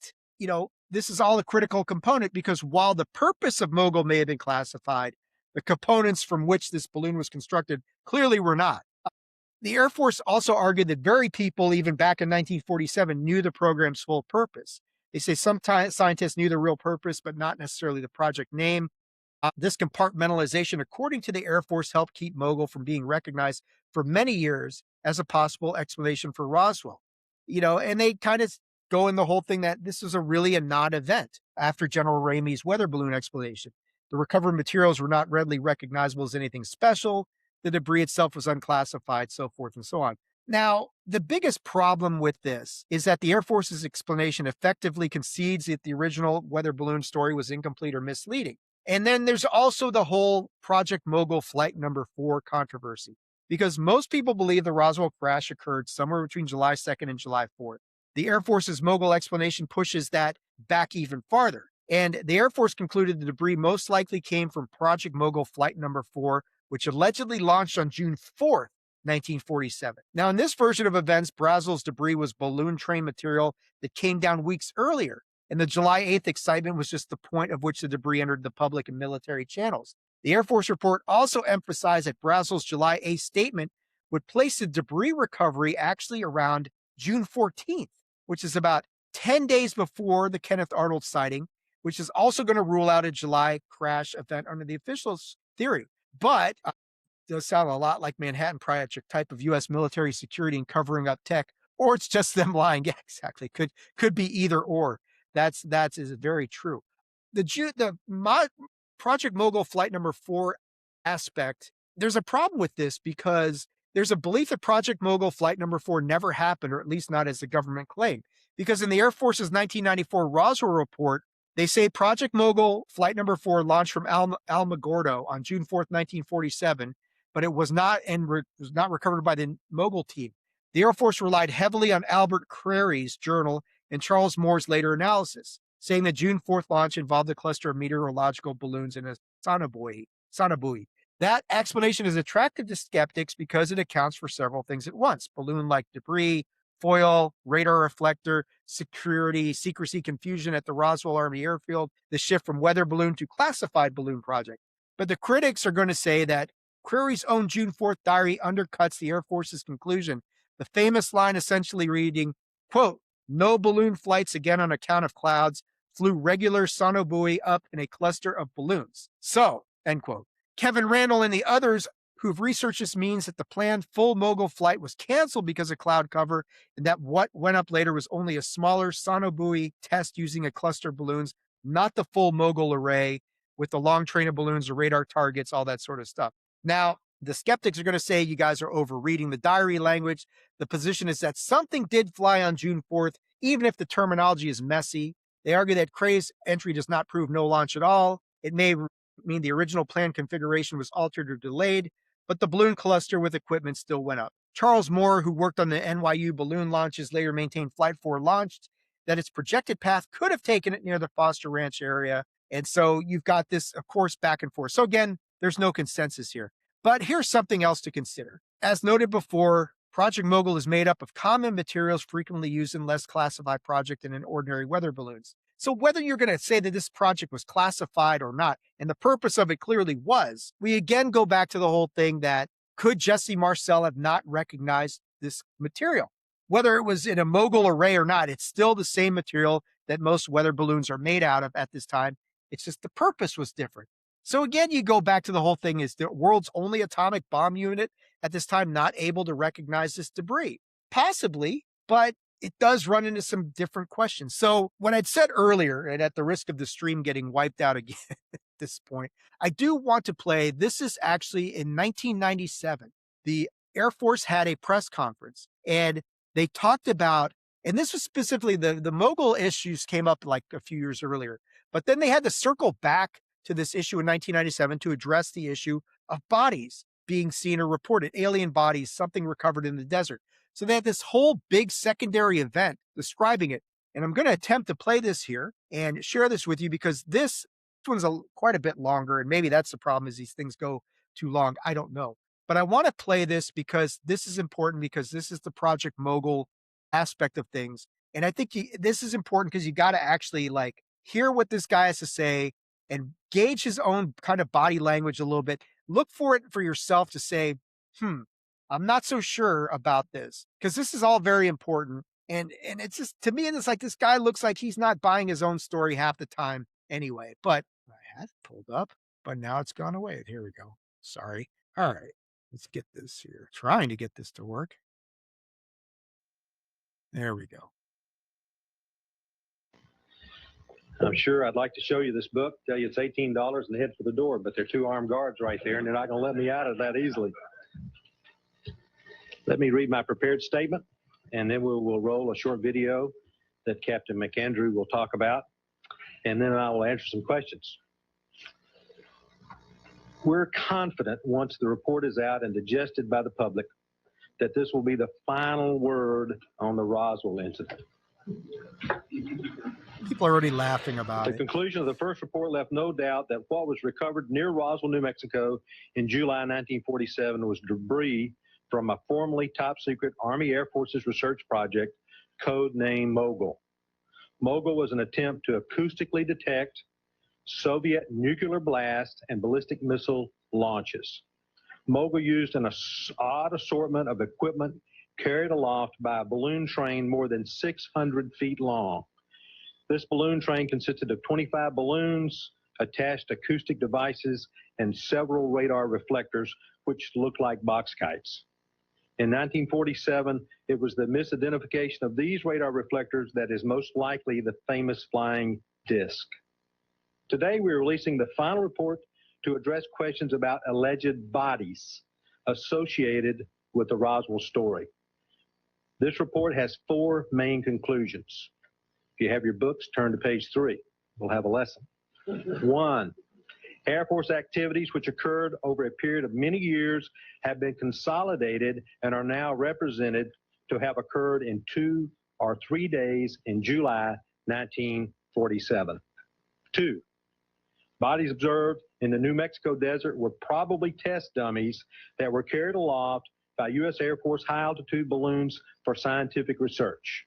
this is all a critical component, because while the purpose of Mogul may have been classified, the components from which this balloon was constructed clearly were not. The Air Force also argued that very people, even back in 1947, knew the program's full purpose. They say some scientists knew the real purpose, but not necessarily the project name. This compartmentalization, according to the Air Force, helped keep Mogul from being recognized for many years as a possible explanation for Roswell. And they kind of go in the whole thing that this was really a non-event after General Ramey's weather balloon explanation. The recovered materials were not readily recognizable as anything special. The debris itself was unclassified, so forth and so on. Now, the biggest problem with this is that the Air Force's explanation effectively concedes that the original weather balloon story was incomplete or misleading. And then there's also the whole Project Mogul Flight Number 4 controversy, because most people believe the Roswell crash occurred somewhere between July 2nd and July 4th. The Air Force's Mogul explanation pushes that back even farther. And the Air Force concluded the debris most likely came from Project Mogul Flight Number 4, which allegedly launched on June 4th, 1947. Now, in this version of events, Brazel's debris was balloon train material that came down weeks earlier, and the July 8th excitement was just the point of which the debris entered the public and military channels. The Air Force report also emphasized that Brazel's July 8th statement would place the debris recovery actually around June 14th, which is about 10 days before the Kenneth Arnold sighting, which is also going to rule out a July crash event under the officials' theory. But it does sound a lot like Manhattan Project type of U.S. military security and covering up tech, or it's just them lying. Yeah, exactly. Could be either or. That's very true. The Project Mogul Flight Number 4 aspect, there's a problem with this because there's a belief that Project Mogul Flight Number 4 never happened, or at least not as the government claimed. Because in the Air Force's 1994 Roswell report, they say Project Mogul Flight Number 4 launched from Alamogordo on June 4th, 1947, but it was not was not recovered by the Mogul team. The Air Force relied heavily on Albert Crary's journal and Charles Moore's later analysis, saying the June 4th launch involved a cluster of meteorological balloons in a sonobuoy. That explanation is attractive to skeptics because it accounts for several things at once: balloon-like debris, foil, radar reflector, secrecy, confusion at the Roswell Army Airfield, the shift from weather balloon to classified balloon project. But the critics are going to say that Crary's own June 4th diary undercuts the Air Force's conclusion. The famous line essentially reading, quote, "No balloon flights again on account of clouds, flew regular sonobuoy up in a cluster of balloons." So, end quote. Kevin Randall and the others who've researched this means that the planned full Mogul flight was canceled because of cloud cover, and that what went up later was only a smaller sonobuoy test using a cluster of balloons, not the full Mogul array with the long train of balloons, the radar targets, all that sort of stuff. Now, the skeptics are going to say you guys are overreading the diary language. The position is that something did fly on June 4th, even if the terminology is messy. They argue that Cray's entry does not prove no launch at all. It may mean the original plan configuration was altered or delayed, but the balloon cluster with equipment still went up. Charles Moore, who worked on the NYU balloon launches, later maintained Flight 4 launched, that its projected path could have taken it near the Foster Ranch area. And so you've got this, of course, back and forth. So again, there's no consensus here. But here's something else to consider. As noted before, Project Mogul is made up of common materials frequently used in less classified projects than in ordinary weather balloons. So whether you're going to say that this project was classified or not, and the purpose of it clearly was, we again go back to the whole thing that could Jesse Marcel have not recognized this material? Whether it was in a Mogul array or not, it's still the same material that most weather balloons are made out of at this time. It's just the purpose was different. So again, you go back to the whole thing, is the world's only atomic bomb unit at this time not able to recognize this debris? Possibly, but it does run into some different questions. So what I'd said earlier, and at the risk of the stream getting wiped out again at this point, I do want to play, this is actually in 1997. The Air Force had a press conference and they talked about, and this was specifically the Mogul issues came up like a few years earlier, but then they had to circle back to this issue in 1997 to address the issue of bodies being seen or reported, alien bodies, something recovered in the desert. So they had this whole big secondary event describing it. And I'm going to attempt to play this here and share this with you because this one's quite a bit longer. And maybe that's the problem is these things go too long. I don't know. But I want to play this because this is important because this is the Project Mogul aspect of things. And I think this is important because you got to actually like hear what this guy has to say and gauge his own kind of body language a little bit. Look for it for yourself to say, I'm not so sure about this because this is all very important. And it's just to me, it's like this guy looks like he's not buying his own story half the time anyway. But I had it pulled up, but now it's gone away. Here we go. Sorry. All right. Let's get this here. Trying to get this to work. There we go. I'm sure I'd like to show you this book, tell you it's $18 and head for the door, but there are 2 armed guards right there, and they're not going to let me out of that easily. Let me read my prepared statement, and then we'll roll a short video that Captain McAndrew will talk about, and then I will answer some questions. We're confident once the report is out and digested by the public that this will be the final word on the Roswell incident. People are already laughing about it. The conclusion of the first report left no doubt that what was recovered near Roswell, New Mexico in July 1947 was debris from a formerly top-secret Army Air Forces research project, codenamed Mogul. Mogul was an attempt to acoustically detect Soviet nuclear blast and ballistic missile launches. Mogul used an odd assortment of equipment carried aloft by a balloon train more than 600 feet long. This balloon train consisted of 25 balloons, attached acoustic devices, and several radar reflectors, which looked like box kites. In 1947, it was the misidentification of these radar reflectors that is most likely the famous flying disc. Today, we're releasing the final report to address questions about alleged bodies associated with the Roswell story. This report has 4 main conclusions. If you have your books, turn to page 3. We'll have a lesson. 1, Air Force activities which occurred over a period of many years have been consolidated and are now represented to have occurred in 2 or 3 days in July 1947. 2, bodies observed in the New Mexico desert were probably test dummies that were carried aloft by U.S. Air Force high-altitude balloons for scientific research.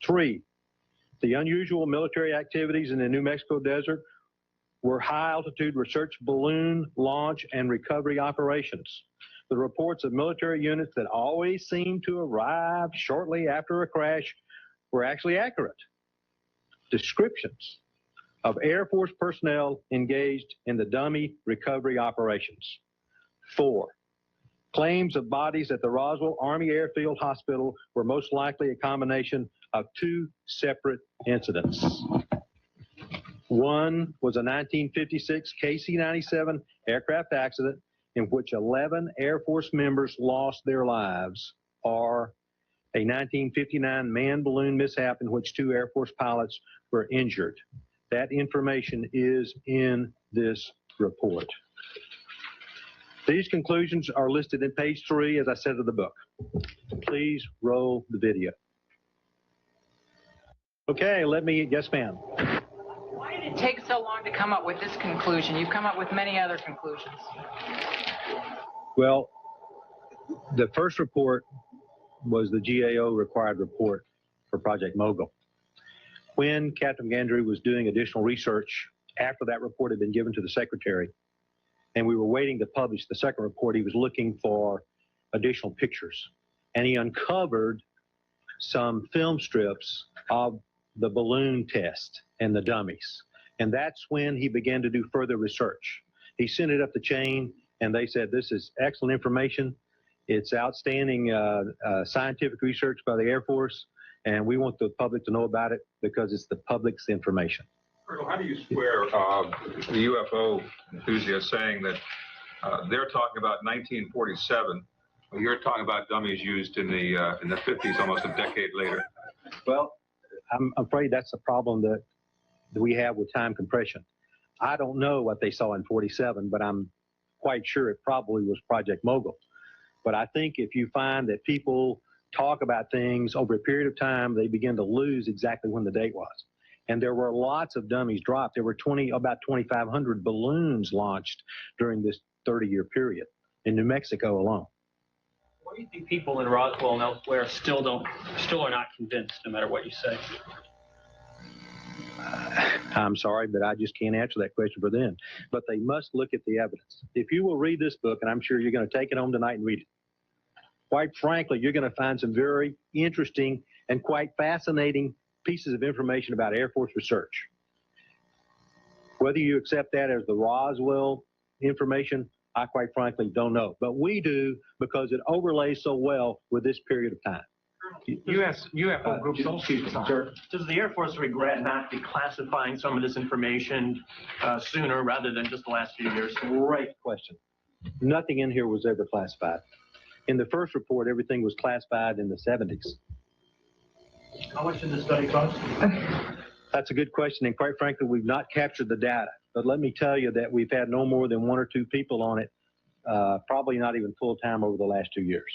3, the unusual military activities in the New Mexico desert were high-altitude research balloon launch and recovery operations. The reports of military units that always seem to arrive shortly after a crash were actually accurate. Descriptions of Air Force personnel engaged in the dummy recovery operations. 4, claims of bodies at the Roswell Army Airfield Hospital were most likely a combination of 2 separate incidents. 1 was a 1956 KC-97 aircraft accident in which 11 Air Force members lost their lives, or a 1959 manned balloon mishap in which 2 Air Force pilots were injured. That information is in this report. These conclusions are listed in page 3, as I said, of the book. Please roll the video. Okay, yes, ma'am. Why did it take so long to come up with this conclusion? You've come up with many other conclusions. Well, the first report was the GAO required report for Project Mogul. When Captain McAndrew was doing additional research after that report had been given to the Secretary, and we were waiting to publish the second report, he was looking for additional pictures. And he uncovered some film strips of the balloon test and the dummies. And that's when he began to do further research. He sent it up the chain, and they said, this is excellent information. It's outstanding scientific research by the Air Force, and we want the public to know about it because it's the public's information. Colonel, how do you square the UFO enthusiasts saying that they're talking about 1947, you're talking about dummies used in the 50s, almost a decade later? Well, I'm afraid that's the problem that we have with time compression. I don't know what they saw in 47, but I'm quite sure it probably was Project Mogul. But I think if you find that people talk about things over a period of time, they begin to lose exactly when the date was. And there were lots of dummies dropped. There were about 2,500 balloons launched during this 30-year period in New Mexico alone. Why do you think people in Roswell and elsewhere still are not convinced, no matter what you say? I'm sorry, but I just can't answer that question for them. But they must look at the evidence. If you will read this book, and I'm sure you're going to take it home tonight and read it, quite frankly, you're going to find some very interesting and quite fascinating pieces of information about Air Force research. Whether you accept that as the Roswell information, I quite frankly don't know. But we do, because it overlays so well with this period of time. UFO groups does the Air Force regret not declassifying some of this information sooner rather than just the last few years? Great question. Nothing in here was ever classified. In the first report, everything was classified in the 70s. How much did the study cost? That's a good question, and quite frankly, we've not captured the data. But let me tell you that we've had no more than 1 or 2 people on it, probably not even full-time over the last 2 years.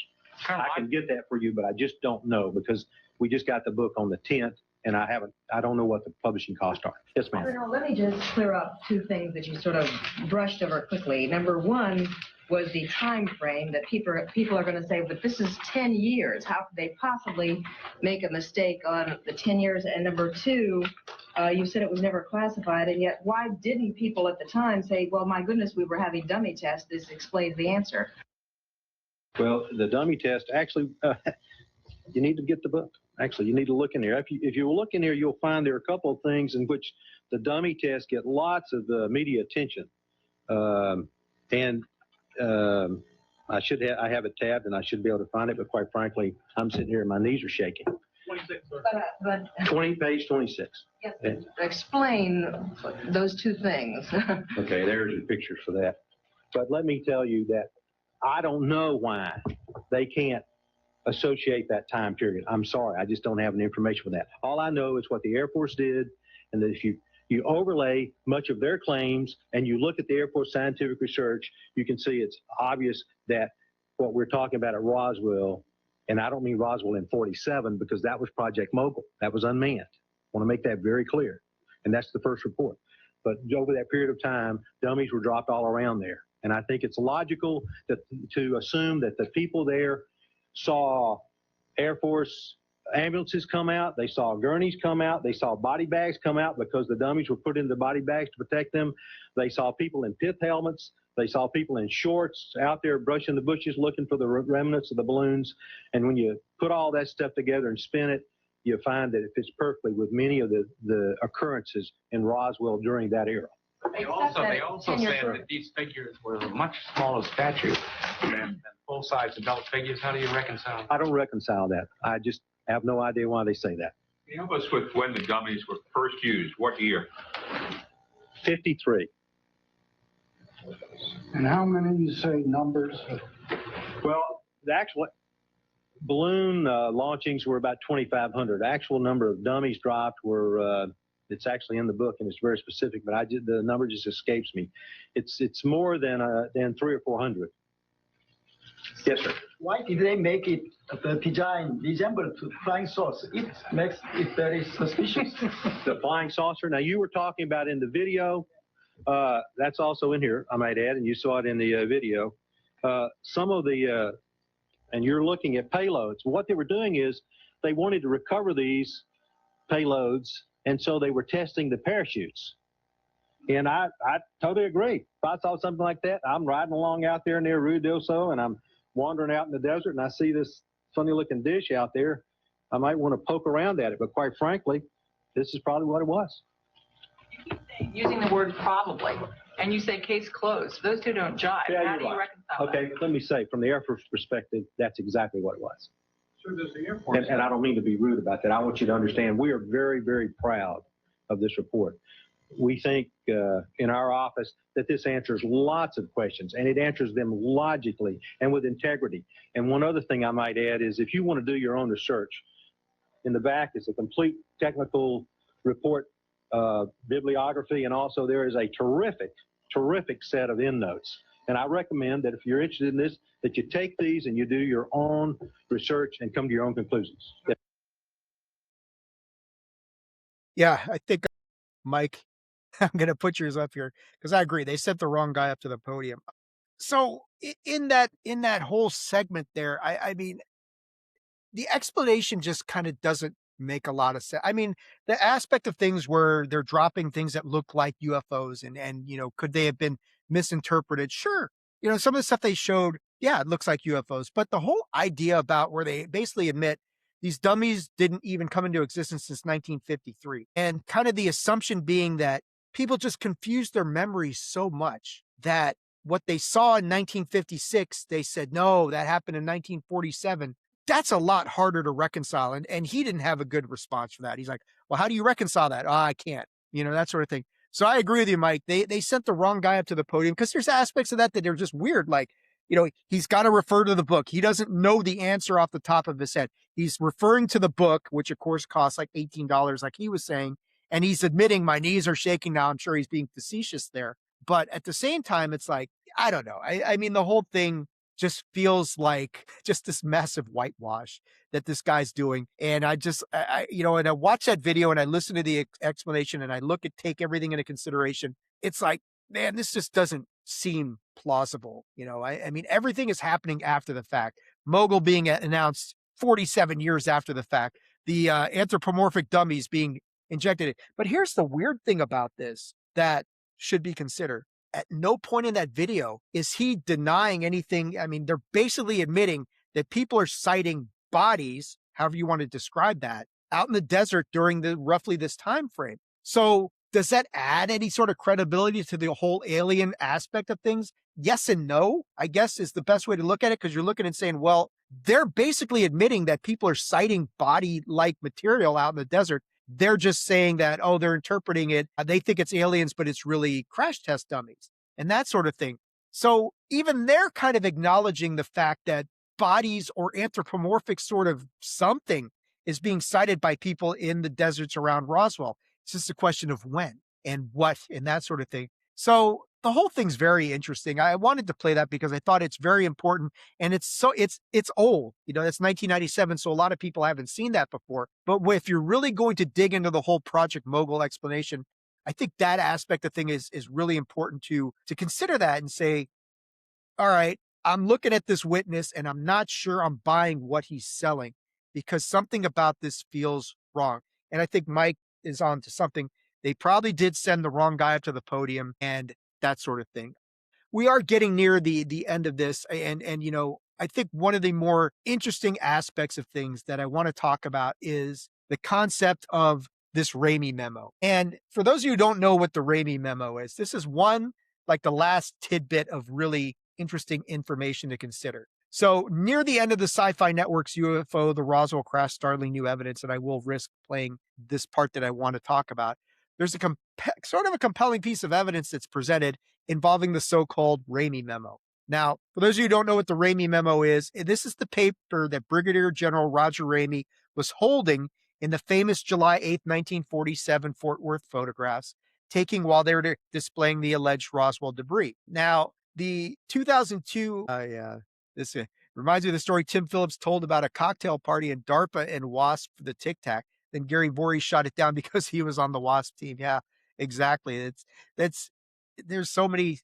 I can get that for you, but I just don't know, because we just got the book on the 10th, and I don't know what the publishing costs are. Yes, ma'am. Colonel, let me just clear up 2 things that you sort of brushed over quickly. Number 1 was the time frame that people are going to say, but this is 10 years. How could they possibly make a mistake on the 10 years? And number 2, you said it was never classified, and yet why didn't people at the time say, well, my goodness, we were having dummy tests, this explains the answer? Well, the dummy test, actually, you need to get the book. Actually, you need to look in there. If you look in there, you'll find there are a couple of things in which the dummy tests get lots of media attention. I have it tabbed, and I should be able to find it, but quite frankly, I'm sitting here and my knees are shaking. 26, Page 26. Yes, explain those 2 things. Okay, there's your pictures for that. But let me tell you that I don't know why they can't associate that time period. I'm sorry, I just don't have any information for that. All I know is what the Air Force did, and that if you overlay much of their claims and you look at the Air Force scientific research, you can see it's obvious that what we're talking about at Roswell, and I don't mean Roswell in 47, because that was Project Mogul. That was unmanned. I want to make that very clear. And that's the first report. But over that period of time, dummies were dropped all around there. And I think it's logical to assume that the people there saw Air Force ambulances come out, they saw gurneys come out, they saw body bags come out because the dummies were put into body bags to protect them. They saw people in pith helmets. They saw people in shorts out there brushing the bushes looking for the remnants of the balloons. And when you put all that stuff together and spin it, you find that it fits perfectly with many of the occurrences in Roswell during that era. They also said that these figures were much smaller stature than full-size adult figures. How do you reconcile that? I don't reconcile that. I just have no idea why they say that. Can you help us with when the dummies were first used? What year? 53. And how many, you say, numbers? Well, the actual balloon launchings were about 2,500. The actual number of dummies dropped were, it's actually in the book and it's very specific, but the number just escapes me. It's more than 300 or 400. Yes, sir. Why did they make it the design resemble to flying saucer? It makes it very suspicious. The flying saucer. Now you were talking about in the video. That's also in here, I might add, and you saw it in the video. Some of the, and you're looking at payloads. What they were doing is they wanted to recover these payloads, and so they were testing the parachutes. And I totally agree. If I saw something like that, I'm riding along out there near Rio del Sol, and I'm wandering out in the desert, and I see this funny-looking dish out there. I might want to poke around at it, but quite frankly, this is probably what it was. You keep saying, using the word probably, and you say case closed. Those 2 don't jive. Yeah, How do you reconcile that? Okay, let me say, from the Air Force perspective, that's exactly what it was. So does the Air Force. And I don't mean to be rude about that. I want you to understand we are very, very proud of this report. We think in our office that this answers lots of questions, and it answers them logically and with integrity. And one other thing I might add is if you want to do your own research, in the back is a complete technical report bibliography, and also there is a terrific set of endnotes. And I recommend that if you're interested in this, that you take these and you do your own research and come to your own conclusions. Yeah, I think, Mike, I'm going to put yours up here because I agree. They sent the wrong guy up to the podium. So in that whole segment there, I mean, the explanation just kind of doesn't make a lot of sense. I mean, the aspect of things where they're dropping things that look like UFOs and could they have been misinterpreted? Sure. Some of the stuff they showed, yeah, it looks like UFOs, but the whole idea about where they basically admit these dummies didn't even come into existence since 1953. And kind of the assumption being that people just confused their memories so much that what they saw in 1956, they said, no, that happened in 1947. That's a lot harder to reconcile. And he didn't have a good response for that. He's like, well, how do you reconcile that? Oh, I can't, that sort of thing. So I agree with you, Mike. They sent the wrong guy up to the podium because there's aspects of that are just weird. Like, he's got to refer to the book. He doesn't know the answer off the top of his head. He's referring to the book, which of course costs like $18, like he was saying. And he's admitting my knees are shaking now. I'm sure he's being facetious there. But at the same time, it's like, I don't know. I mean, the whole thing just feels like just this massive whitewash that this guy's doing. And I watch that video and I listen to the explanation and I take everything into consideration. It's like, man, this just doesn't seem plausible. I mean, everything is happening after the fact. Mogul being announced 47 years after the fact, the anthropomorphic dummies being injected. But here's the weird thing about this that should be considered. At no point in that video is he denying anything. I mean, they're basically admitting that people are sighting bodies, however you want to describe that, out in the desert during roughly this time frame. So does that add any sort of credibility to the whole alien aspect of things? Yes and no, I guess, is the best way to look at it, because you're looking and saying, well, they're basically admitting that people are sighting body-like material out in the desert. They're just saying that, oh, they're interpreting it. They think it's aliens, but it's really crash test dummies and that sort of thing. So even they're kind of acknowledging the fact that bodies or anthropomorphic sort of something is being sighted by people in the deserts around Roswell. It's just a question of when and what and that sort of thing. So the whole thing's very interesting. I wanted to play that because I thought it's very important, and it's old. That's 1997, so a lot of people haven't seen that before. But if you're really going to dig into the whole Project Mogul explanation, I think that aspect of thing is really important to consider that and say, all right, I'm looking at this witness and I'm not sure I'm buying what he's selling because something about this feels wrong. And I think Mike is on to something. They probably did send the wrong guy up to the podium and that sort of thing. We are getting near the end of this. And I think one of the more interesting aspects of things that I want to talk about is the concept of this Ramey memo. And for those of you who don't know what the Ramey memo is, this is the last tidbit of really interesting information to consider. So near the end of the Sci-Fi Network's UFO, the Roswell crash, startling new evidence, and I will risk playing this part that I want to talk about, there's a sort of a compelling piece of evidence that's presented involving the so-called Ramey memo. Now, for those of you who don't know what the Ramey memo is, this is the paper that Brigadier General Roger Ramey was holding in the famous July 8th, 1947 Fort Worth photographs, taking while they were displaying the alleged Roswell debris. Now, the 2002, this reminds me of the story Tim Phillips told about a cocktail party in DARPA and WASP for the Tic Tac. Then Gary Voorhees shot it down because he was on the WASP team. Yeah, exactly. There's so many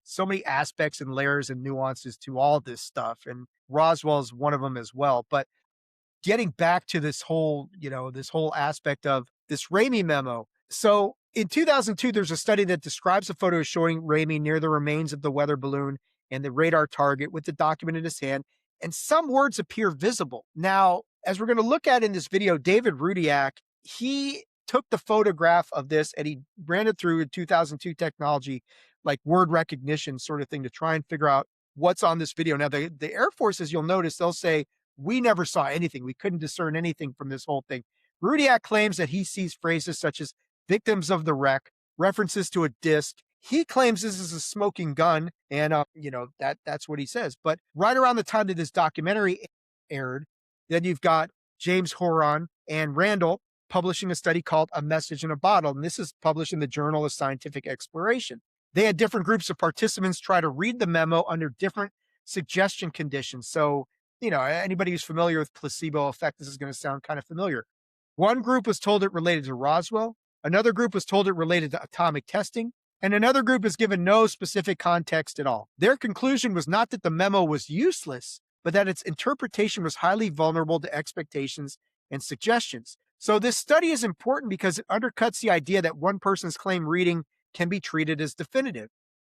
aspects and layers and nuances to all this stuff, and Roswell is one of them as well. But getting back to this whole aspect of this Ramey memo. So in 2002, there's a study that describes a photo showing Ramey near the remains of the weather balloon and the radar target with the document in his hand, and some words appear visible. Now, as we're going to look at in this video, David Rudiak, he took the photograph of this and he ran it through a 2002 technology, like word recognition sort of thing, to try and figure out what's on this video. Now, the Air Force, as you'll notice, they'll say, we never saw anything. We couldn't discern anything from this whole thing. Rudiak claims that he sees phrases such as victims of the wreck, references to a disc. He claims this is a smoking gun, and that's what he says. But right around the time that this documentary aired, then you've got James Horan and Randall publishing a study called A Message in a Bottle, and this is published in the Journal of Scientific Exploration. They had different groups of participants try to read the memo under different suggestion conditions. So, anybody who's familiar with placebo effect, this is going to sound kind of familiar. One group was told it related to Roswell. Another group was told it related to atomic testing. And another group is given no specific context at all. Their conclusion was not that the memo was useless, but that its interpretation was highly vulnerable to expectations and suggestions. So this study is important because it undercuts the idea that one person's claim reading can be treated as definitive.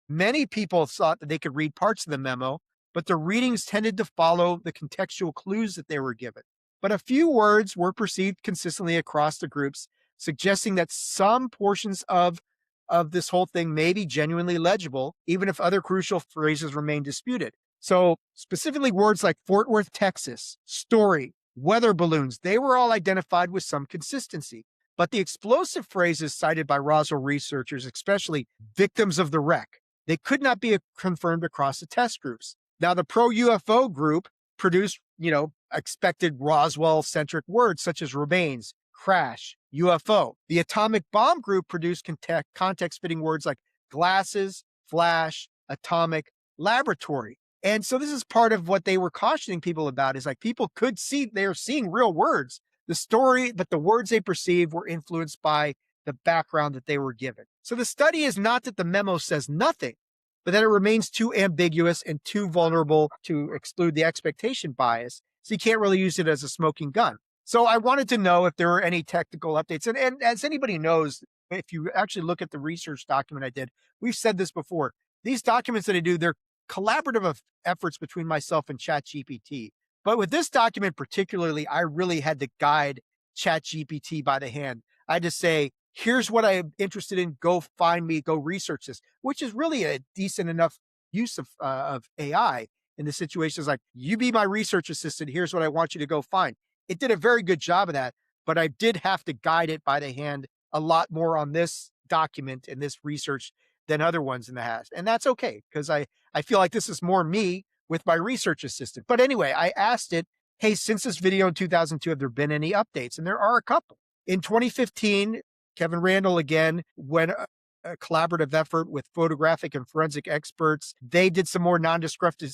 Many people thought that they could read parts of the memo, but the readings tended to follow the contextual clues that they were given. But a few words were perceived consistently across the groups, suggesting that some portions of this whole thing may be genuinely legible, even if other crucial phrases remain disputed. So specifically words like Fort Worth, Texas, story, weather balloons, they were all identified with some consistency. But the explosive phrases cited by Roswell researchers, especially victims of the wreck, they could not be confirmed across the test groups. Now, the pro-UFO group produced, expected Roswell-centric words such as remains, crash, UFO. The atomic bomb group produced context-fitting words like glasses, flash, atomic, laboratory. And so this is part of what they were cautioning people about, is like people could see, they're seeing real words, the story, but the words they perceived were influenced by the background that they were given. So the study is not that the memo says nothing, but that it remains too ambiguous and too vulnerable to exclude the expectation bias. So you can't really use it as a smoking gun. So I wanted to know if there were any technical updates. And as anybody knows, if you actually look at the research document I did, we've said this before. These documents that I do, they're collaborative efforts between myself and ChatGPT. But with this document particularly, I really had to guide ChatGPT by the hand. I had to say, here's what I'm interested in. Go find me, go research this, which is really a decent enough use of AI in the situations like, you be my research assistant. Here's what I want you to go find. It did a very good job of that, but I did have to guide it by the hand a lot more on this document and this research than other ones in the past. And that's okay, because I feel like this is more me with my research assistant. But anyway, I asked it, hey, since this video in 2002, have there been any updates? And there are a couple. In 2015, Kevin Randall again went a collaborative effort with photographic and forensic experts. They did some more non-destructive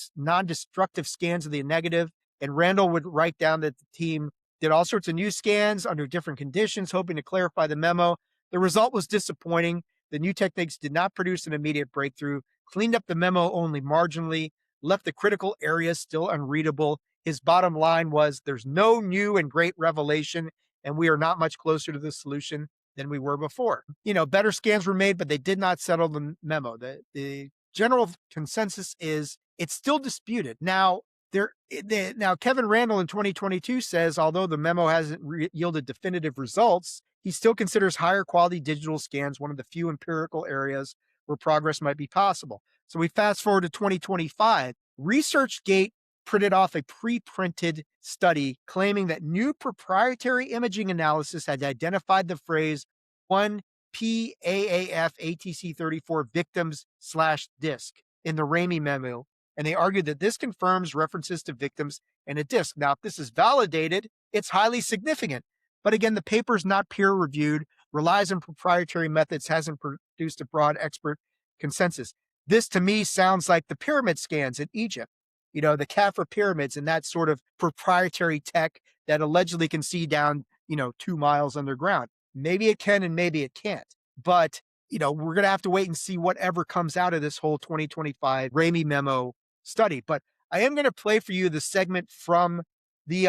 scans of the negative. And Randall would write down that the team did all sorts of new scans under different conditions, hoping to clarify the memo. The result was disappointing. The new techniques did not produce an immediate breakthrough, cleaned up the memo only marginally, left the critical areas still unreadable. His bottom line was, there's no new and great revelation, and we are not much closer to the solution than we were before. Better scans were made, but they did not settle the memo. The general consensus is it's still disputed. Now Kevin Randall in 2022 says, although the memo hasn't yielded definitive results, he still considers higher quality digital scans one of the few empirical areas where progress might be possible. So we fast forward to 2025. ResearchGate printed off a pre-printed study claiming that new proprietary imaging analysis had identified the phrase 1 PAAF ATC 34 victims/disc in the Ramey memo. And they argued that this confirms references to victims and a disc. Now, if this is validated, it's highly significant. But again, the paper is not peer-reviewed, relies on proprietary methods, hasn't produced a broad expert consensus. This, to me, sounds like the pyramid scans in Egypt, the Khafre pyramids and that sort of proprietary tech that allegedly can see down, 2 miles underground. Maybe it can and maybe it can't. But, we're going to have to wait and see whatever comes out of this whole 2025 Ramey memo study. But I am going to play for you the segment from the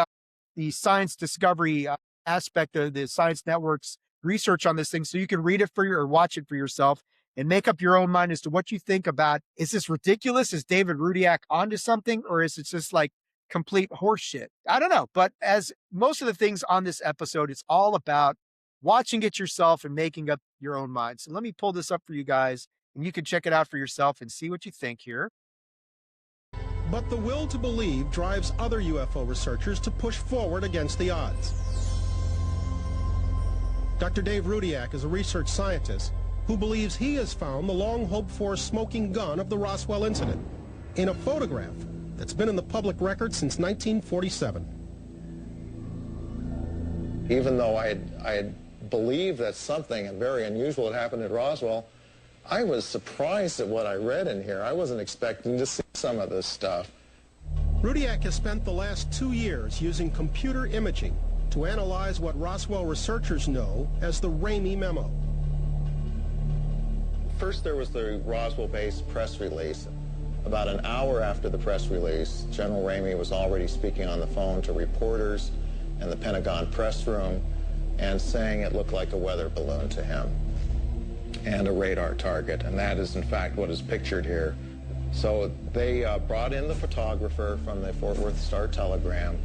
science discovery aspect of the Science Network's research on this thing, so you can read it or watch it for yourself and make up your own mind as to what you think about, is this ridiculous? Is David Rudiak onto something, or is it just like complete horseshit? I don't know. But as most of the things on this episode, it's all about watching it yourself and making up your own mind. So let me pull this up for you guys, and you can check it out for yourself and see what you think here. But the will to believe drives other UFO researchers to push forward against the odds. Dr. Dave Rudiak is a research scientist who believes he has found the long-hoped-for smoking gun of the Roswell incident in a photograph that's been in the public record since 1947. Even though I had believed that something very unusual had happened at Roswell, I was surprised at what I read in here. I wasn't expecting to see some of this stuff. Rudiak has spent the last 2 years using computer imaging to analyze what Roswell researchers know as the Ramey memo. First, there was the Roswell-based press release. About an hour after the press release, General Ramey was already speaking on the phone to reporters in the Pentagon press room and saying it looked like a weather balloon to him and a radar target, and that is in fact what is pictured here. So they brought in the photographer from the Fort Worth Star-Telegram.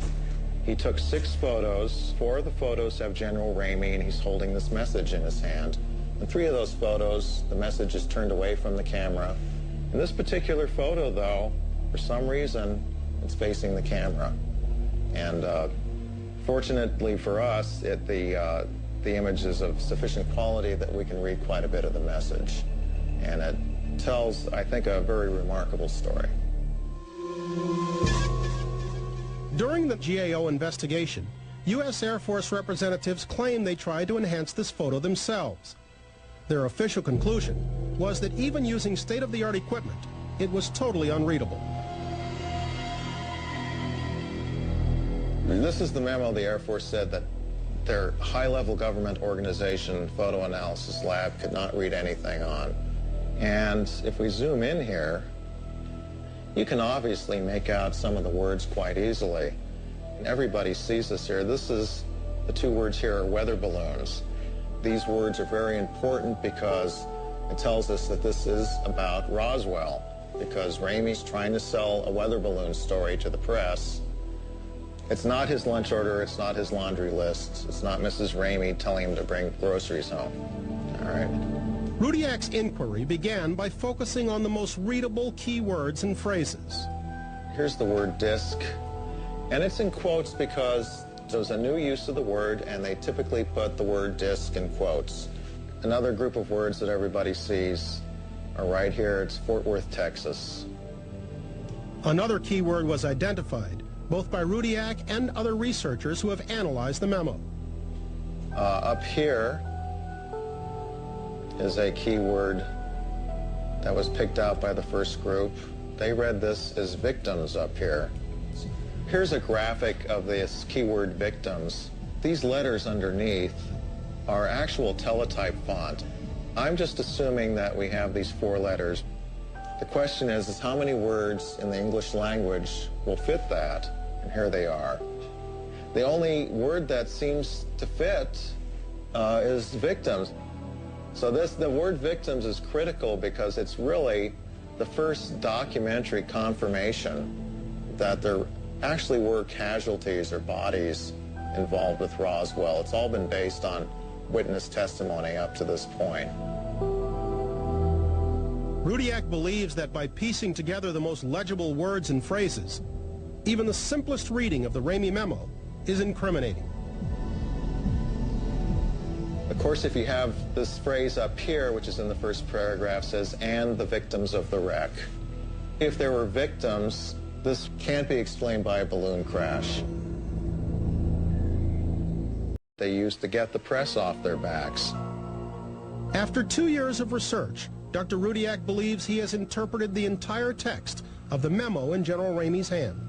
He took 6 photos. 4 of the photos have General Ramey, and he's holding this message in his hand. In 3 of those photos, the message is turned away from the camera. In this particular photo, though, for some reason, it's facing the camera. And fortunately for us, the image is of sufficient quality that we can read quite a bit of the message. And it tells, I think, a very remarkable story. During the GAO investigation, U.S. Air Force representatives claimed they tried to enhance this photo themselves. Their official conclusion was that even using state-of-the-art equipment, it was totally unreadable. And this is the memo the Air Force said that their high-level government organization, photo analysis lab, could not read anything on. And if we zoom in here, you can obviously make out some of the words quite easily. And everybody sees this here. This is, the 2 words here are weather balloons. These words are very important because it tells us that this is about Roswell, because Ramey's trying to sell a weather balloon story to the press. It's not his lunch order, it's not his laundry list, it's not Mrs. Ramey telling him to bring groceries home. All right. Rudiak's inquiry began by focusing on the most readable key words and phrases. Here's the word disc, and it's in quotes because there's a new use of the word, and they typically put the word disc in quotes. Another group of words that everybody sees are right here. It's Fort Worth, Texas. Another key word was identified, both by Rudiak and other researchers who have analyzed the memo. Up here is a key word that was picked out by the first group. They read this as victims up here. Here's a graphic of this keyword victims. These letters underneath are actual teletype font. I'm just assuming that we have these 4 letters. The question is how many words in the English language will fit that? And here they are. The only word that seems to fit is victims. So the word victims is critical because it's really the first documentary confirmation that there actually were casualties or bodies involved with Roswell. It's all been based on witness testimony up to this point. Rudiak believes that by piecing together the most legible words and phrases, even the simplest reading of the Ramey memo is incriminating. Of course, if you have this phrase up here, which is in the first paragraph, says, and the victims of the wreck. If there were victims, this can't be explained by a balloon crash. They used to get the press off their backs. After 2 years of research, Dr. Rudiak believes he has interpreted the entire text of the memo in General Ramey's hand.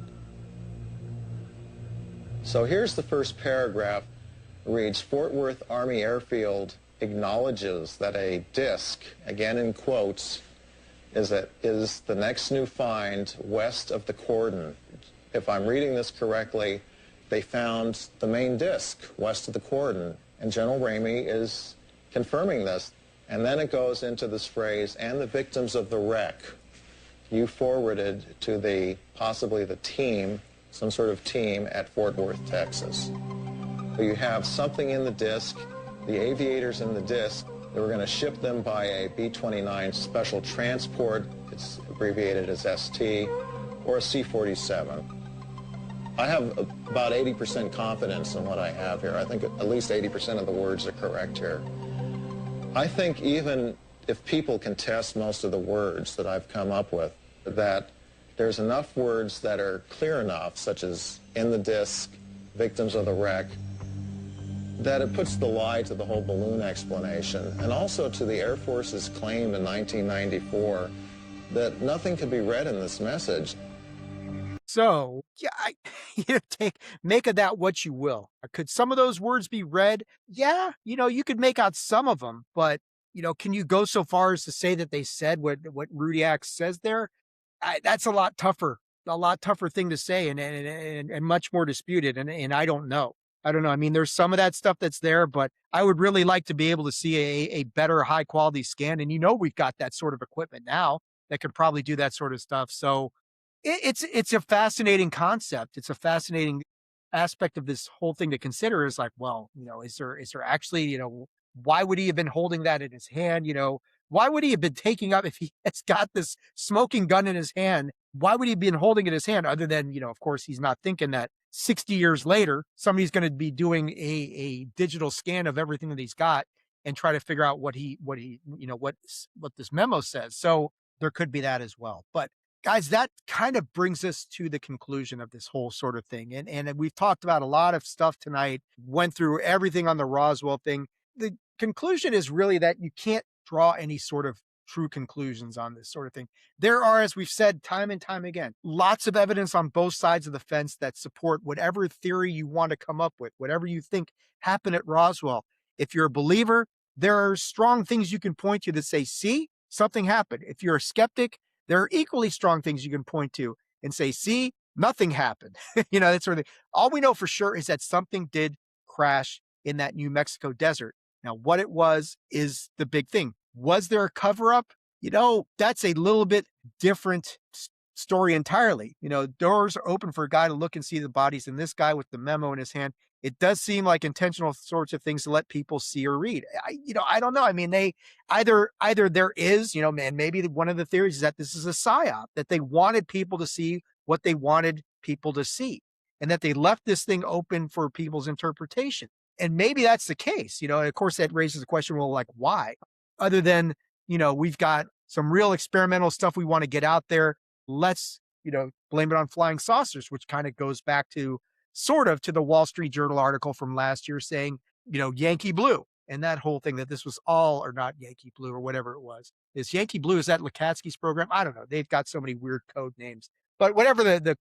So here's the first paragraph. It reads, Fort Worth Army Airfield acknowledges that a disc, again in quotes, is the next new find west of the cordon. If I'm reading this correctly, they found the main disc west of the cordon, and General Ramey is confirming this. And then it goes into this phrase, and the victims of the wreck. You forwarded to possibly the team, some sort of team at Fort Worth, Texas. So you have something in the disc, the aviators in the disc. They were going to ship them by a B-29 special transport, it's abbreviated as ST, or a C-47. I have about 80% confidence in what I have here. I think at least 80% of the words are correct here. I think even if people can test most of the words that I've come up with, that there's enough words that are clear enough, such as in the disc, victims of the wreck, that it puts the lie to the whole balloon explanation and also to the Air Force's claim in 1994 that nothing could be read in this message. So, yeah, make of that what you will. Could some of those words be read? Yeah, you could make out some of them, but, can you go so far as to say that they said what Rudiak says there? That's a lot tougher thing to say and much more disputed. And I don't know. I mean, there's some of that stuff that's there, but I would really like to be able to see a better high quality scan. And we've got that sort of equipment now that could probably do that sort of stuff. So it's a fascinating concept. It's a fascinating aspect of this whole thing to consider is like, well, is there actually, why would he have been holding that in his hand? Why would he have been taking up if he has got this smoking gun in his hand? Why would he have been holding it in his hand other than, of course, he's not thinking that 60 years later, somebody's going to be doing a digital scan of everything that he's got and try to figure out what this memo says. So there could be that as well. But guys, that kind of brings us to the conclusion of this whole sort of thing. And we've talked about a lot of stuff tonight, went through everything on the Roswell thing. The conclusion is really that you can't draw any sort of true conclusions on this sort of thing. There are, as we've said time and time again, lots of evidence on both sides of the fence that support whatever theory you want to come up with, whatever you think happened at Roswell. If you're a believer, there are strong things you can point to that say, see, something happened. If you're a skeptic, there are equally strong things you can point to and say, see, nothing happened. That sort of thing. All we know for sure is that something did crash in that New Mexico desert. Now, what it was is the big thing. Was there a cover-up? That's a little bit different story entirely. Doors are open for a guy to look and see the bodies, and this guy with the memo in his hand, it does seem like intentional sorts of things to let people see or read. I don't know. I mean, they either there is, and maybe one of the theories is that this is a psyop, that they wanted people to see what they wanted people to see, and that they left this thing open for people's interpretation. And maybe that's the case, of course, that raises the question, well, like, why? Other than, we've got some real experimental stuff we want to get out there. Let's, blame it on flying saucers, which kind of goes back to sort of to the Wall Street Journal article from last year saying, Yankee Blue and that whole thing that this was all or not Yankee Blue or whatever it was. Is Yankee Blue, is that Lukatsky's program? I don't know. They've got so many weird code names. But whatever the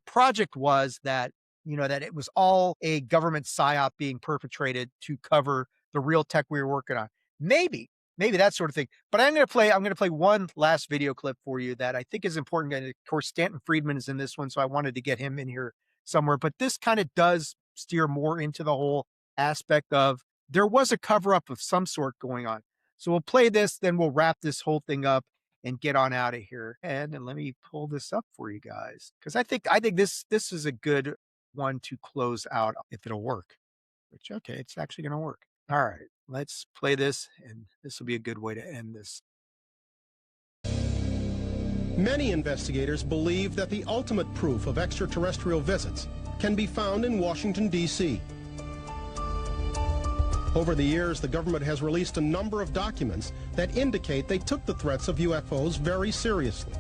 project was that, that it was all a government psyop being perpetrated to cover the real tech we were working on. Maybe that sort of thing. But I'm going to play one last video clip for you that I think is important. And of course, Stanton Friedman is in this one, so I wanted to get him in here somewhere. But this kind of does steer more into the whole aspect of there was a cover-up of some sort going on. So we'll play this, then we'll wrap this whole thing up and get on out of here. And let me pull this up for you guys, because I think this is a good one to close out if it'll work. Which, okay, it's actually going to work. All right, let's play this, and this will be a good way to end this. Many investigators believe that the ultimate proof of extraterrestrial visits can be found in Washington, D.C. Over the years, the government has released a number of documents that indicate they took the threats of UFOs very seriously.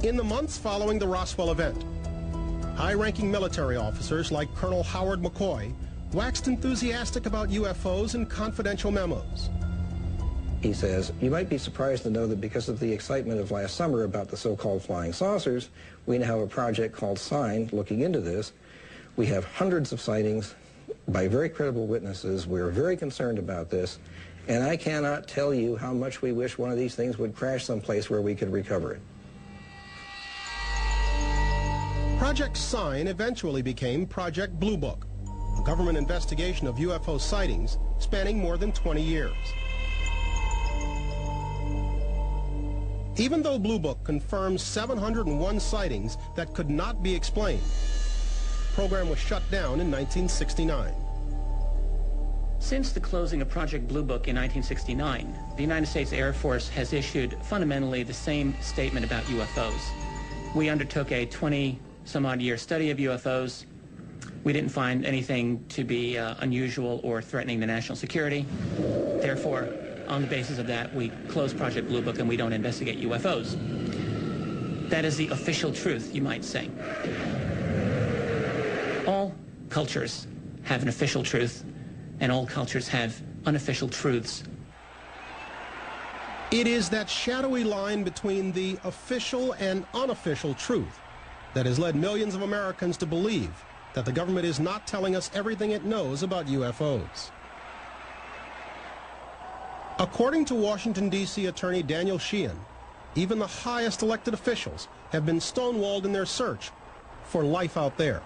In the months following the Roswell event, high-ranking military officers like Colonel Howard McCoy waxed enthusiastic about UFOs in confidential memos. He says, you might be surprised to know that because of the excitement of last summer about the so-called flying saucers, we now have a project called SIGN looking into this. We have hundreds of sightings by very credible witnesses. We're very concerned about this, and I cannot tell you how much we wish one of these things would crash someplace where we could recover it. Project SIGN eventually became Project Blue Book, a government investigation of UFO sightings spanning more than 20 years. Even though Blue Book confirms 701 sightings that could not be explained, the program was shut down in 1969. Since the closing of Project Blue Book in 1969, the United States Air Force has issued fundamentally the same statement about UFOs. We undertook a 20-some-odd-year study of UFOs. We didn't find anything to be unusual or threatening to national security. Therefore, on the basis of that, we closed Project Blue Book and we don't investigate UFOs. That is the official truth, you might say. All cultures have an official truth, and all cultures have unofficial truths. It is that shadowy line between the official and unofficial truth that has led millions of Americans to believe that the government is not telling us everything it knows about UFOs. According to Washington, D.C. Attorney Daniel Sheehan, even the highest elected officials have been stonewalled in their search for life out there.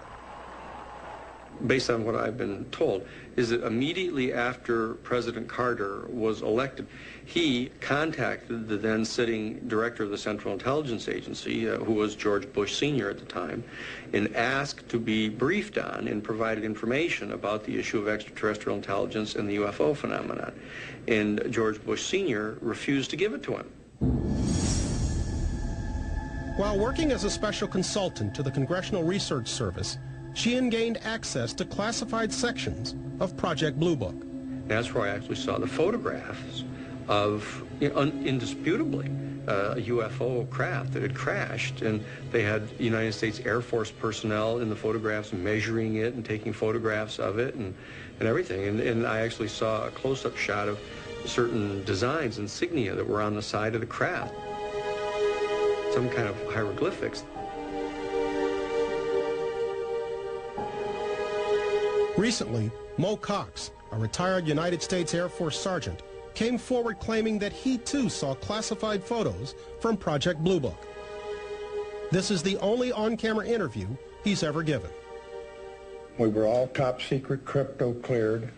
Based on what I've been told, is that immediately after President Carter was elected, he contacted the then sitting director of the Central Intelligence Agency, who was George Bush Sr. at the time, and asked to be briefed on and provided information about the issue of extraterrestrial intelligence and the UFO phenomenon. And George Bush Sr. refused to give it to him. While working as a special consultant to the Congressional Research Service, Sheehan gained access to classified sections of Project Blue Book. That's where I actually saw the photographs of, indisputably, a UFO craft that had crashed, and they had United States Air Force personnel in the photographs measuring it and taking photographs of it and everything. And I actually saw a close-up shot of certain designs, insignia that were on the side of the craft. Some kind of hieroglyphics. Recently, Mo Cox, a retired United States Air Force sergeant, came forward claiming that he too saw classified photos from Project Blue Book. This is the only on-camera interview he's ever given. We were all top secret, crypto cleared,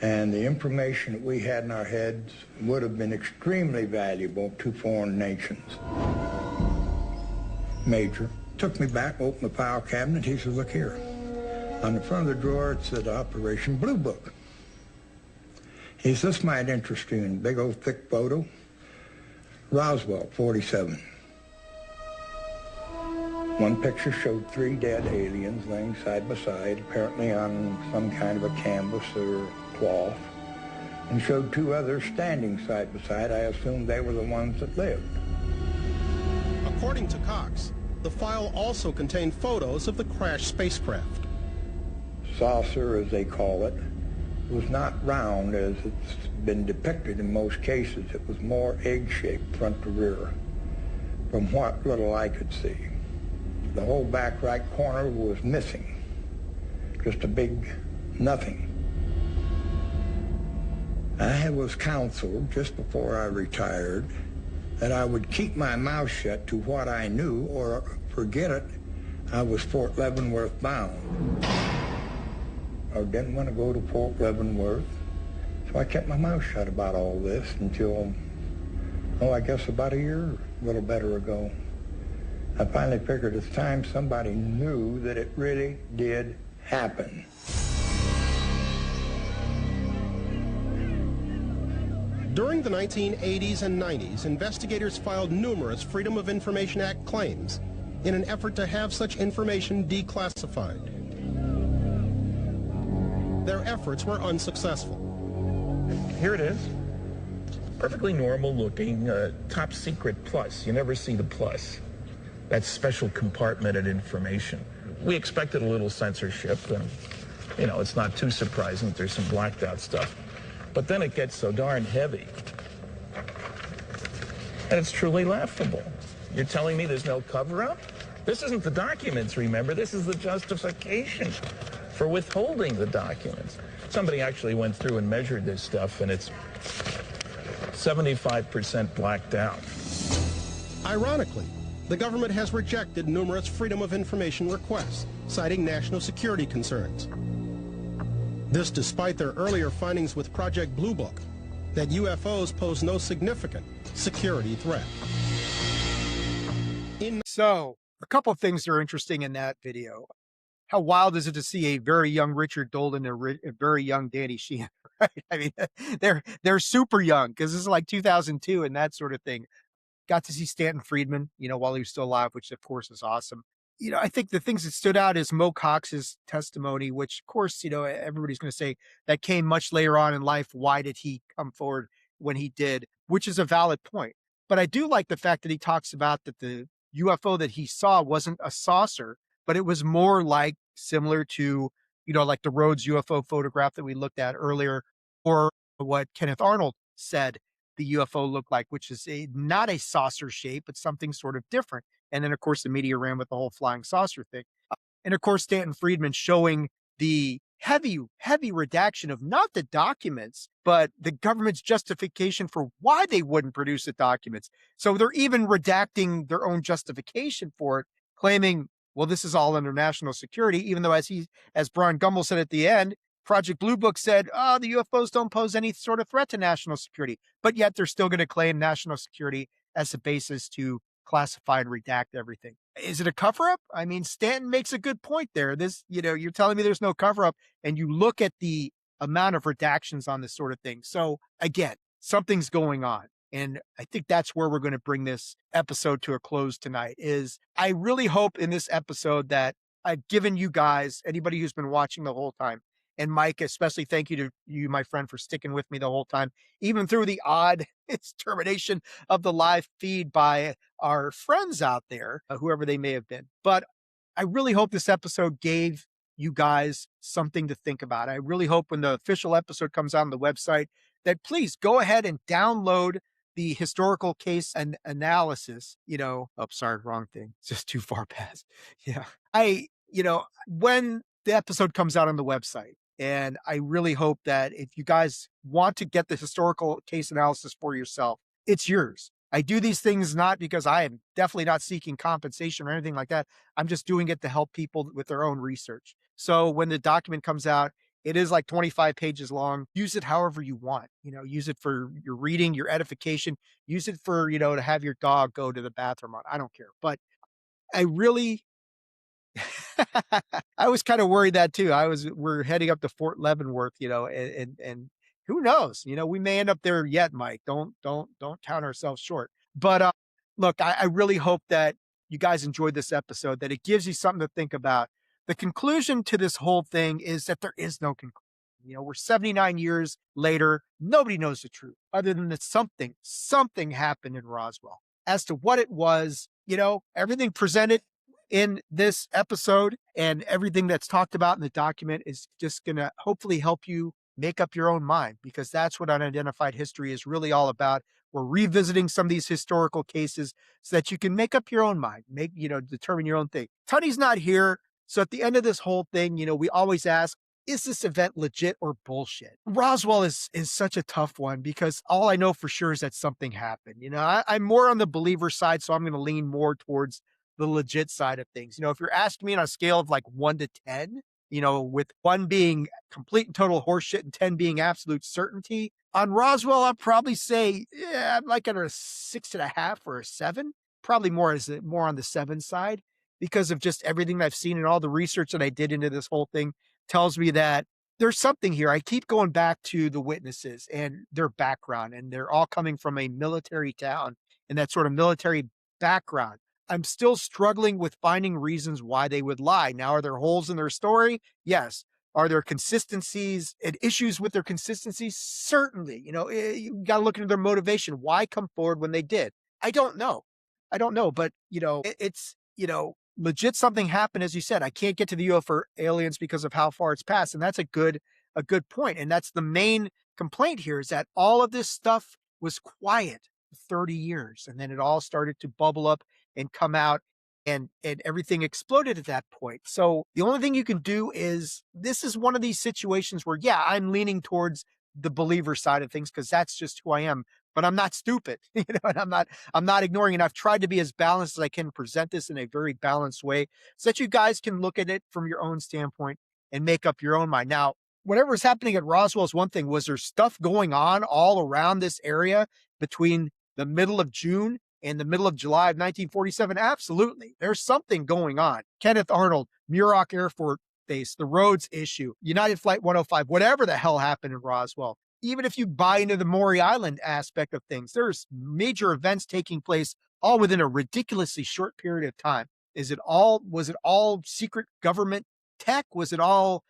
and the information that we had in our heads would have been extremely valuable to foreign nations. Major took me back, opened the file cabinet. He said, "Look here." On the front of the drawer, it said Operation Blue Book. He says, "This might interest you." In big old thick photo, Roswell, 47. One picture showed 3 dead aliens laying side by side, apparently on some kind of a canvas or cloth, and showed 2 others standing side by side. I assumed they were the ones that lived. According to Cox, the file also contained photos of the crashed spacecraft. Saucer, as they call it, was not round as it's been depicted in most cases. It was more egg-shaped front to rear, from what little I could see. The whole back right corner was missing, just a big nothing. I was counseled just before I retired that I would keep my mouth shut to what I knew, or forget it, I was Fort Leavenworth bound. I didn't want to go to Fort Leavenworth, so I kept my mouth shut about all this until, I guess about a year, a little better ago. I finally figured it's time somebody knew that it really did happen. During the 1980s and 90s, investigators filed numerous Freedom of Information Act claims in an effort to have such information declassified. Their efforts were unsuccessful. Here it is. Perfectly normal looking, top secret plus. You never see the plus. That's special compartmented information. We expected a little censorship, and, it's not too surprising that there's some blacked out stuff. But then it gets so darn heavy. And it's truly laughable. You're telling me there's no cover-up? This isn't the documents, remember? This is the justification for withholding the documents. Somebody actually went through and measured this stuff, and it's 75% blacked out. Ironically, the government has rejected numerous Freedom of Information requests, citing national security concerns. This despite their earlier findings with Project Blue Book, that UFOs pose no significant security threat. So, a couple of things that are interesting in that video. How wild is it to see a very young Richard Dolan and a very young Danny Sheehan, right? I mean, they're super young, because this is like 2002 and that sort of thing. Got to see Stanton Friedman, while he was still alive, which of course is awesome. I think the things that stood out is Mo Cox's testimony, which of course, everybody's going to say that came much later on in life. Why did he come forward when he did? Which is a valid point. But I do like the fact that he talks about that the UFO that he saw wasn't a saucer, but it was more like similar to like the Rhodes UFO photograph that we looked at earlier, or what Kenneth Arnold said the UFO looked like, which is not a saucer shape, but something sort of different. And then, of course, the media ran with the whole flying saucer thing. And of course, Stanton Friedman showing the heavy, heavy redaction of not the documents, but the government's justification for why they wouldn't produce the documents. So they're even redacting their own justification for it, claiming, well, this is all under national security, even though as Brian Gumbel said at the end, Project Blue Book said, oh, the UFOs don't pose any sort of threat to national security, but yet they're still going to claim national security as a basis to classify and redact everything. Is it a cover up? I mean, Stanton makes a good point there. You're telling me there's no cover up, and you look at the amount of redactions on this sort of thing. So again, something's going on. And I think that's where we're going to bring this episode to a close tonight. Is I really hope in this episode that I've given you guys, anybody who's been watching the whole time, and Mike, especially thank you to you, my friend, for sticking with me the whole time, even through the odd termination of the live feed by our friends out there, whoever they may have been. But I really hope this episode gave you guys something to think about. I really hope when the official episode comes out on the website that please go ahead and download the historical case and analysis, sorry, wrong thing. It's just too far past. Yeah. When the episode comes out on the website, and I really hope that if you guys want to get the historical case analysis for yourself, it's yours. I do these things not because I am definitely not seeking compensation or anything like that. I'm just doing it to help people with their own research. So when the document comes out, it is like 25 pages long. Use it however you want. Use it for your reading, your edification. Use it for, to have your dog go to the bathroom on. I don't care. But I really I was kind of worried that too. We're heading up to Fort Leavenworth, and who knows, we may end up there yet, Mike. Don't count ourselves short. But look, I really hope that you guys enjoyed this episode, that it gives you something to think about. The conclusion to this whole thing is that there is no conclusion. We're 79 years later. Nobody knows the truth other than that something happened in Roswell. As to what it was, everything presented in this episode and everything that's talked about in the document is just going to hopefully help you make up your own mind, because that's what unidentified history is really all about. We're revisiting some of these historical cases so that you can make up your own mind, determine your own thing. Tunney's not here. So at the end of this whole thing, we always ask, is this event legit or bullshit? Roswell is such a tough one because all I know for sure is that something happened. I'm more on the believer side, so I'm going to lean more towards the legit side of things. If you're asking me on a scale of like 1 to 10, with 1 being complete and total horseshit and 10 being absolute certainty, on Roswell, I'd probably say, I'm like at a 6.5 or a 7, probably more on the 7 side, because of just everything I've seen and all the research that I did into this whole thing tells me that there's something here. I keep going back to the witnesses and their background, and they're all coming from a military town and that sort of military background. I'm still struggling with finding reasons why they would lie. Now, are there holes in their story? Yes. Are there consistencies and issues with their consistencies? Certainly. You got to look into their motivation. Why come forward when they did? I don't know. But, it's legit something happened, as you said. I can't get to the UFO aliens because of how far it's passed. And that's a good point. And that's the main complaint here, is that all of this stuff was quiet for 30 years. And then it all started to bubble up and come out, and everything exploded at that point. So the only thing you can do is, this is one of these situations where, yeah, I'm leaning towards the believer side of things because that's just who I am, but I'm not stupid, and I'm not ignoring it. I've tried to be as balanced as I can, present this in a very balanced way so that you guys can look at it from your own standpoint and make up your own mind. Now, whatever's happening at Roswell is one thing. Was there stuff going on all around this area between the middle of June in the middle of July of 1947? Absolutely. There's something going on. Kenneth Arnold, Muroc Air Force Base, the Rhodes issue, United Flight 105, whatever the hell happened in Roswell. Even if you buy into the Maury Island aspect of things, there's major events taking place all within a ridiculously short period of time. Was it all secret government tech? Was it all,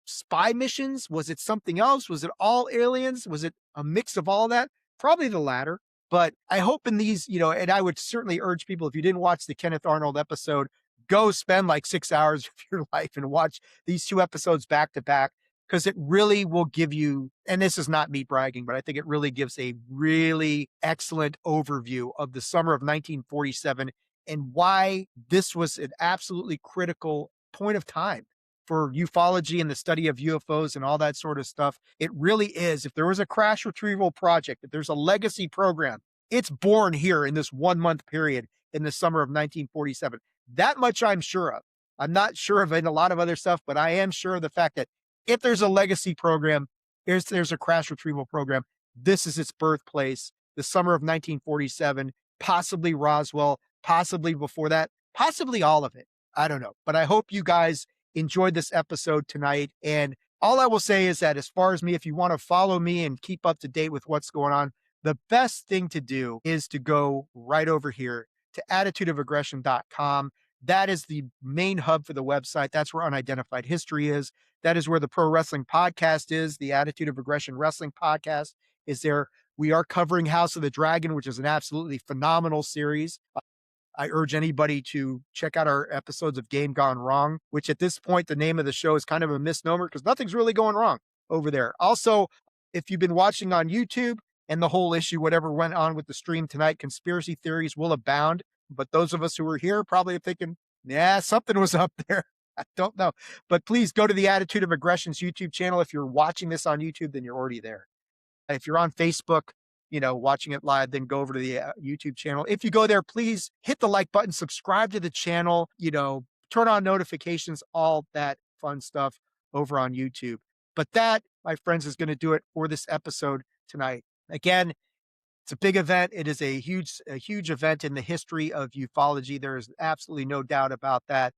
spy missions? Was it something else? Was it all aliens? Was it a mix of all that? Probably the latter. But I hope in these, and I would certainly urge people, if you didn't watch the Kenneth Arnold episode, go spend like 6 hours of your life and watch these 2 episodes back to back, because it really will give you, and this is not me bragging, but I think it really gives a really excellent overview of the summer of 1947 and why this was an absolutely critical point of time for ufology and the study of UFOs and all that sort of stuff. It really is. If there was a crash retrieval project, if there's a legacy program, it's born here in this 1 month period in the summer of 1947. That much I'm sure of. I'm not sure of a lot of other stuff, but I am sure of the fact that if there's a legacy program, there's a crash retrieval program, this is its birthplace, the summer of 1947, possibly Roswell, possibly before that, possibly all of it. I don't know. But I hope you guys enjoyed this episode tonight. And all I will say is that as far as me, if you want to follow me and keep up to date with what's going on, the best thing to do is to go right over here to attitudeofaggression.com. That is the main hub for the website. That's where Unidentified History is. That is where the Pro Wrestling Podcast is. The Attitude of Aggression Wrestling Podcast is there. We are covering House of the Dragon, which is an absolutely phenomenal series. I urge anybody to check out our episodes of Game Gone Wrong, which at this point, the name of the show is kind of a misnomer because nothing's really going wrong over there. Also, if you've been watching on YouTube and the whole issue, whatever went on with the stream tonight, conspiracy theories will abound. But those of us who are here probably are thinking, yeah, something was up there. I don't know. But please go to the Attitude of Aggression's YouTube channel. If you're watching this on YouTube, then you're already there. If you're on Facebook, watching it live, then go over to the YouTube channel. If you go there, please hit the like button, subscribe to the channel, turn on notifications, all that fun stuff over on YouTube. But that, my friends, is going to do it for this episode tonight. Again, it's a big event. It is a huge event in the history of ufology. There is absolutely no doubt about that.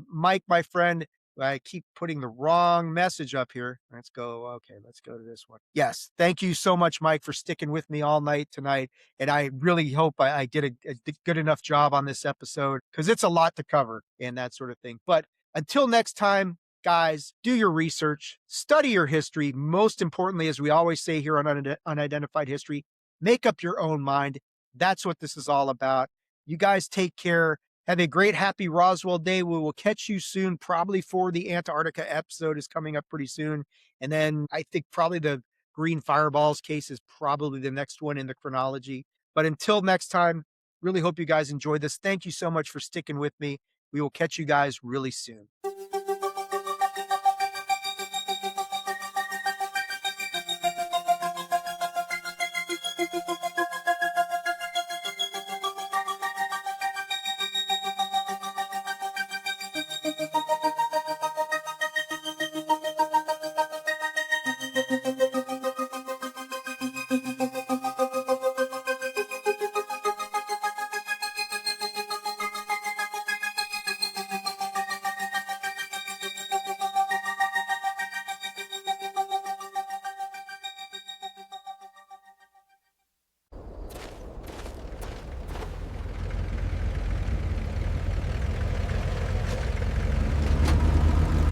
Mike, my friend, I keep putting the wrong message up here. Let's go. Okay, let's go to this one. Yes. Thank you so much, Mike, for sticking with me all night tonight. And I really hope I did a good enough job on this episode because it's a lot to cover and that sort of thing. But until next time, guys, do your research, study your history. Most importantly, as we always say here on Unidentified History, make up your own mind. That's what this is all about. You guys take care. Have a great, happy Roswell Day. We will catch you soon, probably for the Antarctica episode is coming up pretty soon. And then I think probably the Green Fireballs case is probably the next one in the chronology. But until next time, really hope you guys enjoyed this. Thank you so much for sticking with me. We will catch you guys really soon. Thank you.